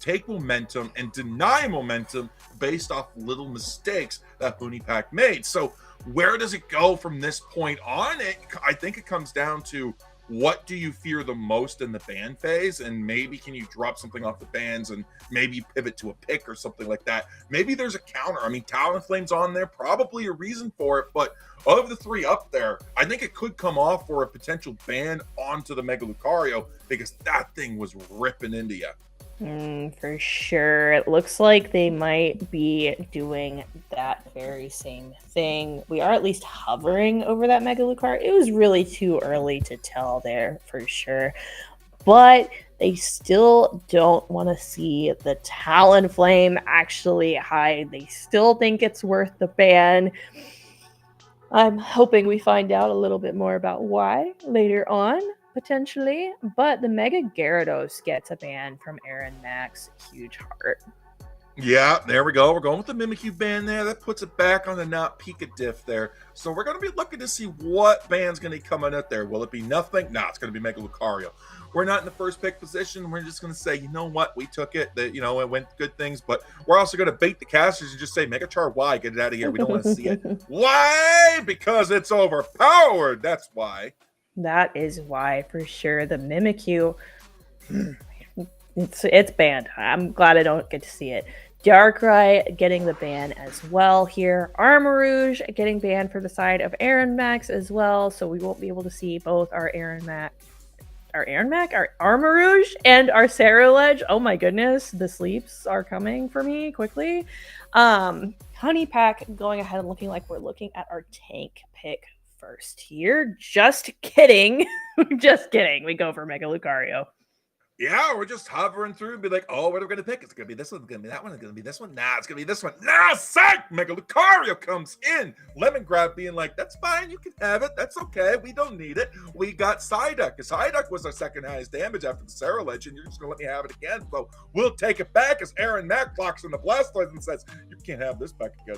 take momentum and deny momentum based off little mistakes that Honeypack made. So where does it go from this point on? I think it comes down to, what do you fear the most in the ban phase? And maybe can you drop something off the bans and maybe pivot to a pick or something like that? Maybe there's a counter. I mean, Talonflame's on there, probably a reason for it. But of the 3 up there, I think it could come off for a potential ban onto the Mega Lucario, because that thing was ripping into you. For sure. It looks like they might be doing that very same thing. We are at least hovering over that Mega Lucario. It was really too early to tell there for sure. But they still don't want to see the Talonflame actually hide. They still think it's worth the ban. I'm hoping we find out a little bit more about why later on, potentially, but the Mega Gyarados gets a ban from Aaron Mack's huge heart. Yeah, there we go. We're going with the Mimikyu ban there. That puts it back on the not Pika diff there. So we're going to be looking to see what ban's going to be coming out there. Will it be nothing? No, it's going to be Mega Lucario. We're not in the first pick position. We're just going to say, you know what? We took it. That, it went good things. But we're also going to bait the casters and just say, Mega Char, why? Get it out of here. We don't want to see it. Why? Because it's overpowered. That's why. That is why, for sure. The Mimikyu, it's banned. I'm glad I don't get to see it. Darkrai getting the ban as well here. Armarouge getting banned for the side of Aaron Max as well. So we won't be able to see both our Armarouge and our Ceruledge. Oh my goodness, the sleeps are coming for me quickly. Honeypack going ahead and looking like we're looking at our tank pick first here. Just kidding. Just kidding. We go for Mega Lucario. Yeah, we're just hovering through and be like, oh, what are we going to pick? It's going to be this one, it's going to be that one, it's going to be this one. Nah, it's going to be this one. Nah, psych! Mega Lucario comes in. Lemongrab being like, that's fine, you can have it. That's okay. We don't need it. We got Psyduck. Because Psyduck was our second highest damage after the Ceruledge, and you're just going to let me have it again. So we'll take it back as Aaron Mack clocks in the Blastoise and says, you can't have this back again.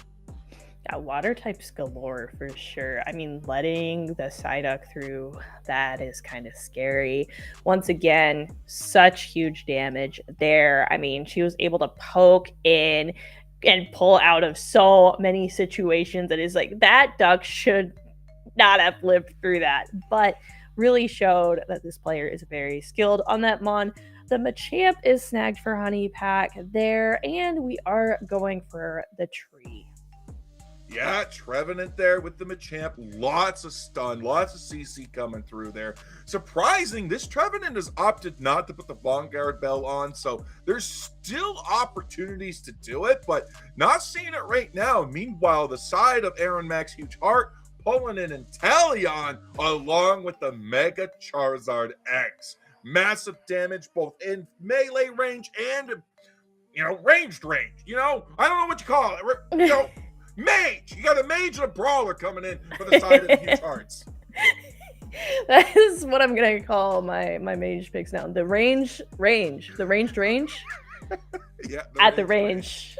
Yeah, water types galore for sure. I mean, letting the Psyduck through that is kind of scary. Once again, such huge damage there. I mean, she was able to poke in and pull out of so many situations. It is like, that duck should not have lived through that, but really showed that this player is very skilled on that Mon. The Machamp is snagged for Honeypack there, and we are going for the tree Yeah, Trevenant there with the Machamp. Lots of stun, lots of CC coming through there. Surprising, this Trevenant has opted not to put the Vanguard Bell on, so there's still opportunities to do it, but not seeing it right now. Meanwhile, the side of Aaron Max Huge Heart pulling in Inteleon along with the Mega Charizard X. Massive damage both in melee range and, ranged range. I don't know what you call it. Mage! You got a mage and a brawler coming in for the side of the Huge Hearts. That is what I'm gonna call my mage picks now. The ranged range. Yeah, At the range.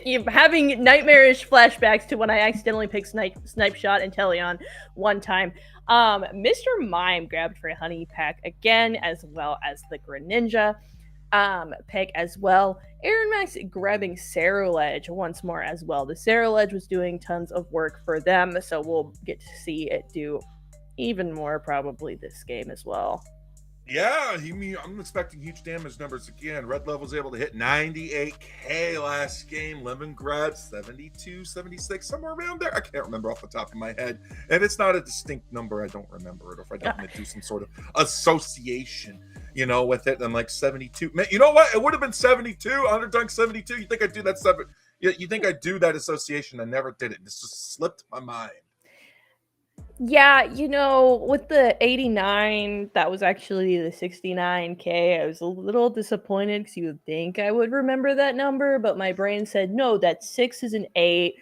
You're having nightmarish flashbacks to when I accidentally picked Snipe Shot and Teleon one time. Mr. Mime grabbed for Honey Pack again, as well as the Greninja pick as well. Aaron Max grabbing Ceruledge once more as well. The Ceruledge was doing tons of work for them, so we'll get to see it do even more probably this game as well. Yeah, I'm expecting huge damage numbers again. Red Level's able to hit 98k last game. Lemongrad 72, 76, somewhere around there. I can't remember off the top of my head. And it's not a distinct number. I don't remember it. Or if I don't do some sort of association, with it. And like 72. Man, you know what? It would have been 72. Underdunk 72. You think I'd do that You think I'd do that association? I never did it. This just slipped my mind. Yeah, with the 89, that was actually the 69k. I was a little disappointed because you would think I would remember that number, but my brain said, no, that 6 is an 8.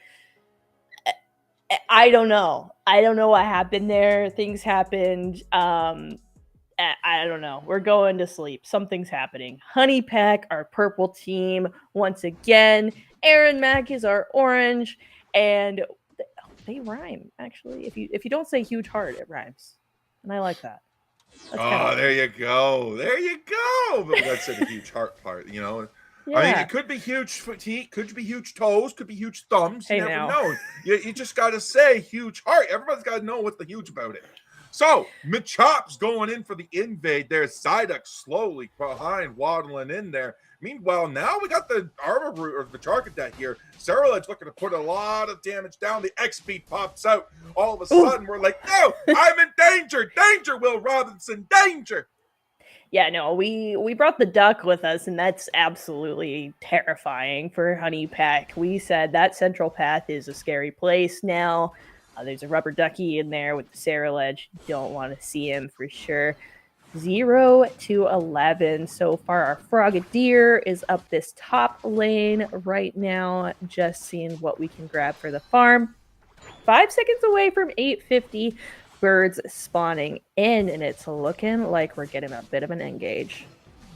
I don't know. I don't know what happened there. Things happened. I don't know. We're going to sleep. Something's happening. Honey Pack, our purple team, once again. Aaron Mack is our orange, and they rhyme, actually. If you don't say Huge Heart, it rhymes. And I like that. There you go. There you go. But that's the Huge Heart part, Yeah. I mean, it could be huge feet, could be huge toes, could be huge thumbs. You never know. You just got to say Huge Heart. Everybody's got to know what's the huge about it. So, Machops going in for the invade there. Psyduck slowly behind, waddling in there. Meanwhile, now we got the Armor Root or the Charcadet here. Ceruledge looking to put a lot of damage down. The X-Speed pops out. All of a sudden, we're like, no, I'm in danger. Danger, Will Robinson, danger. Yeah, no, we brought the duck with us, and that's absolutely terrifying for Honey Pack. We said that central path is a scary place now. There's a rubber ducky in there with the Ceruledge. Don't want to see him for sure. 0 to 11 so far. Our Frogadier is up this top lane right now, just seeing what we can grab for the farm. 5 seconds away from 850 birds spawning in, and it's looking like we're getting a bit of an engage.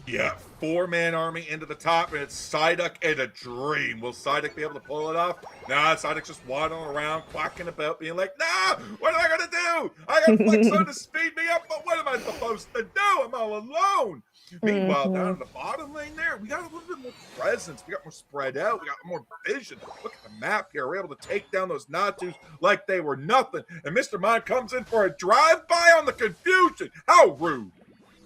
Yeah, 4-man army into the top, and it's Psyduck and a dream. Will Psyduck be able to pull it off? Nah, Psyduck's just waddling around, quacking about, being like, nah, what am I going to do? I got Flexo to speed me up, but what am I supposed to do? I'm all alone. Meanwhile, down in the bottom lane there, we got a little bit more presence. We got more spread out. We got more vision. Look at the map here. We're able to take down those Natus like they were nothing. And Mr. Mind comes in for a drive-by on the confusion. How rude.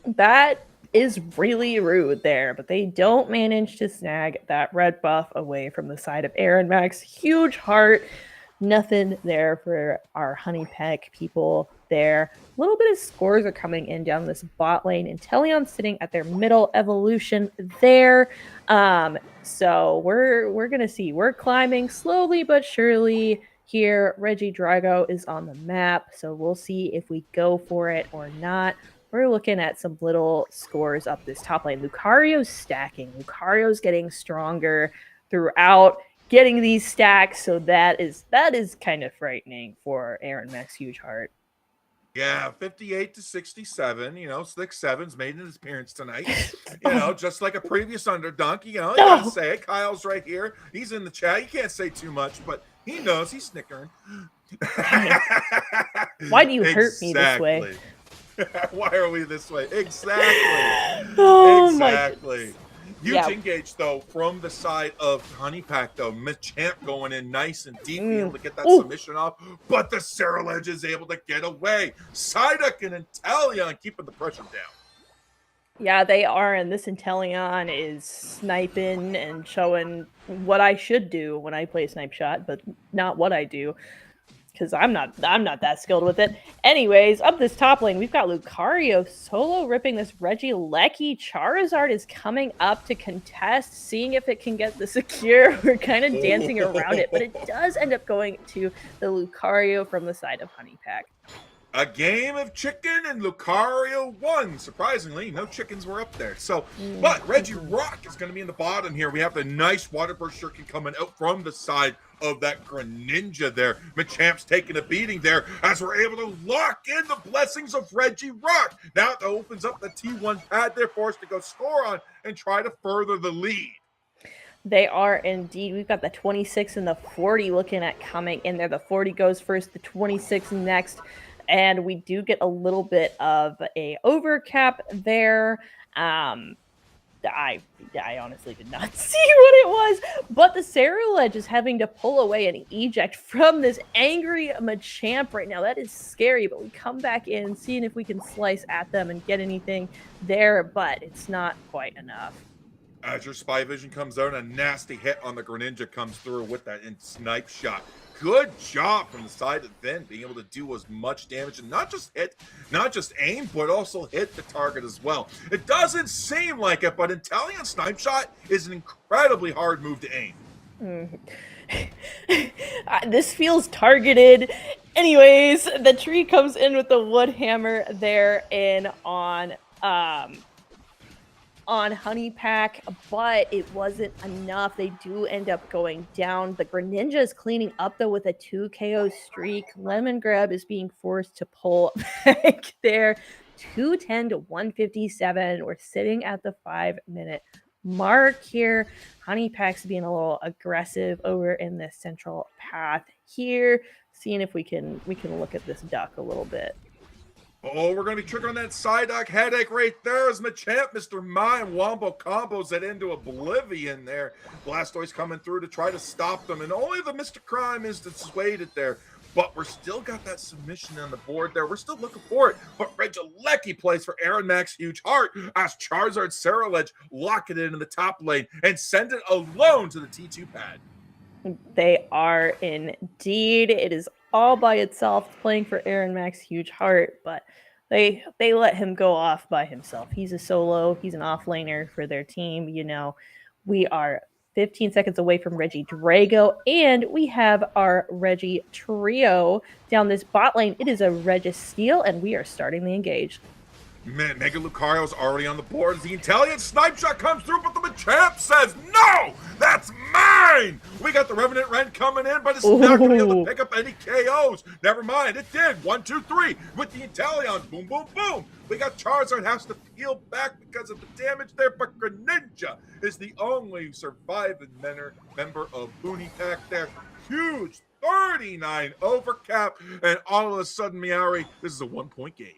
That is really rude there, but they don't manage to snag that red buff away from the side of Aaron Max. Huge Heart. Nothing there for our Honey Pack people there. A little bit of scores are coming in down this bot lane, and Teleon sitting at their middle evolution there. So we're gonna see. We're climbing slowly but surely here. Regidrago is on the map, so we'll see if we go for it or not. We're looking at some little scores up this top lane. Lucario's stacking. Lucario's getting stronger throughout getting these stacks, so that is kind of frightening for Aaron Max Huge Heart. Yeah, 58 to 67. 6-7's made an appearance tonight. Just like a previous Underdunk. You gotta say it. Kyle's right here. He's in the chat. You can't say too much, but he knows. He's snickering. Why do you hurt me this way? Why are we this way? Exactly. Oh, exactly. Huge engage, though, from the side of Honey Pack, though. Machamp going in nice and deep, able to get that submission off. But the Ceruledge is able to get away. Psyduck and Inteleon keeping the pressure down. Yeah, they are, and this Inteleon is sniping and showing what I should do when I play Snipe Shot, but not what I do, because I'm not that skilled with it. Anyways, up this top lane, we've got Lucario solo ripping this Regieleki. Charizard is coming up to contest, seeing if it can get the secure. We're kind of dancing around it, but it does end up going to the Lucario from the side of Honey Pack. A game of chicken and Lucario won. Surprisingly, no chickens were up there. So, but Regirock is going to be in the bottom here. We have the nice water burst shuriken coming out from the side of that Greninja there. Machamp's taking a beating there as we're able to lock in the blessings of Regirock. Now it opens up the T1 pad there for us to go score on and try to further the lead. They are indeed. We've got the 26 and the 40 looking at coming in there. The 40 goes first, the 26 next. And we do get a little bit of a overcap there. I honestly did not see what it was, but the Ceruledge is having to pull away and eject from this angry Machamp right now. That is scary, but we come back in, seeing if we can slice at them and get anything there, but it's not quite enough. As your Spy Vision comes out, a nasty hit on the Greninja comes through with that Snipe Shot. Good job from the side of Vin, being able to do as much damage and not just aim, but also hit the target as well. It doesn't seem like it, but Inteleon Snipe Shot is an incredibly hard move to aim. This feels targeted. Anyways, the tree comes in with the wood hammer there in on Honey Pack, but it wasn't enough. They do end up going down. The Greninja is cleaning up though with a 2 KO streak. Lemon Grab is being forced to pull back there. 210 to 157. We're sitting at the 5-minute mark here. Honey Pack's being a little aggressive over in the central path here, seeing if we can look at this duck a little bit. Oh, we're going to be triggering that Psyduck headache right there as Machamp, Mr. Mai, and Wombo combos it into oblivion there. Blastoise coming through to try to stop them, and only the Mr. Crime is dissuaded there. But we're still got that submission on the board there. We're still looking for it. But Regieleki plays for Aaron Max Huge Heart as Charizard Ceruledge lock it in the top lane and send it alone to the T2 pad. They are indeed. It is all by itself playing for Aaron Max Huge Heart, but they let him go off by himself. He's a solo. He's an offlaner for their team. You know, we are 15 seconds away from Regidrago, and we have our Regi trio down this bot lane. It is a Registeel, and we are starting the engage. Man, Mega Lucario's already on the board as the Inteleon Snipe Shot comes through, but the Machamp says, no, that's mine! We got the Revenant Rend coming in, but it's not going to be able to pick up any KOs. Never mind, it did. 1, 2, 3 with the Inteleon. Boom, boom, boom. We got Charizard has to peel back because of the damage there, but Greninja is the only surviving member of Booney Pack there. Huge 39 overcap, and all of a sudden, Meowri, this is a 1-point game.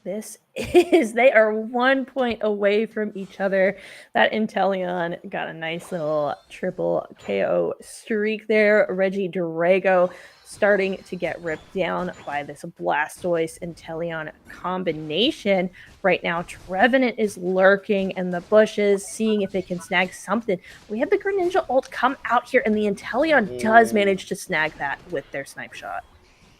They are 1 point away from each other. That Inteleon got a nice little triple KO streak there. Regidrago starting to get ripped down by this Blastoise Inteleon combination. Right now, Trevenant is lurking in the bushes, seeing if it can snag something. We have the Greninja ult come out here, and the Inteleon does manage to snag that with their Snipe Shot.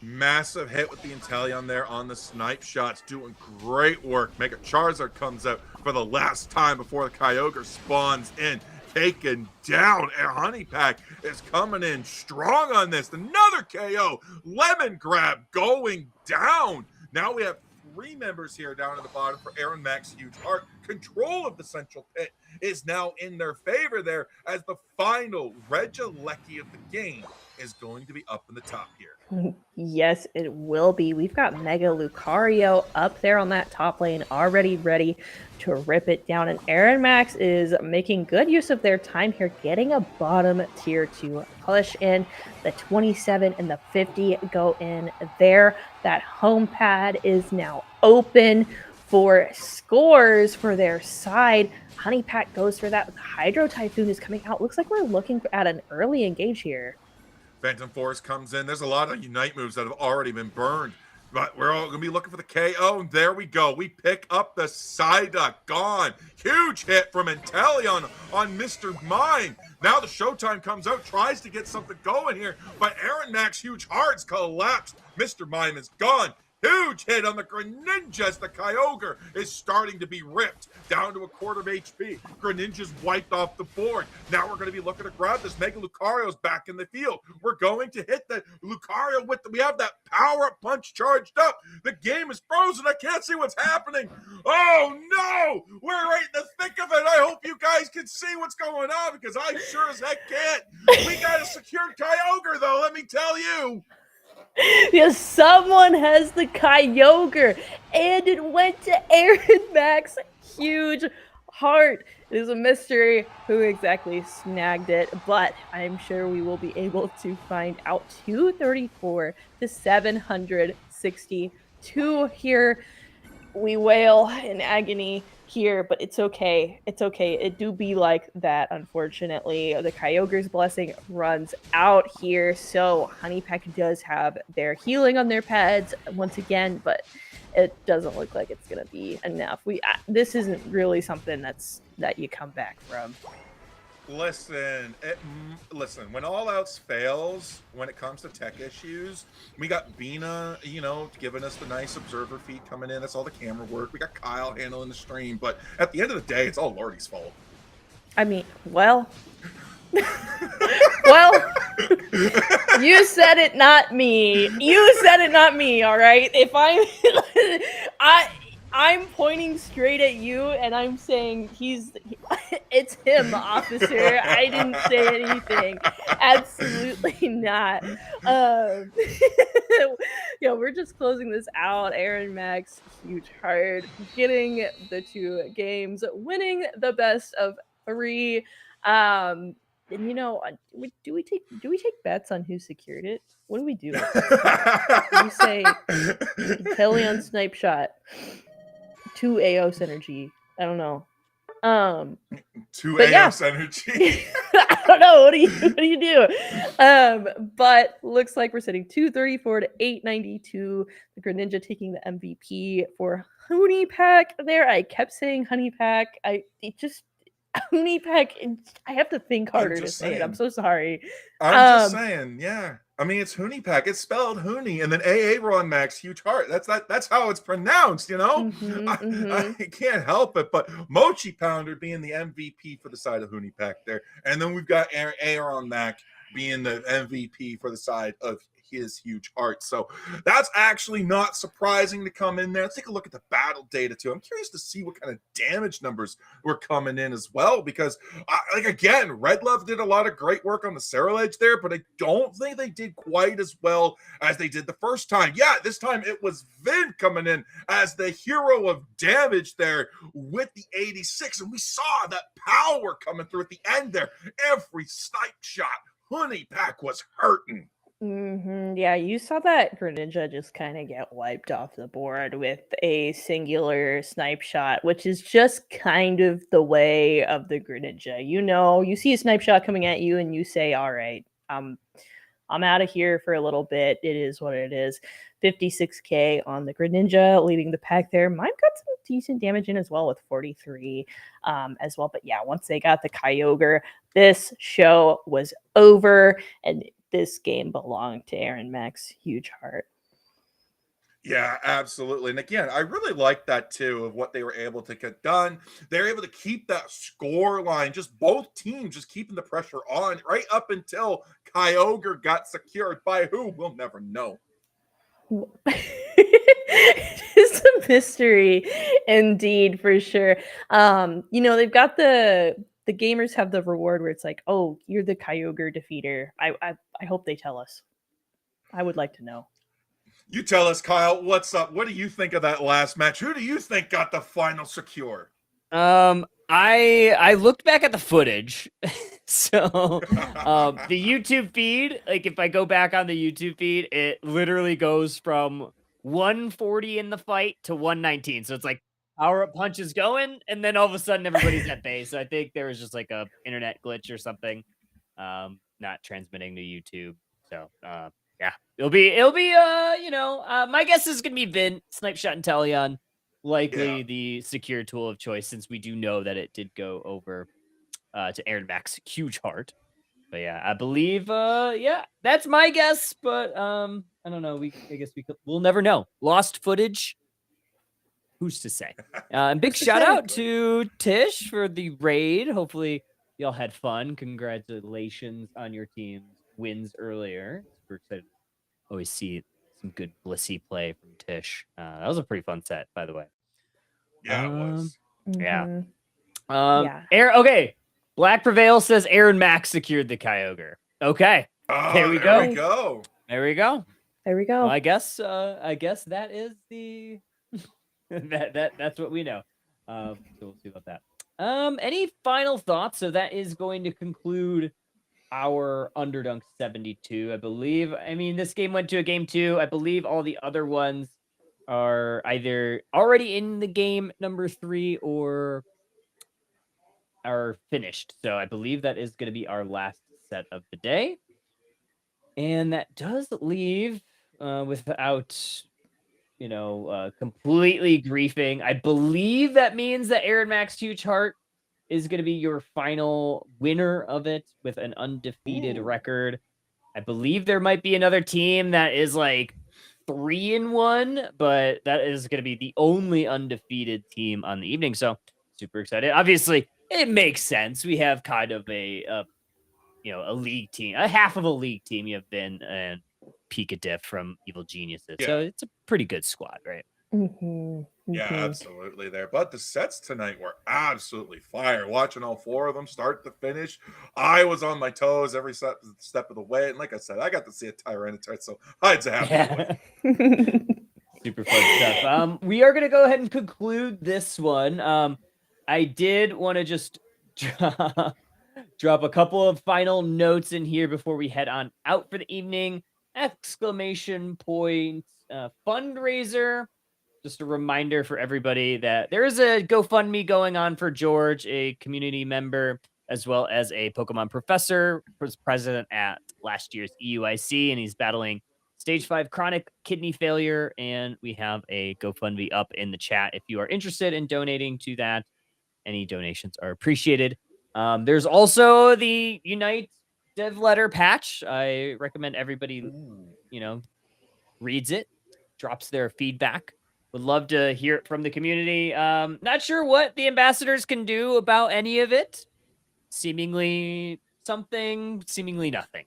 Massive hit with the Inteleon there on the Snipe Shots, doing great work. Mega Charizard comes out for the last time before the Kyogre spawns in, taken down. And Honey Pack is coming in strong on this. Another KO. Lemon Grab going down. Now we have 3 members here down at the bottom for Aaron Max Huge Heart. Control of the central pit is now in their favor there as the final Regieleki of the game is going to be up in the top here. Yes, it will be. We've got Mega Lucario up there on that top lane, already ready to rip it down. And Aaron Max is making good use of their time here, getting a bottom tier to push in. The 27 and the 50 go in there. That home pad is now open for scores for their side. Honey Pack goes for that. Hydro Typhoon is coming out. Looks like we're looking at an early engage here. Phantom Force comes in. There's a lot of Unite moves that have already been burned. But we're all gonna be looking for the KO, and there we go. We pick up the Psyduck. Gone. Huge hit from Inteleon on Mr. Mime. Now the Showtime comes out, tries to get something going here, but Aaron Max Huge Hearts collapsed. Mr. Mime is gone. Huge hit on the Greninja as the Kyogre is starting to be ripped down to a quarter of HP. Greninja's wiped off the board. Now we're going to be looking to grab this. Mega Lucario's back in the field. We're going to hit the Lucario with we have that power-up punch charged up. The game is frozen. I can't see what's happening. Oh, no! We're right in the thick of it. I hope you guys can see what's going on because I sure as heck can't. We got a secured Kyogre, though, let me tell you. Yes, someone has the Kyogre, and it went to Aaron Max Huge Heart. It is a mystery who exactly snagged it, but I'm sure we will be able to find out. 234 to 762 here. We wail in agony here, but it's okay. It's okay. It do be like that, unfortunately. The Kyogre's blessing runs out here, so Honey Peck does have their healing on their pads once again, but it doesn't look like it's going to be enough. This isn't really something that you come back from. Listen, when all else fails, when it comes to tech issues, we got Bina, giving us the nice observer feed coming in. That's all the camera work. We got Kyle handling the stream, but at the end of the day, it's all Lordy's fault. I mean, well, well, you said it, not me. You said it, not me. All right. If I'm pointing straight at you, and I'm saying it's him, officer. I didn't say anything. Absolutely not. We're just closing this out. Aaron Max Huge Heart getting the 2 games, winning the best of 3. And do we take bets on who secured it? What do we do? We say Inteleon Snipe Shot, 2 AOS energy. I don't know. 2 AOS energy. I don't know. What do you do? But looks like we're sitting 234 to 892. The Greninja taking the MVP for Honey Pack there. I kept saying Honey Pack. Honey Pack. I have to think harder to say it. I'm so sorry. I'm just saying, yeah. I mean, it's Honey Pack. It's spelled Hooney, and then Aaron Max Huge Heart. That's how it's pronounced, I can't help it. But Mochi Pounder being the MVP for the side of Honey Pack there, and then we've got Aaron Mac being the MVP for the side of his Huge Heart. So that's actually not surprising to come in there. Let's take a look at the battle data too. I'm curious to see what kind of damage numbers were coming in as well, because again, Red Love did a lot of great work on the Cerulege there, but I don't think they did quite as well as they did the first time. Yeah, this time it was Vin coming in as the hero of damage there with the 86, and we saw that power coming through at the end there. Every snipe shot, Honey Pack was hurting. Yeah, you saw that Greninja just kind of get wiped off the board with a singular snipe shot, which is just kind of the way of the Greninja. You see a snipe shot coming at you and you say, all right, I'm out of here for a little bit. It is what it is. 56k on the Greninja, leading the pack there. Mime got some decent damage in as well with 43 as well. But yeah, once they got the Kyogre, this show was over, and this game belonged to Aaron Max Huge Heart. Yeah, absolutely. And again, I really like that too, of what they were able to get done. They're able to keep that score line, just both teams just keeping the pressure on right up until Kyogre got secured. By who? We'll never know. It's a mystery indeed, for sure. They've got the gamers have the reward where it's like, oh, you're the Kyogre defeater. I hope they tell us. I would like to know. You tell us, Kyle, what's up? What do you think of that last match? Who do you think got the final secure? I looked back at the footage. So the YouTube feed, like if I go back on the YouTube feed, it literally goes from 140 in the fight to 119. So it's like power-up punches going, and then all of a sudden everybody's at base. So I think there was just like a internet glitch or something, not transmitting to YouTube. So It'll be my guess is gonna be Vin, Snipe Shot, and Talion, likely the secure tool of choice, since we do know that it did go over to Aaron Mack's huge heart. But yeah, I believe that's my guess, but I don't know. I guess we'll never know. Lost footage. Who's to say? And big shout out to Tish for the raid. Hopefully y'all had fun. Congratulations on your team's wins earlier. Super excited to always see some good Blissey play from Tish. That was a pretty fun set, by the way. Yeah, it was. Yeah. Yeah. Okay. Black Prevail says Aaron Mack secured the Kyogre. Okay. Oh, there we go. There we go. Well, I guess that is the that's what we know. So we'll see about that. Any final thoughts? So that is going to conclude our Underdunk 72, I believe. I mean, this game went to a game 2. I believe all the other ones are either already in the game number 3 or are finished. So I believe that is going to be our last set of the day. And that does leave without completely griefing. I believe that means that Aaron Max Huge Heart is going to be your final winner of it with an undefeated record. I believe there might be another team that is like 3-1, but that is going to be the only undefeated team on the evening. So super excited. Obviously, it makes sense. We have kind of a league team, a half of a league team. You have Ben and Pika Diff from Evil Geniuses. Yeah. So it's a pretty good squad, right? Yeah, absolutely there. But the sets tonight were absolutely fire. Watching all 4 of them start to finish, I was on my toes every step of the way. And like I said, I got to see a Tyranitar, so Hyde's a happy boy. Super fun stuff. We are going to go ahead and conclude this one. I did want to just drop a couple of final notes in here before we head on out for the evening. ! Fundraiser. Just a reminder for everybody that there is a GoFundMe going on for George, a community member, as well as a Pokemon professor, was president at last year's EUIC, and he's battling stage 5 chronic kidney failure. And we have a GoFundMe up in the chat if you are interested in donating to that. Any donations are appreciated. There's also the Unite dev letter patch. I recommend everybody, reads it, drops their feedback. Would love to hear it from the community. Not sure what the ambassadors can do about any of it. Seemingly something, seemingly nothing.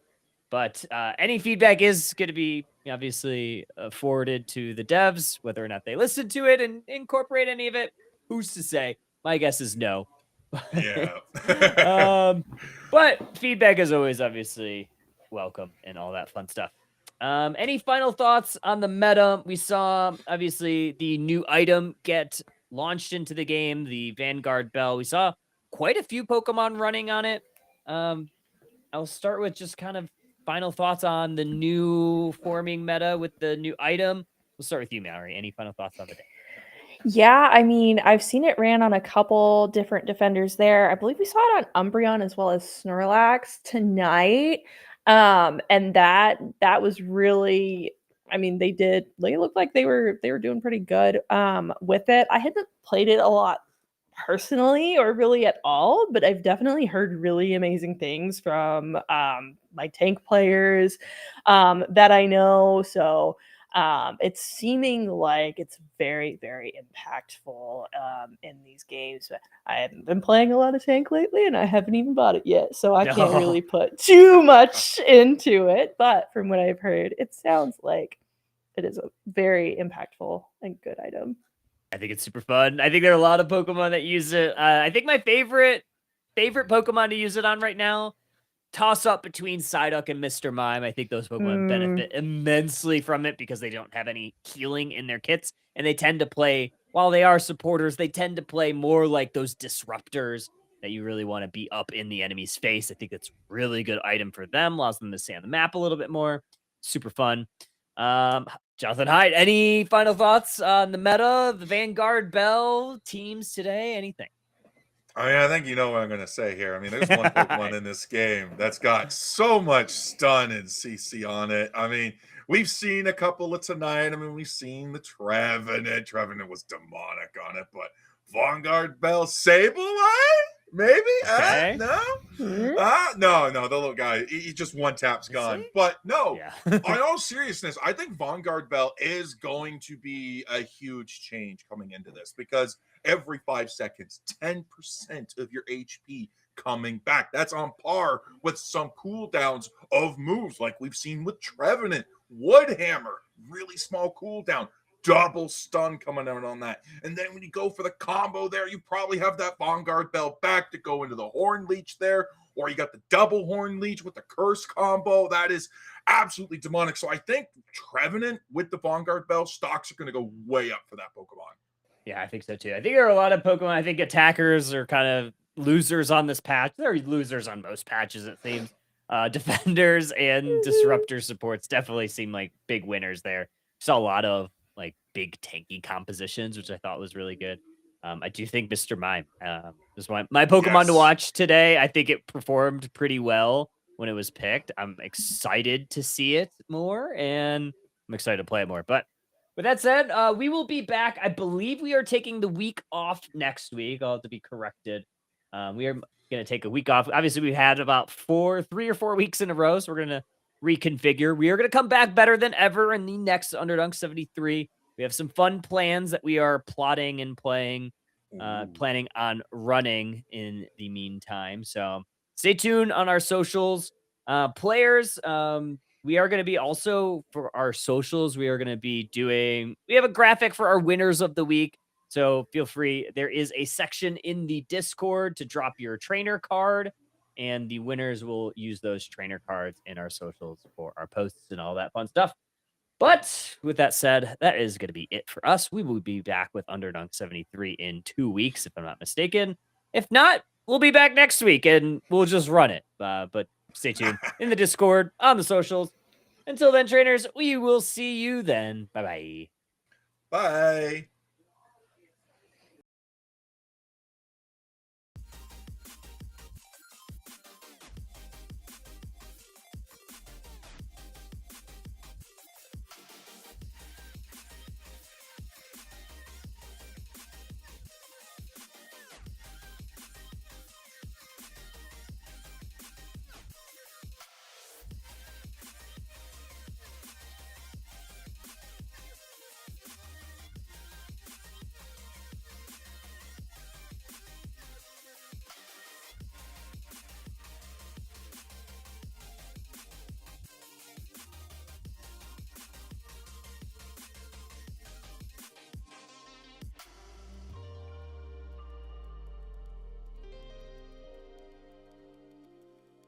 But any feedback is going to be obviously forwarded to the devs. Whether or not they listen to it and incorporate any of it, who's to say? My guess is no. Yeah. But feedback is always obviously welcome and all that fun stuff. Any final thoughts on the meta? We saw obviously the new item get launched into the game, the Vanguard Bell. We saw quite a few Pokemon running on it. I'll start with just kind of final thoughts on the new forming meta with the new item. We'll start with you, Meowri. Any final thoughts on the day? Yeah, I mean, I've seen it ran on a couple different defenders there. I believe we saw it on Umbreon as well as Snorlax tonight. And that was really, I mean, they looked like they were doing pretty good with it. I hadn't played it a lot personally or really at all, but I've definitely heard really amazing things from my tank players that I know. So it's seeming like it's very, very impactful in these games. But I haven't been playing a lot of tank lately, and I haven't even bought it yet, so I can't really put too much into it. But from what I've heard, it sounds like it is a very impactful and good item. I think it's super fun. I think there are a lot of Pokemon that use it. I think my favorite Pokemon to use it on right now, toss up between Psyduck and Mr. Mime. I think those Pokemon benefit immensely from it because they don't have any healing in their kits. And they tend to play, while they are supporters, they tend to play more like those disruptors that you really want to be up in the enemy's face. I think that's a really good item for them. Allows them to stay on the map a little bit more. Super fun. JohnathanHyde, any final thoughts on the meta, the Vanguard Bell teams today? Anything? I mean, I think you know what I'm going to say here. I mean, there's one Pokemon in this game that's got so much stun and CC on it. I mean, we've seen a couple of tonight. I mean, we've seen the Trevenant. Trevenant was demonic on it, but Vanguard Bell, Sableye? Maybe? Okay. No? No, the little guy, he just one tap's gone. But no, Yeah. on all seriousness, I think Vanguard Bell is going to be a huge change coming into this because every 5 seconds, 10% of your HP coming back. That's on par with some cooldowns of moves like we've seen with Trevenant, Woodhammer, really small cooldown, double stun coming out on that. And then when you go for the combo there, you probably have that Vanguard Bell back to go into the Horn Leech there, or you got the double Horn Leech with the Curse combo. That is absolutely demonic. So I think Trevenant with the Vanguard Bell stocks are going to go way up for that Pokemon. Yeah, I think so too. I think there are a lot of Pokemon. I think attackers are kind of losers on this patch. They're losers on most patches, it seems. Defenders and disruptor supports definitely seem like big winners there. Saw a lot of like big tanky compositions, which I thought was really good. I do think Mr. Mime was my Pokemon to watch today. I think it performed pretty well when it was picked. I'm excited to see it more, and I'm excited to play it more. But with that said, we will be back. I believe we are taking the week off next week. I'll have to be corrected. We are going to take a week off. Obviously, we had about 3 or 4 weeks in a row, so we're going to reconfigure. We are going to come back better than ever in the next Underdunk 73. We have some fun plans that we are plotting and planning on running in the meantime. So stay tuned on our socials. Players, we are going to be also for our socials, we are going to be we have a graphic for our winners of the week. So feel free. There is a section in the Discord to drop your trainer card, and the winners will use those trainer cards in our socials for our posts and all that fun stuff. But with that said, that is going to be it for us. We will be back with Underdunk 73 in 2 weeks, if I'm not mistaken. If not, we'll be back next week and we'll just run it. But stay tuned in the Discord, on the socials. Until then, trainers, we will see you then. Bye-bye. Bye.